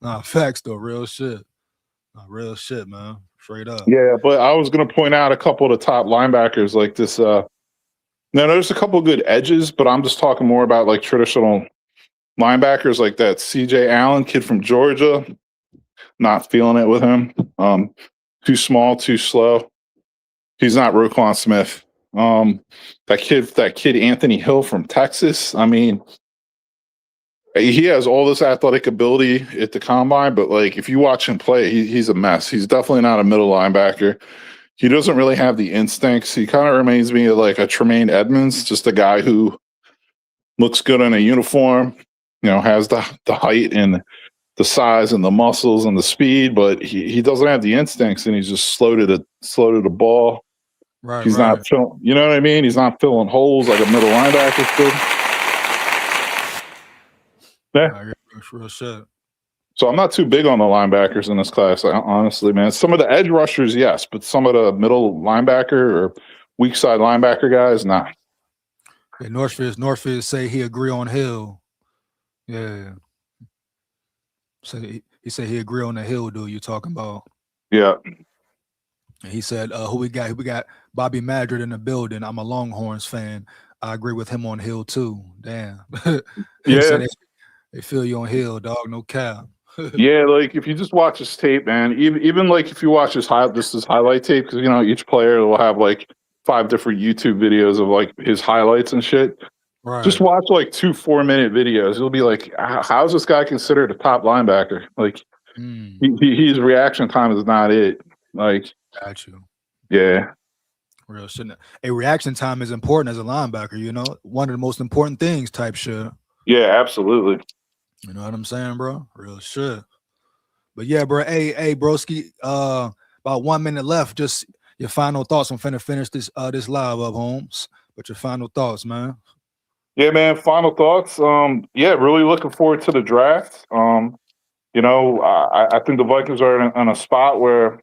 Nah, facts, though. Real shit. Real shit, man. Straight up. Yeah, but I was going to point out a couple of the top linebackers like this. Now, there's a couple of good edges, but I'm just talking more about like traditional linebackers like that CJ Allen kid from Georgia. Not feeling it with him. Too small, too slow. He's not Roquan Smith. That kid Anthony Hill from Texas. I mean, he has all this athletic ability at the combine, but like if you watch him play, he's a mess. He's definitely not a middle linebacker. he doesn't really have the instincts. He kind of reminds me of like a Tremaine Edmonds, just a guy who looks good in a uniform, has the height and the size and the muscles and the speed, but he doesn't have the instincts, and he's just slow to the ball. Right. He's not filling, you know what I mean? He's not filling holes like a middle linebacker could. Yeah. Real shit. So I'm not too big on the linebackers in this class, honestly, man. Some of the edge rushers, yes, but some of the middle linebacker or weak side linebacker guys, nah. Yeah, Northfield say he agree on Hill. Yeah. So he said he agree on the Hill dude you talking about. Yeah. And he said, who we got? We got Bobby Madrid in the building. I'm a Longhorns fan. I agree with him on Hill too. Damn. Yeah. So they feel you on Hill, dog. No cap. Yeah, like if you just watch his tape, man, even like if you watch his highlight tape, because each player will have like 5 different YouTube videos of like his highlights and shit. Right. Just watch like 2 4-minute videos. You'll be like, how's this guy considered a top linebacker? Like his reaction time is not it. Like, got you. Yeah. Real shit. A reaction time is important as a linebacker, one of the most important things type shit. Yeah, absolutely. You know what I'm saying, bro? Real shit. But yeah, bro. Hey, broski. About 1 minute left. Just your final thoughts. I'm finna finish this live up, Holmes. But your final thoughts, man. Yeah, man. Final thoughts. Yeah, really looking forward to the draft. I think the Vikings are in a spot where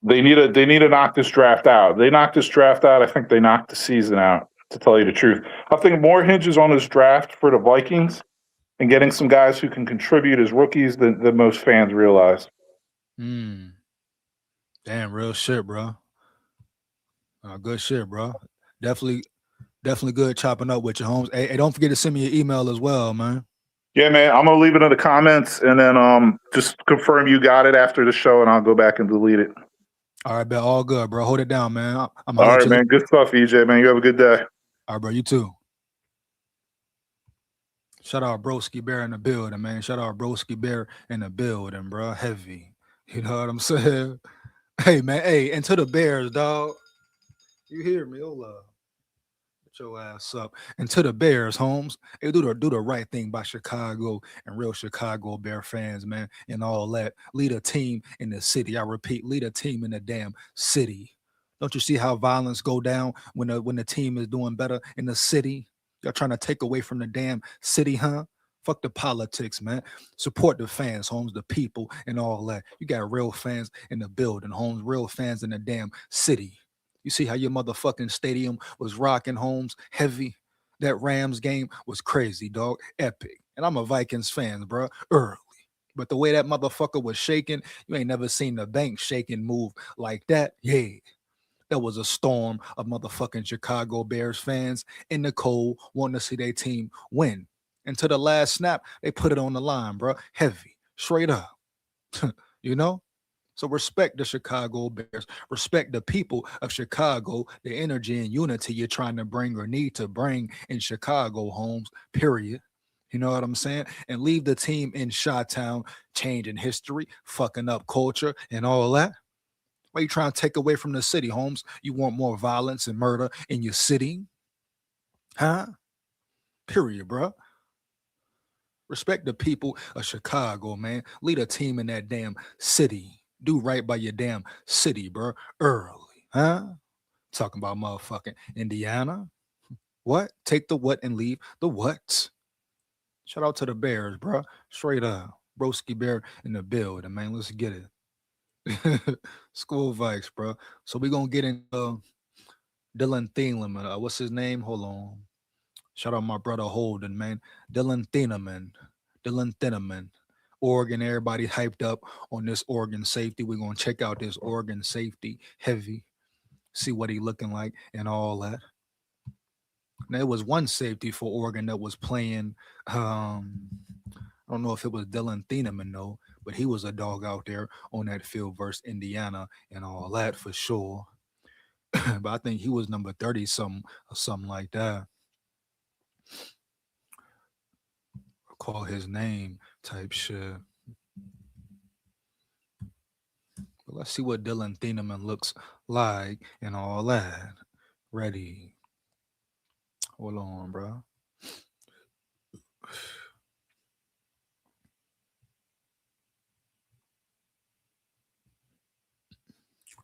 they need to knock this draft out. They knock this draft out, I think they knock the season out, to tell you the truth. I think more hinges on this draft for the Vikings and getting some guys who can contribute as rookies than most fans realize. Damn, real shit, bro. Good shit, bro. Definitely good chopping up with you, Holmes. Hey, don't forget to send me your email as well, man. Yeah, man. I'm gonna leave it in the comments and then just confirm you got it after the show, and I'll go back and delete it. All right, bet. All good, bro. Hold it down, man. All right, man. Good stuff, EJ, man. You have a good day. All right, bro. You too. Shout out Broski Bear in the building, man. Shout out Broski Bear in the building, bro. Heavy. You know what I'm saying? Hey, man. Hey, and to the Bears, dog. You hear me? Hold up. Get your ass up. And to the Bears, Holmes. Hey, do the right thing by Chicago and real Chicago Bear fans, man, and all that. Lead a team in the city. I repeat, lead a team in the damn city. Don't you see how violence go down when the team is doing better in the city? Y'all trying to take away from the damn city, huh? Fuck the politics, man. Support the fans, Holmes, the people, and all that. You got real fans in the building, Holmes, real fans in the damn city. You see how your motherfucking stadium was rocking, Holmes, heavy? That Rams game was crazy, dog, epic. And I'm a Vikings fan, bro, early. But the way that motherfucker was shaking, you ain't never seen the bank shaking move like that. Yeah. There was a storm of motherfucking Chicago Bears fans in the cold wanting to see their team win. And to the last snap, they put it on the line, bro. Heavy, straight up. So respect the Chicago Bears. Respect the people of Chicago, the energy and unity you're trying to bring or need to bring in Chicago, Holmes, period. You know what I'm saying? And leave the team in Chi-Town, changing history, fucking up culture and all that. Why you trying to take away from the city, Holmes? You want more violence and murder in your city? Huh? Period, bro. Respect the people of Chicago, man. Lead a team in that damn city. Do right by your damn city, bro. Early, huh? Talking about motherfucking Indiana. What? Take the what and leave the what? Shout out to the Bears, bro. Straight up. Broski Bear in the building, man. Let's get it. SKOL Vikes, bro. So we're gonna get into Dylan Thieleman. What's his name? Hold on. Shout out my brother Holden, man. Dylan Thieleman. Oregon, everybody hyped up on this Oregon safety. We're gonna check out this Oregon safety heavy, see what he looking like and all that. Now, there was one safety for Oregon that was playing. I don't know if it was Dylan Thieleman though, but he was a dog out there on that field versus Indiana and all that for sure. But I think he was number 30 something or something like that. Call his name type shit. But let's see what Dylan Thieneman looks like and all that. Ready. Hold on, bro.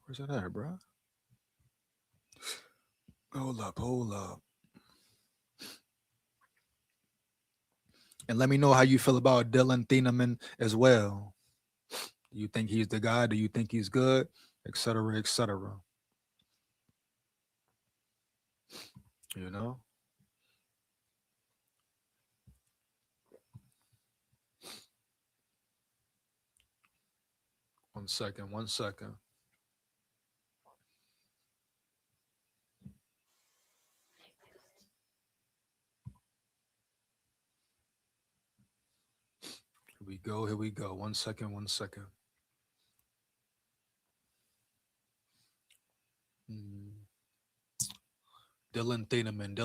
Where's that at, bro? Hold up. And let me know how you feel about Dylan Thieneman as well. Do you think he's the guy? Do you think he's good? Et cetera, et cetera. You know? One second. Here we go. One second. Dylan Thieneman.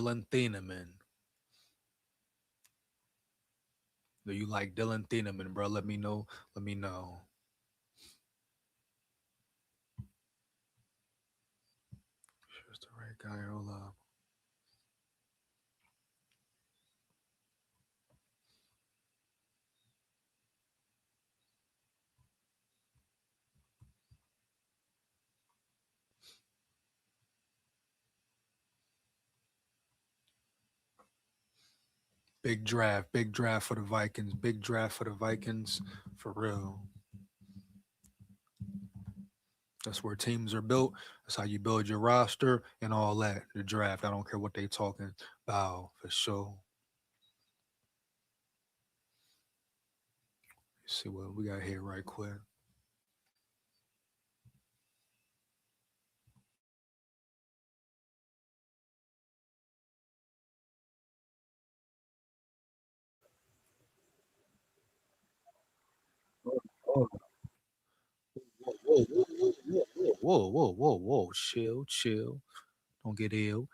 Do you like Dylan Thieneman, bro? Let me know. Here's the right guy. Hold up. Big draft for the Vikings. Big draft for the Vikings, for real. That's where teams are built. That's how you build your roster and all that. The draft, I don't care what they talking about, for sure. Let's see what we got here right quick. Whoa. Chill. Don't get ill.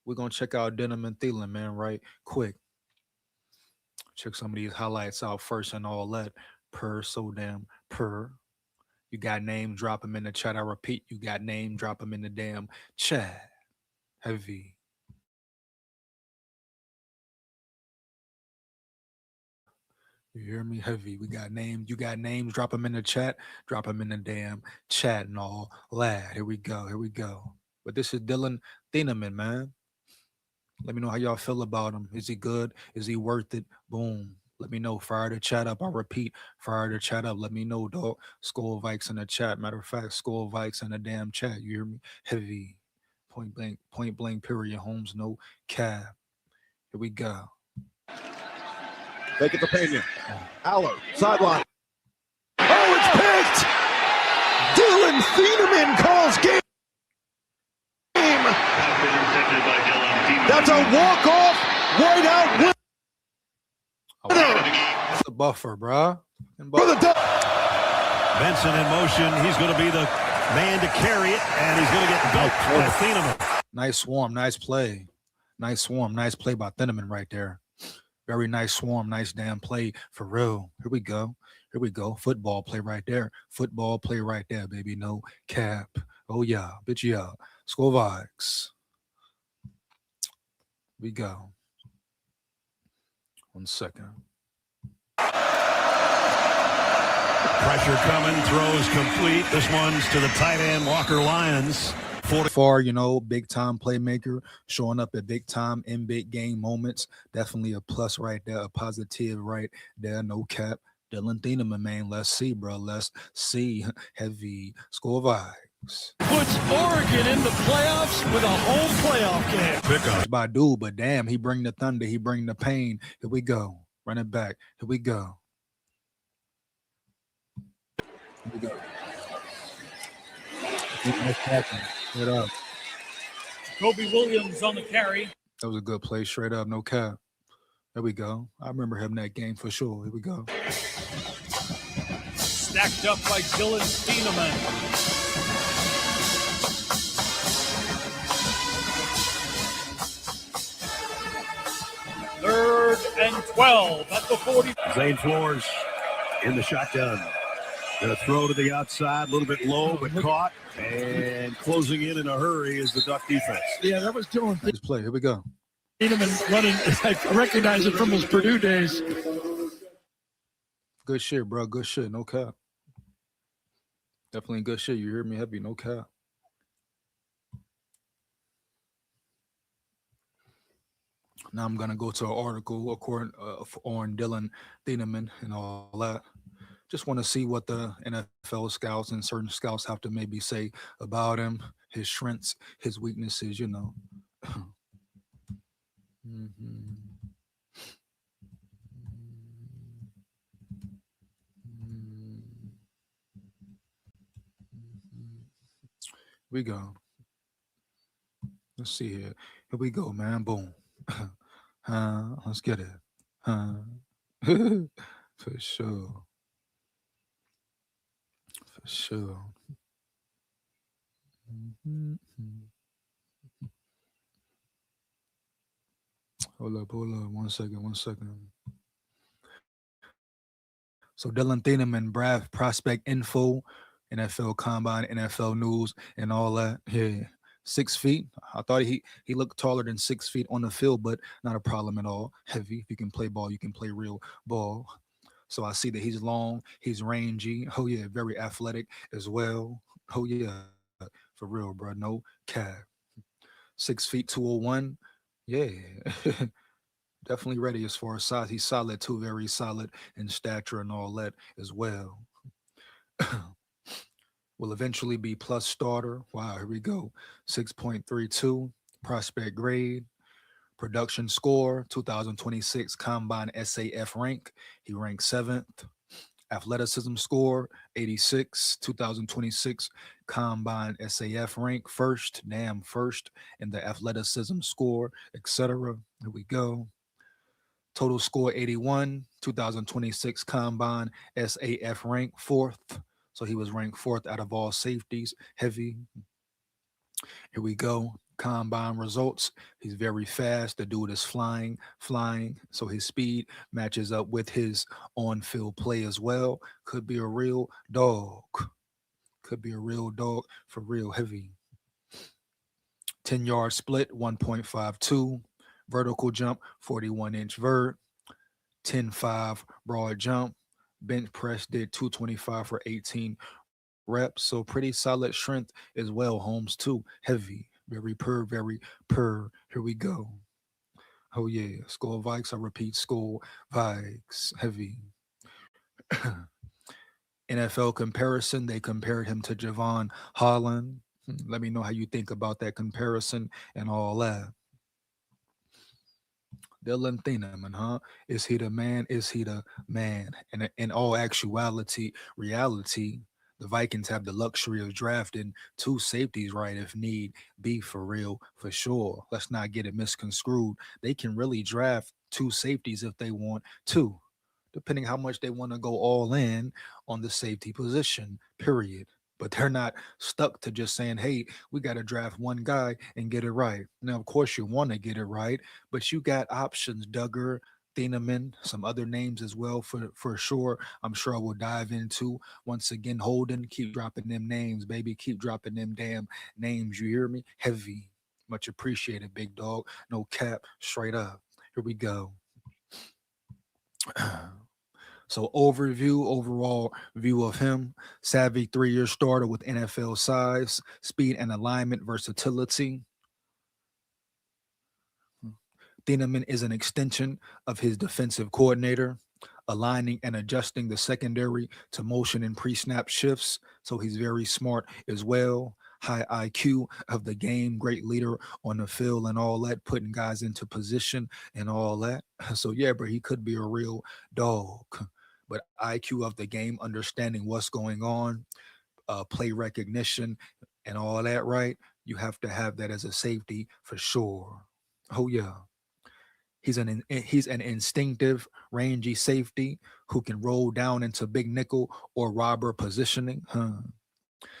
We're going to check out Denham and Thielen, man, right quick. Check some of these highlights out first and all that. You got names, drop them in the chat. I repeat, you got name, drop them in the damn chat. Heavy. You hear me? Heavy. We got names. You got names. Drop them in the chat. Drop them in the damn chat and all that. Here we go. But this is Dylan Thieneman, man. Let me know how y'all feel about him. Is he good? Is he worth it? Boom. Let me know. Fire the chat up. I repeat, fire the chat up. Let me know, dog. SKOL Vikes in the chat. Matter of fact, SKOL Vikes in the damn chat. You hear me? Heavy. Point blank, period. Holmes, no cap. Here we go. Take it to Pena. Aller, sideline. Oh, it's picked! Dylan Thieneman calls game. That's a walk-off, right out winner. That's a buffer, bro. Benson in motion. He's going to be the man to carry it, and he's going to get built by Thieneman. Nice swarm, nice play. Nice play by Thieneman right there. Very nice swarm, nice damn play for real. Here we go. Football play right there, baby. No cap. Oh yeah, bitch yeah. SKOL Vikes. We go. 1 second. Pressure coming, throws complete. This one's to the tight end, Walker Lyons. Far, big time playmaker, showing up at big time in big game moments. Definitely a plus right there, a positive right there. No cap. Dylan Thieneman, man. Let's see, bro. Let's see. Heavy. SKOL Vikes. Puts Oregon in the playoffs with a home playoff game. Pickup. Badu, but damn, he bring the thunder. He bring the pain. Here we go. Run it back. Here we go. Straight up. Kobe Williams on the carry. That was a good play, straight up, no cap. There we go. I remember him that game for sure. Here we go. Stacked up by Dylan Thieneman. Third and 12 at the 40. Zane Flores in the shotgun. The throw to the outside, a little bit low, but caught. And closing in a hurry is the Duck defense. Yeah, that was Dylan Let's play. Here we go. Thieneman running. I recognize it from his Purdue days. Good shit, bro. Good shit. No cap. Definitely good shit. You hear me? Heavy. No cap. Now I'm gonna go to an article according on Dylan Thieneman and all that. Just want to see what the NFL scouts and certain scouts have to maybe say about him, his strengths, his weaknesses, you know. We go. Let's see here. Here we go, man. Boom. Let's get it. For sure. For sure. Hold up. 1 second. So Dylan Thieneman, Brav prospect info, NFL Combine, NFL news, and all that. Yeah. 6 feet. I thought he looked taller than 6 feet on the field, but not a problem at all. Heavy. If you can play ball, you can play real ball. So I see that he's long, he's rangy. Oh yeah, very athletic as well. Oh yeah, for real, bro. No cap. 6 feet 201. Yeah. Definitely ready as far as size. He's solid too, very solid in stature and all that as well. Will eventually be plus starter. Wow, here we go. 6.32 prospect grade. Production score, 2026 Combine SAF rank. He ranked 7th. Athleticism score, 86. 2026 Combine SAF rank, first in the athleticism score, etc. Here we go. Total score, 81. 2026 Combine SAF rank, 4th. So he was ranked 4th out of all safeties. Heavy. Here we go. Combine results. He's very fast. The dude is flying. So his speed matches up with his on-field play as well. Could be a real dog. For real. Heavy. 10-yard split, 1.52. Vertical jump, 41-inch vert. 10.5 broad jump. Bench press did 225 for 18 reps. So pretty solid strength as well. Holmes too. Heavy. Very purr. Here we go. Oh yeah. SKOL Vikes. I repeat, SKOL Vikes. Heavy. NFL comparison. They compared him to Javon Holland. Let me know how you think about that comparison and all that. Dylan Thieneman, huh? Is he the man? Is he the man? And in all reality, the Vikings have the luxury of drafting 2 safeties, right, if need be, for real, for sure. Let's not get it misconstrued. They can really draft 2 safeties if they want to, depending how much they want to go all in on the safety position, period. But they're not stuck to just saying, hey, we got to draft one guy and get it right. Now, of course, you want to get it right, but you got options, Duggar, Thieneman, some other names as well for sure. I'm sure I will dive into. Once again, Holden, keep dropping them names, baby. Keep dropping them damn names. You hear me? Heavy. Much appreciated, big dog. No cap, straight up. Here we go. So overall view of him, savvy 3-year starter with NFL size, speed and alignment, versatility. Thieneman is an extension of his defensive coordinator, aligning and adjusting the secondary to motion and pre-snap shifts. So he's very smart as well. High IQ of the game, great leader on the field and all that, putting guys into position and all that. So yeah, bro, he could be a real dog. But IQ of the game, understanding what's going on, play recognition and all that, right? You have to have that as a safety for sure. Oh yeah. He's an instinctive, rangy safety who can roll down into big nickel or robber positioning.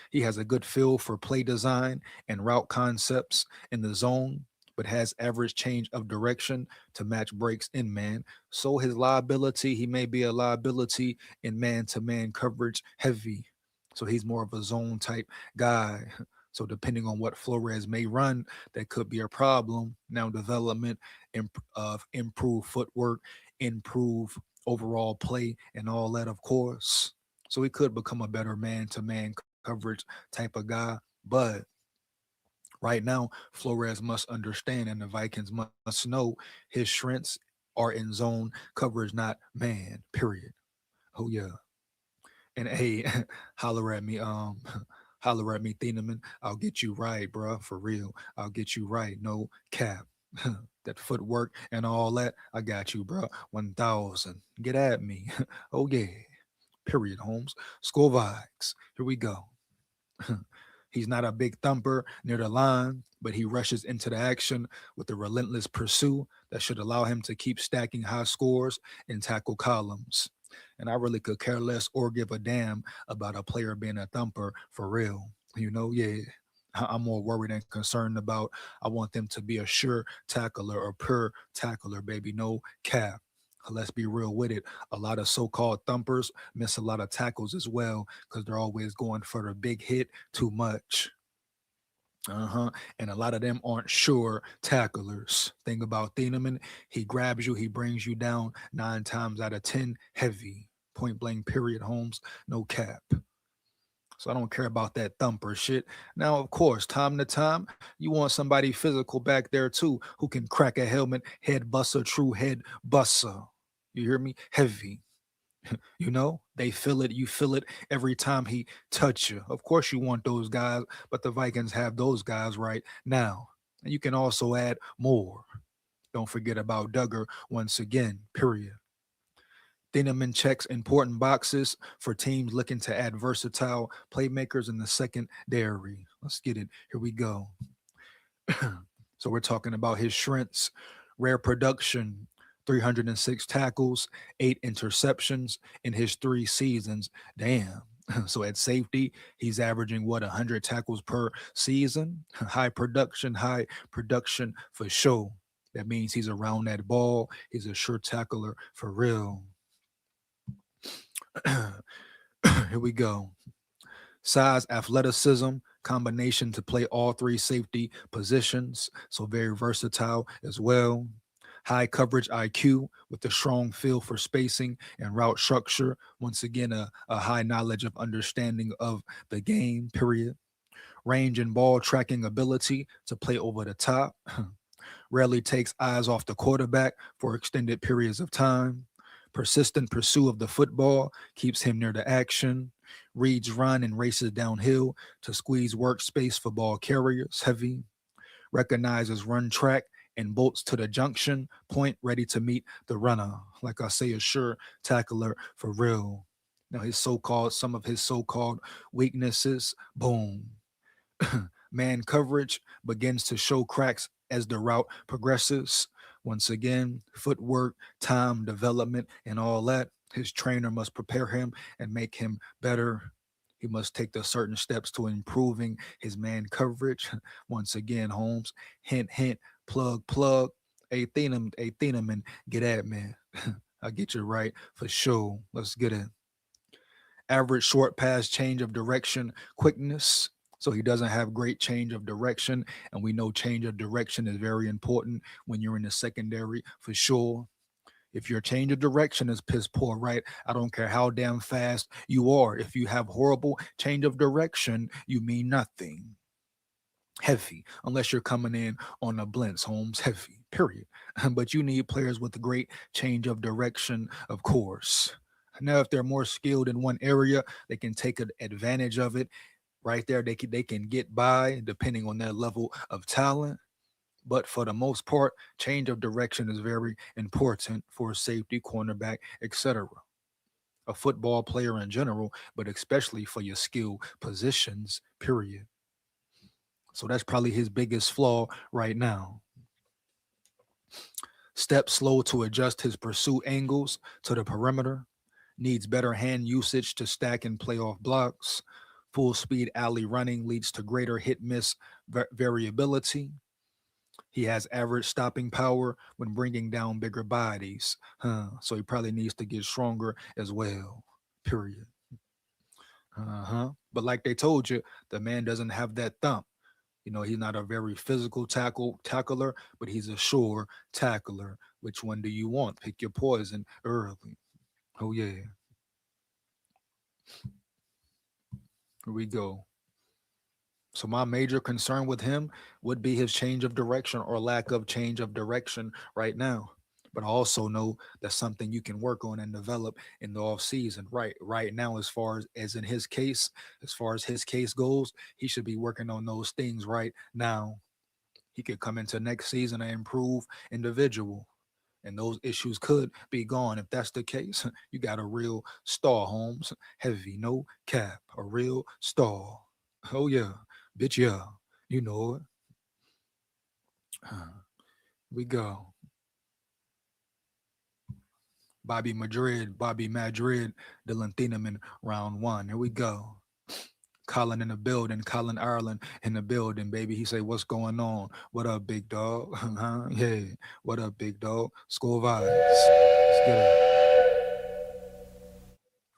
He has a good feel for play design and route concepts in the zone, but has average change of direction to match breaks in man. So his liability, he may be a liability in man-to-man coverage heavy. So he's more of a zone type guy. So depending on what Flores may run, that could be a problem. Now development of improved footwork, improve overall play, and all that, of course. So he could become a better man-to-man coverage type of guy. But right now, Flores must understand, and the Vikings must know his strengths are in zone coverage, not man, period. Oh, yeah. And hey, holler at me, holler at me, Thieneman. I'll get you right, bro. For real. I'll get you right. No cap. That footwork and all that, I got you, bro. 1,000. Get at me. Oh, yeah. Period, Holmes. SKOL Vikes. Here we go. He's not a big thumper near the line, but he rushes into the action with a relentless pursuit that should allow him to keep stacking high scores in tackle columns. And I really could care less or give a damn about a player being a thumper for real. You know, yeah. I'm more worried and concerned about I want them to be a sure tackler or pure tackler, baby. No cap. Let's be real with it. A lot of so-called thumpers miss a lot of tackles as well because they're always going for the big hit too much. And a lot of them aren't sure tacklers. Think about Thieneman. He grabs you, he brings you down 9 times out of 10 heavy. Point blank, period, Holmes. No cap. So I don't care about that thumper shit. Now, of course, time to time, you want somebody physical back there too, who can crack a helmet, head buster, true head buster. You hear me? Heavy. You know, they feel it. You feel it every time he touch you. Of course, you want those guys, but the Vikings have those guys right now. And you can also add more. Don't forget about Duggar once again, period. Thieneman checks important boxes for teams looking to add versatile playmakers in the secondary. Let's get it. Here we go. So we're talking about his strengths, rare production, 306 tackles, 8 interceptions in his 3 seasons. Damn. So at safety, he's averaging 100 tackles per season. High production for sure. That means he's around that ball. He's a sure tackler for real. Here we go. Size, athleticism, combination to play all 3 safety positions. So very versatile as well. High coverage IQ with a strong feel for spacing and route structure. Once again, a high knowledge of understanding of the game, period. Range and ball tracking ability to play over the top. Rarely takes eyes off the quarterback for extended periods of time. Persistent pursuit of the football keeps him near the action. Reads run and races downhill to squeeze workspace for ball carriers. Heavy. Recognizes run track and bolts to the junction point ready to meet the runner. Like I say, a sure tackler for real. Now some of his so-called weaknesses, boom. Man coverage begins to show cracks as the route progresses. Once again, footwork, time, development, and all that. His trainer must prepare him and make him better. He must take the certain steps to improving his man coverage. Once again, Holmes, hint, hint, plug, plug. Hey, Thieneman, get at me. I'll get you right for sure. Let's get it. Average short pass change of direction, quickness. So he doesn't have great change of direction. And we know change of direction is very important when you're in the secondary for sure. If your change of direction is piss poor, right? I don't care how damn fast you are. If you have horrible change of direction, you mean nothing. Heavy, unless you're coming in on a blitz, Holmes. Heavy, period. But you need players with a great change of direction, of course. Now, if they're more skilled in one area, they can take advantage of it. Right there, they can get by depending on their level of talent. But for the most part, change of direction is very important for a safety, cornerback, etc. A football player in general, but especially for your skill positions, period. So that's probably his biggest flaw right now. Step slow to adjust his pursuit angles to the perimeter. Needs better hand usage to stack and play off blocks. Full speed alley running leads to greater hit-miss variability. He has average stopping power when bringing down bigger bodies. So he probably needs to get stronger as well. Period. But like they told you, the man doesn't have that thump. You know, he's not a very physical tackler, but he's a sure tackler. Which one do you want? Pick your poison early. Oh, yeah. Here we go. So my major concern with him would be his change of direction or lack of change of direction right now. But I also know that's something you can work on and develop in the off season. Right now, as far as in his case, as far as his case goes, he should be working on those things right now. He could come into next season and improve individual. And those issues could be gone. If that's the case, you got a real star, Holmes. Heavy, no cap, a real star. Oh yeah, bitch, yeah, you know it. We go. Bobby Madrid, Dylan Thieneman, round one. Here we go. Colin in the building, Colin Ireland in the building, baby. He say, what's going on? What up, big dog? Yeah, what up, big dog? SKOL vibes. Let's get it.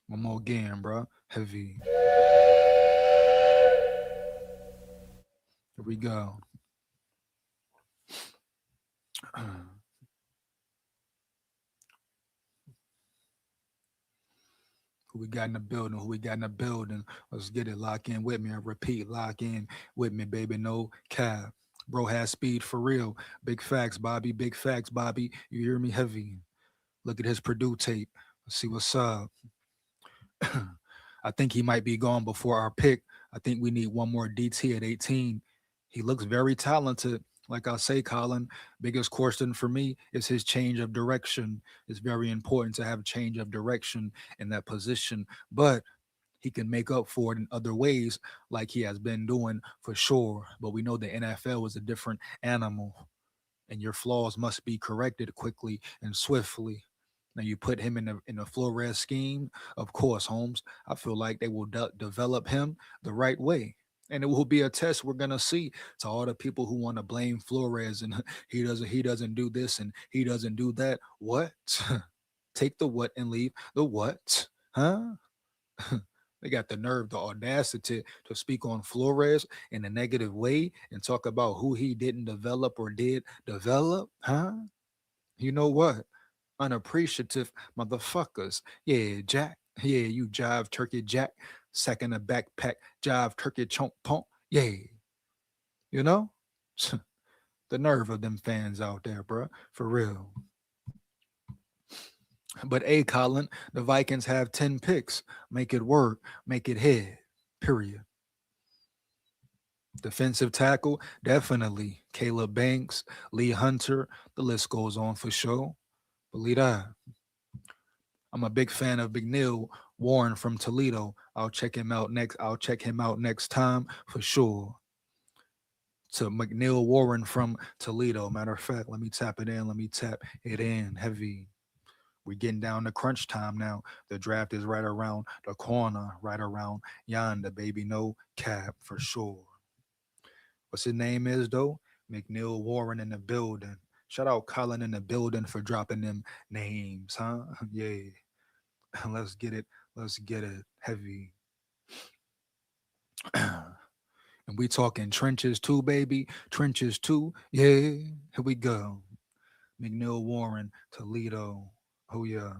One more again, bro. Heavy. Here we go. Who we got in the building? Let's get it. Lock in with me. I repeat, lock in with me, baby. No cap. Bro has speed for real. Big facts, Bobby. Big facts, Bobby. You hear me? Heavy. Look at his Purdue tape. Let's see what's up. I think he might be gone before our pick. I think we need one more DT at 18. He looks very talented. Like I say, Colin, biggest question for me is his change of direction. It's very important to have a change of direction in that position, but he can make up for it in other ways like he has been doing for sure. But we know the NFL is a different animal, and your flaws must be corrected quickly and swiftly. Now you put him in a Flores scheme, of course, Holmes. I feel like they will develop him the right way. And it will be a test we're gonna see to all the people who want to blame Flores and he doesn't do this and he doesn't do that. What? Take the what and leave the what? Huh? They got the nerve, the audacity to speak on Flores in a negative way and talk about who he didn't develop or did develop. Huh? You know what? Unappreciative motherfuckers. Yeah, Jack. Yeah, you jive turkey Jack. Second a backpack, jive turkey chomp pump. Yeah. You know? The nerve of them fans out there, bro. For real. But hey, Colin, the Vikings have 10 picks. Make it work. Make it hit. Period. Defensive tackle, definitely. Caleb Banks, Lee Hunter. The list goes on for sure. Believe that. I'm a big fan of McNeil Warren from Toledo. I'll check him out next time for sure. To McNeil Warren from Toledo. Matter of fact, let me tap it in. Heavy. We're getting down to crunch time now. The draft is right around the corner, right around yonder, baby. No cap for sure. What's his name is, though? McNeil Warren in the building. Shout out Colin in the building for dropping them names, huh? Yeah. Let's get it. Heavy. And we talking trenches too, baby. Trenches too. Yeah. Here we go. McNeil Warren, Toledo. Oh, yeah.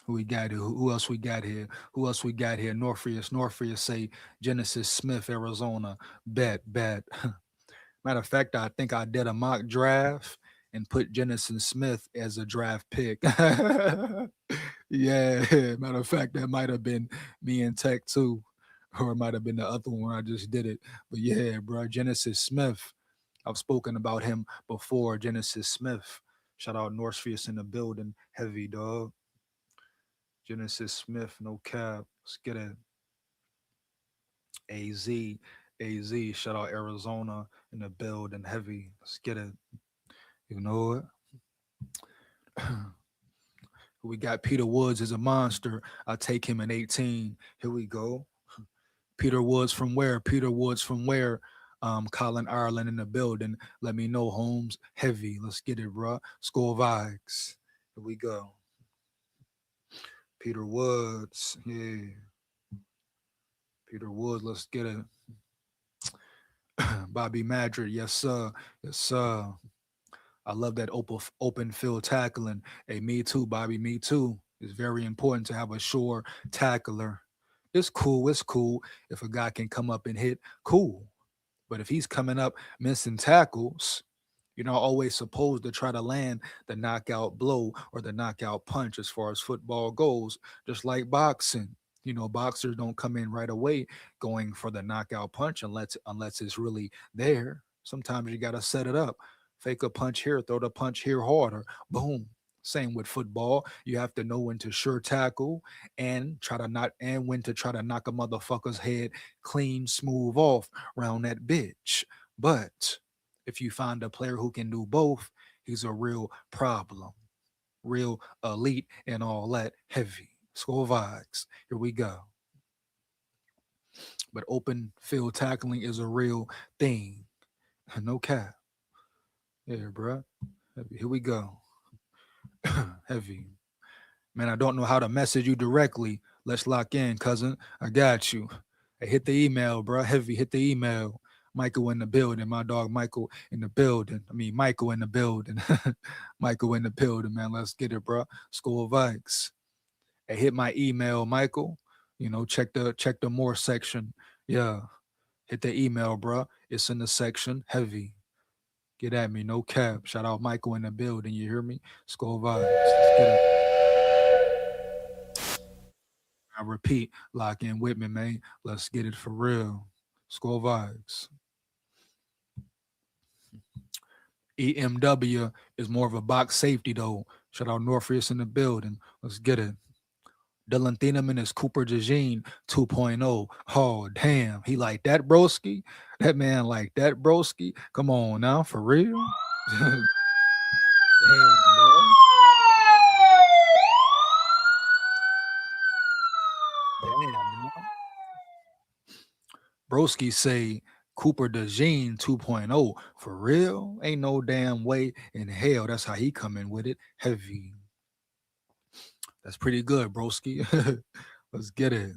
Who we got here? Who else we got here? Northfius say Genesis Smith, Arizona. Bet. Matter of fact, I think I did a mock draft and put Genesis Smith as a draft pick. Yeah, matter of fact, that might have been me and Tech too. Or it might have been the other one. I just did it. But yeah, bro, Genesis Smith. I've spoken about him before. Genesis Smith. Shout out Northfius in the building. Heavy, dog. Genesis Smith, no cap. Let's get it. AZ. Shout out Arizona in the building. Heavy. Let's get it. You know it. We got Peter Woods as a monster. I'll take him in 18. Here we go. Peter Woods from where? Colin Ireland in the building. Let me know, Holmes. Heavy. Let's get it, bro. SKOL VIKES. Here we go. Peter Woods. Yeah. Peter Woods. Let's get it. Bobby Madrid. Yes, sir. Yes, sir. I love that open field tackling. Hey, me too, Bobby. Me too. It's very important to have a sure tackler. It's cool. It's cool if a guy can come up and hit. Cool. But if he's coming up missing tackles, you're not always supposed to try to land the knockout blow or the knockout punch as far as football goes, just like boxing. You know, boxers don't come in right away going for the knockout punch unless it's really there. Sometimes you got to set it up. Fake a punch here, throw the punch here harder. Boom. Same with football. You have to know when to sure tackle and when to try to knock a motherfucker's head clean, smooth off around that bitch. But if you find a player who can do both, he's a real problem. Real elite and all that. Heavy. SKOL VIKES. Here we go. But open field tackling is a real thing. No cap. Yeah, bro. Here we go. Heavy. Man, I don't know how to message you directly. Let's lock in, cousin. I got you. Hey, hit the email, bro. Heavy, hit the email. Michael in the building. My dog Michael in the building. Michael in the building. Michael in the building, man. Let's get it, bro. SKOL VIKES. Hey, hit my email, Michael. You know, check the more section. Yeah. Hit the email, bro. It's in the section. Heavy. Get at me, no cap. Shout out Michael in the building. You hear me? SKOL VIKES. Let's get it. I repeat, lock in with me, man. Let's get it for real. SKOL VIKES. EMW is more of a box safety, though. Shout out Northeast in the building. Let's get it. Dylan Thieneman is Cooper DeJean 2.0. Oh, damn. He like that, broski? That man like that, broski? Come on now, for real? Damn, bro. Damn, man. Broski say Cooper DeJean 2.0. For real? Ain't no damn way in hell. That's how he coming with it. Heavy. That's pretty good, broski. Let's get it.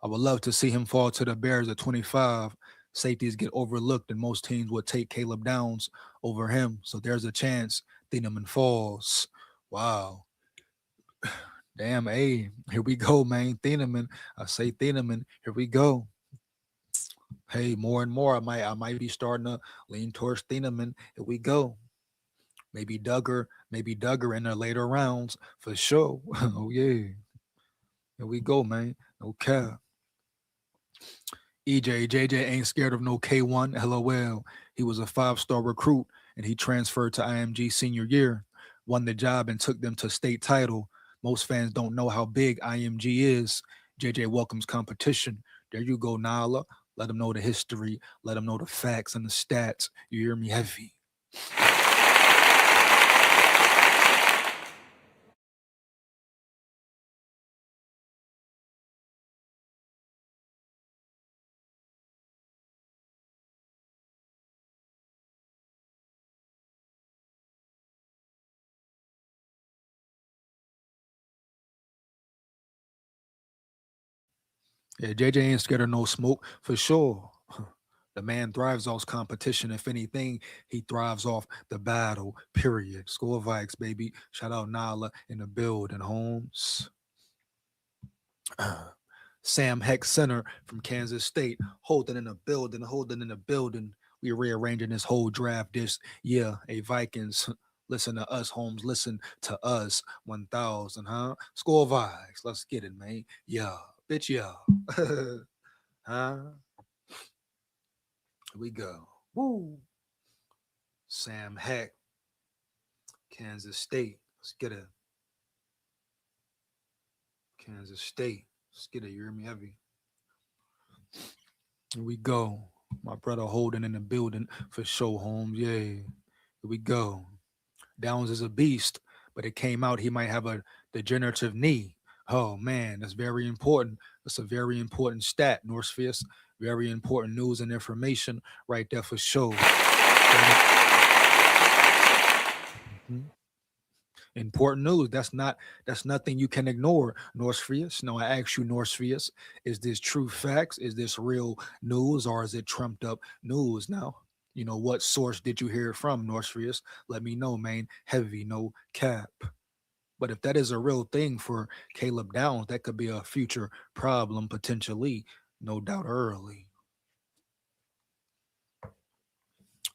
I would love to see him fall to the Bears at 25. Safeties get overlooked, and most teams would take Caleb Downs over him. So there's a chance Thieneman falls. Wow. Damn, hey, here we go, man. Thieneman. I say Thieneman. Here we go. Hey, more and more, I might be starting to lean towards Thieneman. Here we go. Maybe Duggar in the later rounds for sure. Oh yeah. Here we go, man. No cap. JJ ain't scared of no K1. LOL. He was a 5-star recruit and he transferred to IMG senior year, won the job and took them to state title. Most fans don't know how big IMG is. JJ welcomes competition. There you go, Nala. Let them know the history. Let them know the facts and the stats. You hear me? Heavy. Yeah, JJ ain't scared of no smoke for sure. The man thrives off competition. If anything, he thrives off the battle, period. SKOL VIKES, baby. Shout out Nala in the building, Holmes. Sam Heck Center from Kansas State. Holding in the building. We rearranging this whole draft this year. Hey, Vikings, listen to us, Holmes. Listen to us. 1,000, huh? SKOL VIKES. Let's get it, man. Yeah. Bitch, yeah. Huh? Here we go. Woo. Sam Heck, Kansas State. Let's get it. Kansas State. Let's get it. You hear me? Heavy. Here we go. My brother Holden in the building for sure, Holmes. Yeah. Here we go. Downs is a beast, but it came out he might have a degenerative knee. Oh man, that's very important. That's a very important stat, Norsefius. Very important news and information right there for sure. Mhm. Important news. That's nothing you can ignore, Norsefius. No, I ask you, Norsefius, is this true facts? Is this real news or is it trumped up news now? You know, what source did you hear it from, Norsefius? Let me know, man. Heavy, no cap. But if that is a real thing for Caleb Downs, that could be a future problem potentially, no doubt early.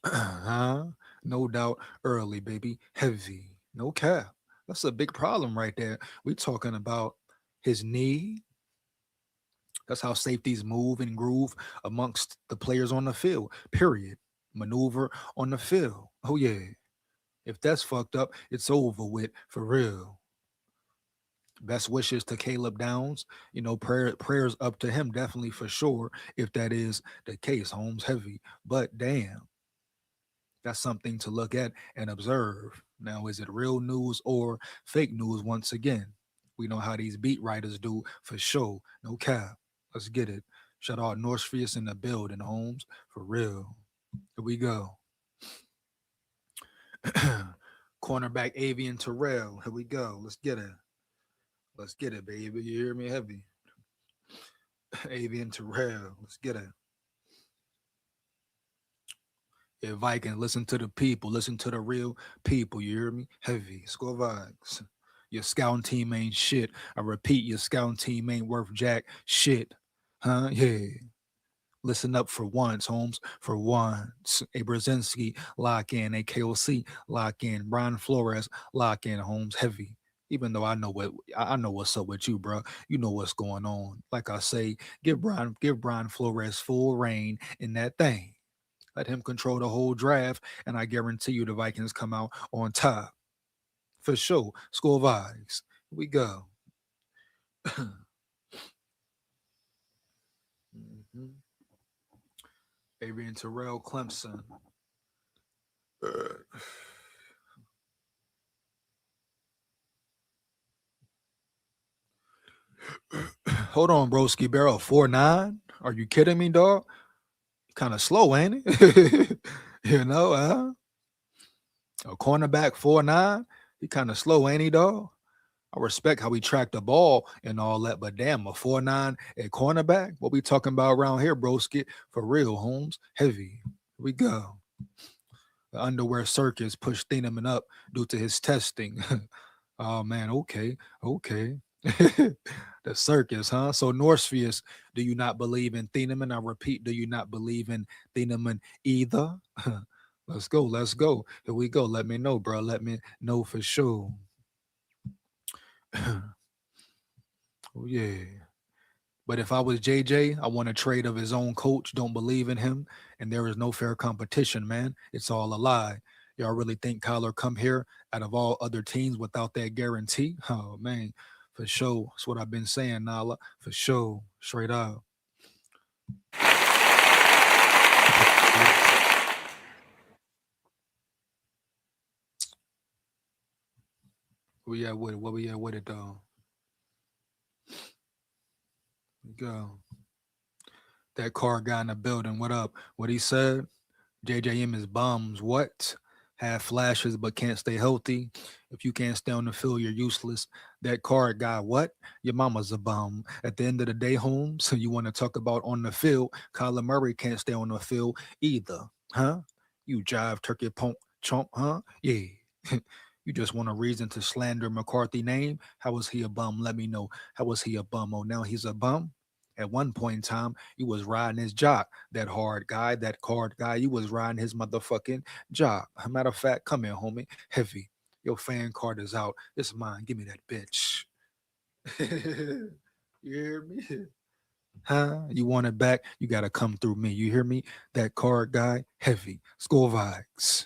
Huh? No doubt early, baby. Heavy. No cap. That's a big problem right there. We talking about his knee. That's how safeties move and groove amongst the players on the field. Period. Maneuver on the field. Oh yeah. If that's fucked up, it's over with for real. Best wishes to Caleb Downs. You know, prayers up to him, definitely for sure, if that is the case. Holmes heavy. But damn, that's something to look at and observe. Now, is it real news or fake news once again? We know how these beat writers do for sure. No cap. Let's get it. Shout out Norsefius in the building, Holmes. For real. Here we go. Cornerback Avian Terrell. Here we go. Let's get it. Let's get it, baby. You hear me? Heavy. Avian Terrell. Let's get it. Yeah, Vikings, listen to the people. Listen to the real people. You hear me? Heavy. SKOL Vikes. Your scouting team ain't shit. I repeat, your scouting team ain't worth jack shit. Huh? Yeah. Listen up for once, Holmes. For once. A Brzezinski, lock in. A KOC, lock in. Brian Flores, lock in, Holmes. Heavy. Even though I know what's up with you, bro. You know what's going on. Like I say, give Brian Flores full reign in that thing. Let him control the whole draft, and I guarantee you the Vikings come out on top. For sure. SKOL Vikes. Here we go. Mhm. Adrian Terrell Clemson. Hold on, broski barrel. 4'9"? Are you kidding me, dog? Kind of slow, ain't it? You know, a cornerback 4'9". He kind of slow, ain't he, dog? I respect how he tracked the ball and all that, but damn, a 4'9" at cornerback? What we talking about around here, broski? For real, Holmes. Heavy. Here we go. The underwear circus pushed Thieneman up due to his testing. Oh man, okay. The circus, huh? So Norsefius, do you not believe in Thieneman? I repeat, do you not believe in Thieneman either? Let's go. Here we go. Let me know, bro. Let me know for sure. Oh yeah. But if I was JJ, I want a trade of his own coach. Don't believe in him, and there is no fair competition, man. It's all a lie. Y'all really think Kyler come here out of all other teams without that guarantee? Oh man, for sure. That's what I've been saying, Nala. For sure, straight up. We at with it. What we at with it though? Go. That car guy in the building. What up? What he said? JJM is bums. What? Have flashes but can't stay healthy. If you can't stay on the field, you're useless. That card guy, what? Your mama's a bum. At the end of the day, Holmes, so you want to talk about on the field, Kyler Murray can't stay on the field either. Huh? You jive turkey punk chump, huh? Yeah. You just want a reason to slander McCarthy name? How was he a bum? Let me know. How was he a bum? Oh, now he's a bum? At one point in time, he was riding his jock. That hard guy, that card guy, he was riding his motherfucking jock. As a matter of fact, come here, homie. Heavy. Your fan card is out. It's mine. Give me that bitch. You hear me? Huh? You want it back? You got to come through me. You hear me? That card guy, heavy. SKOL Vikes.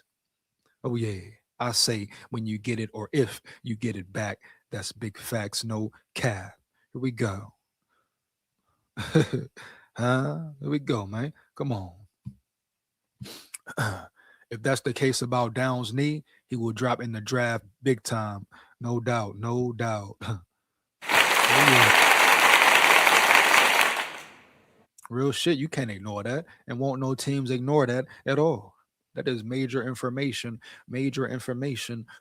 Oh, yeah. I say when you get it or if you get it back, that's big facts, no cap. Here we go. Huh? Here we go, man. Come on. If that's the case about Downs' knee, he will drop in the draft big time. No doubt. Real shit, you can't ignore that, and won't no teams ignore that at all. That is major information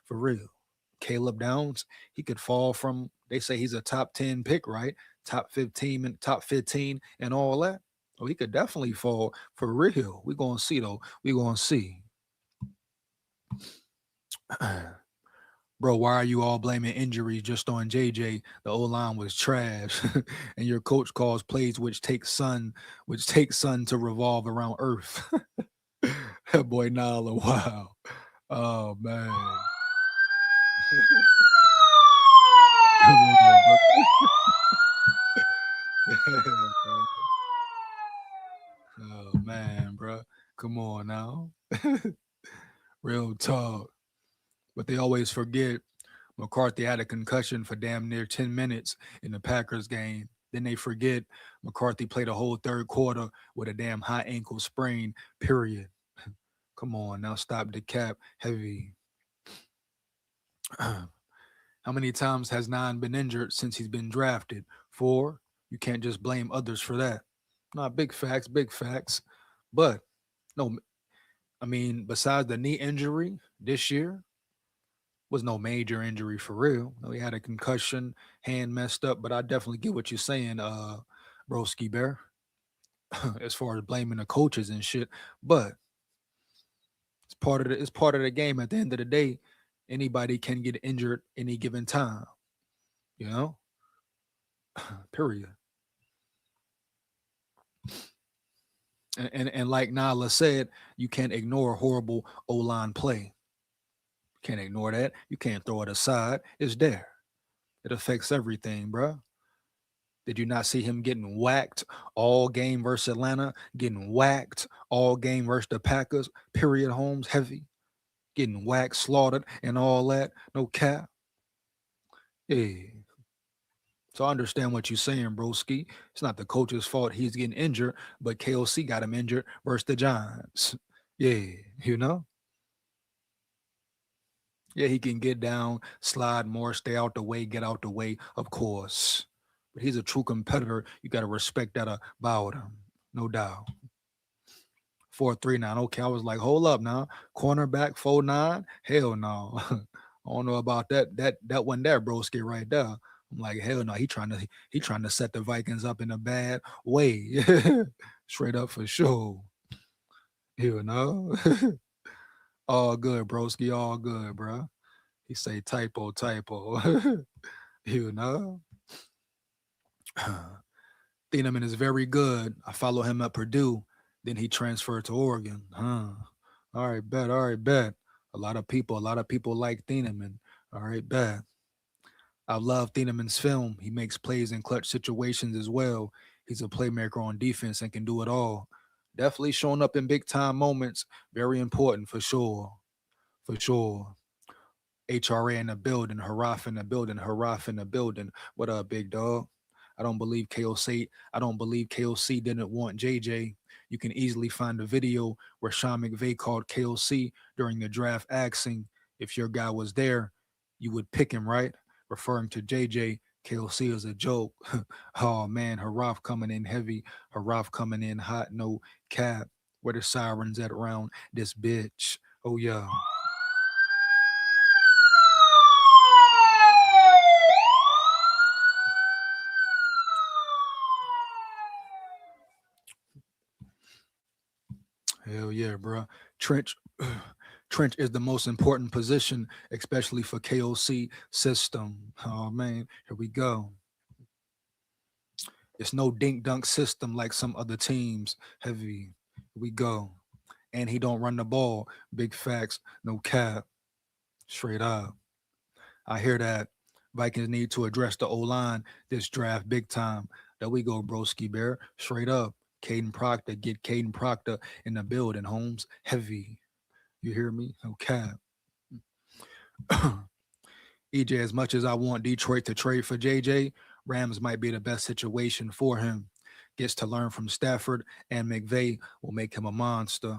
for real. Caleb Downs, he could fall from, they say he's a top 10 pick, right? Top 15 and top 15 and all that. Oh, he could definitely fall for real. We're going to see, though. We're going to see. Bro, why are you all blaming injuries just on JJ? The O-line was trash. And your coach calls plays which take sun to revolve around Earth. That boy Nala, wow. Oh man. Come on, bro. Oh man, bro. Come on now. Real talk. But they always forget McCarthy had a concussion for damn near 10 minutes in the Packers game. Then they forget McCarthy played a whole third quarter with a damn high ankle sprain, period. Come on, now stop the cap heavy. How many times has Nine been injured since he's been drafted? 4. You can't just blame others for that. Not big facts. But, no, I mean, besides the knee injury this year, was no major injury for real. No, he had a concussion, hand messed up, but I definitely get what you're saying, Broski Bear, as far as blaming the coaches and shit. But it's part of the game. At the end of the day, anybody can get injured any given time. You know? Period. And like Nala said, you can't ignore horrible O-line play. Can't ignore that. You can't throw it aside. It's there. It affects everything, bro. Did you not see him getting whacked all game versus Atlanta? Getting whacked all game versus the Packers? Period, Holmes, heavy. Getting whacked, slaughtered, and all that. No cap. Yeah. So I understand what you're saying, broski. It's not the coach's fault he's getting injured, but KOC got him injured versus the Giants. Yeah, you know? Yeah, he can get down, slide more, stay out the way, get out the way, of course. But he's a true competitor. You got to respect that about him, no doubt. 4-3-9. Okay, I was like, hold up now. Cornerback 4-9? Hell no. I don't know about that one there, broski, right there. I'm like, hell no. He trying to set the Vikings up in a bad way. Straight up for sure. You know? All good, broski. All good, bro. He say typo. You know? Thieneman is very good. I follow him at Purdue. Then he transferred to Oregon. All right, bet. A lot of people like Thieneman. All right, bet. I love Thieneman's film. He makes plays in clutch situations as well. He's a playmaker on defense and can do it all. Definitely showing up in big time moments. Very important for sure. HRA in the building. Haraf in the building. What up, big dog? I don't believe KOC didn't want JJ. You can easily find a video where Sean McVay called KOC during the draft asking if your guy was there, you would pick him, right? Referring to JJ, KOC is a joke. Oh man, Haraf coming in heavy. Haraf coming in hot, no cap. Where the sirens at around this bitch? Oh yeah. Hell yeah, bro. Trench is the most important position, especially for KOC system. Oh man, here we go. It's no dink dunk system like some other teams. Heavy. Here we go. And he don't run the ball. Big facts, no cap. Straight up. I hear that. Vikings need to address the O-line this draft big time. There we go, broski bear. Straight up. Caden Proctor, get Caden Proctor in the building, Holmes. Heavy. You hear me? No cap. EJ, as much as I want Detroit to trade for JJ, Rams might be the best situation for him. Gets to learn from Stafford, and McVay will make him a monster.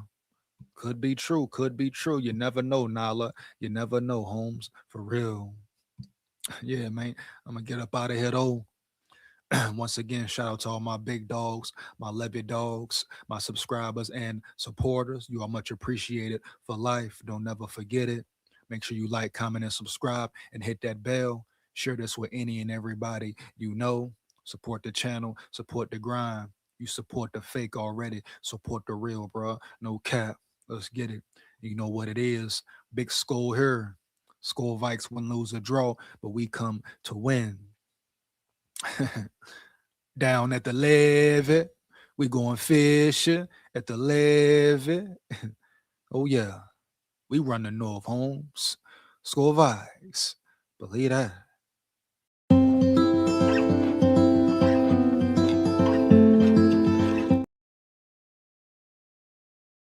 Could be true. You never know, Nala. You never know, Holmes. For real. Yeah, man. I'm going to get up out of here, though. Once again, shout out to all my big dogs, my Levy dogs, my subscribers and supporters. You are much appreciated for life. Don't never forget it. Make sure you like, comment, and subscribe, and hit that bell. Share this with any and everybody you know. Support the channel, support the grind. You support the fake already. Support the real, bro. No cap. Let's get it. You know what it is. Big SKOL here. SKOL Vikes win, lose, or draw, but we come to win. Down at the levee, we going fishing at the levee. Oh yeah, we run the North Homes. SKOL Vikes. Believe that.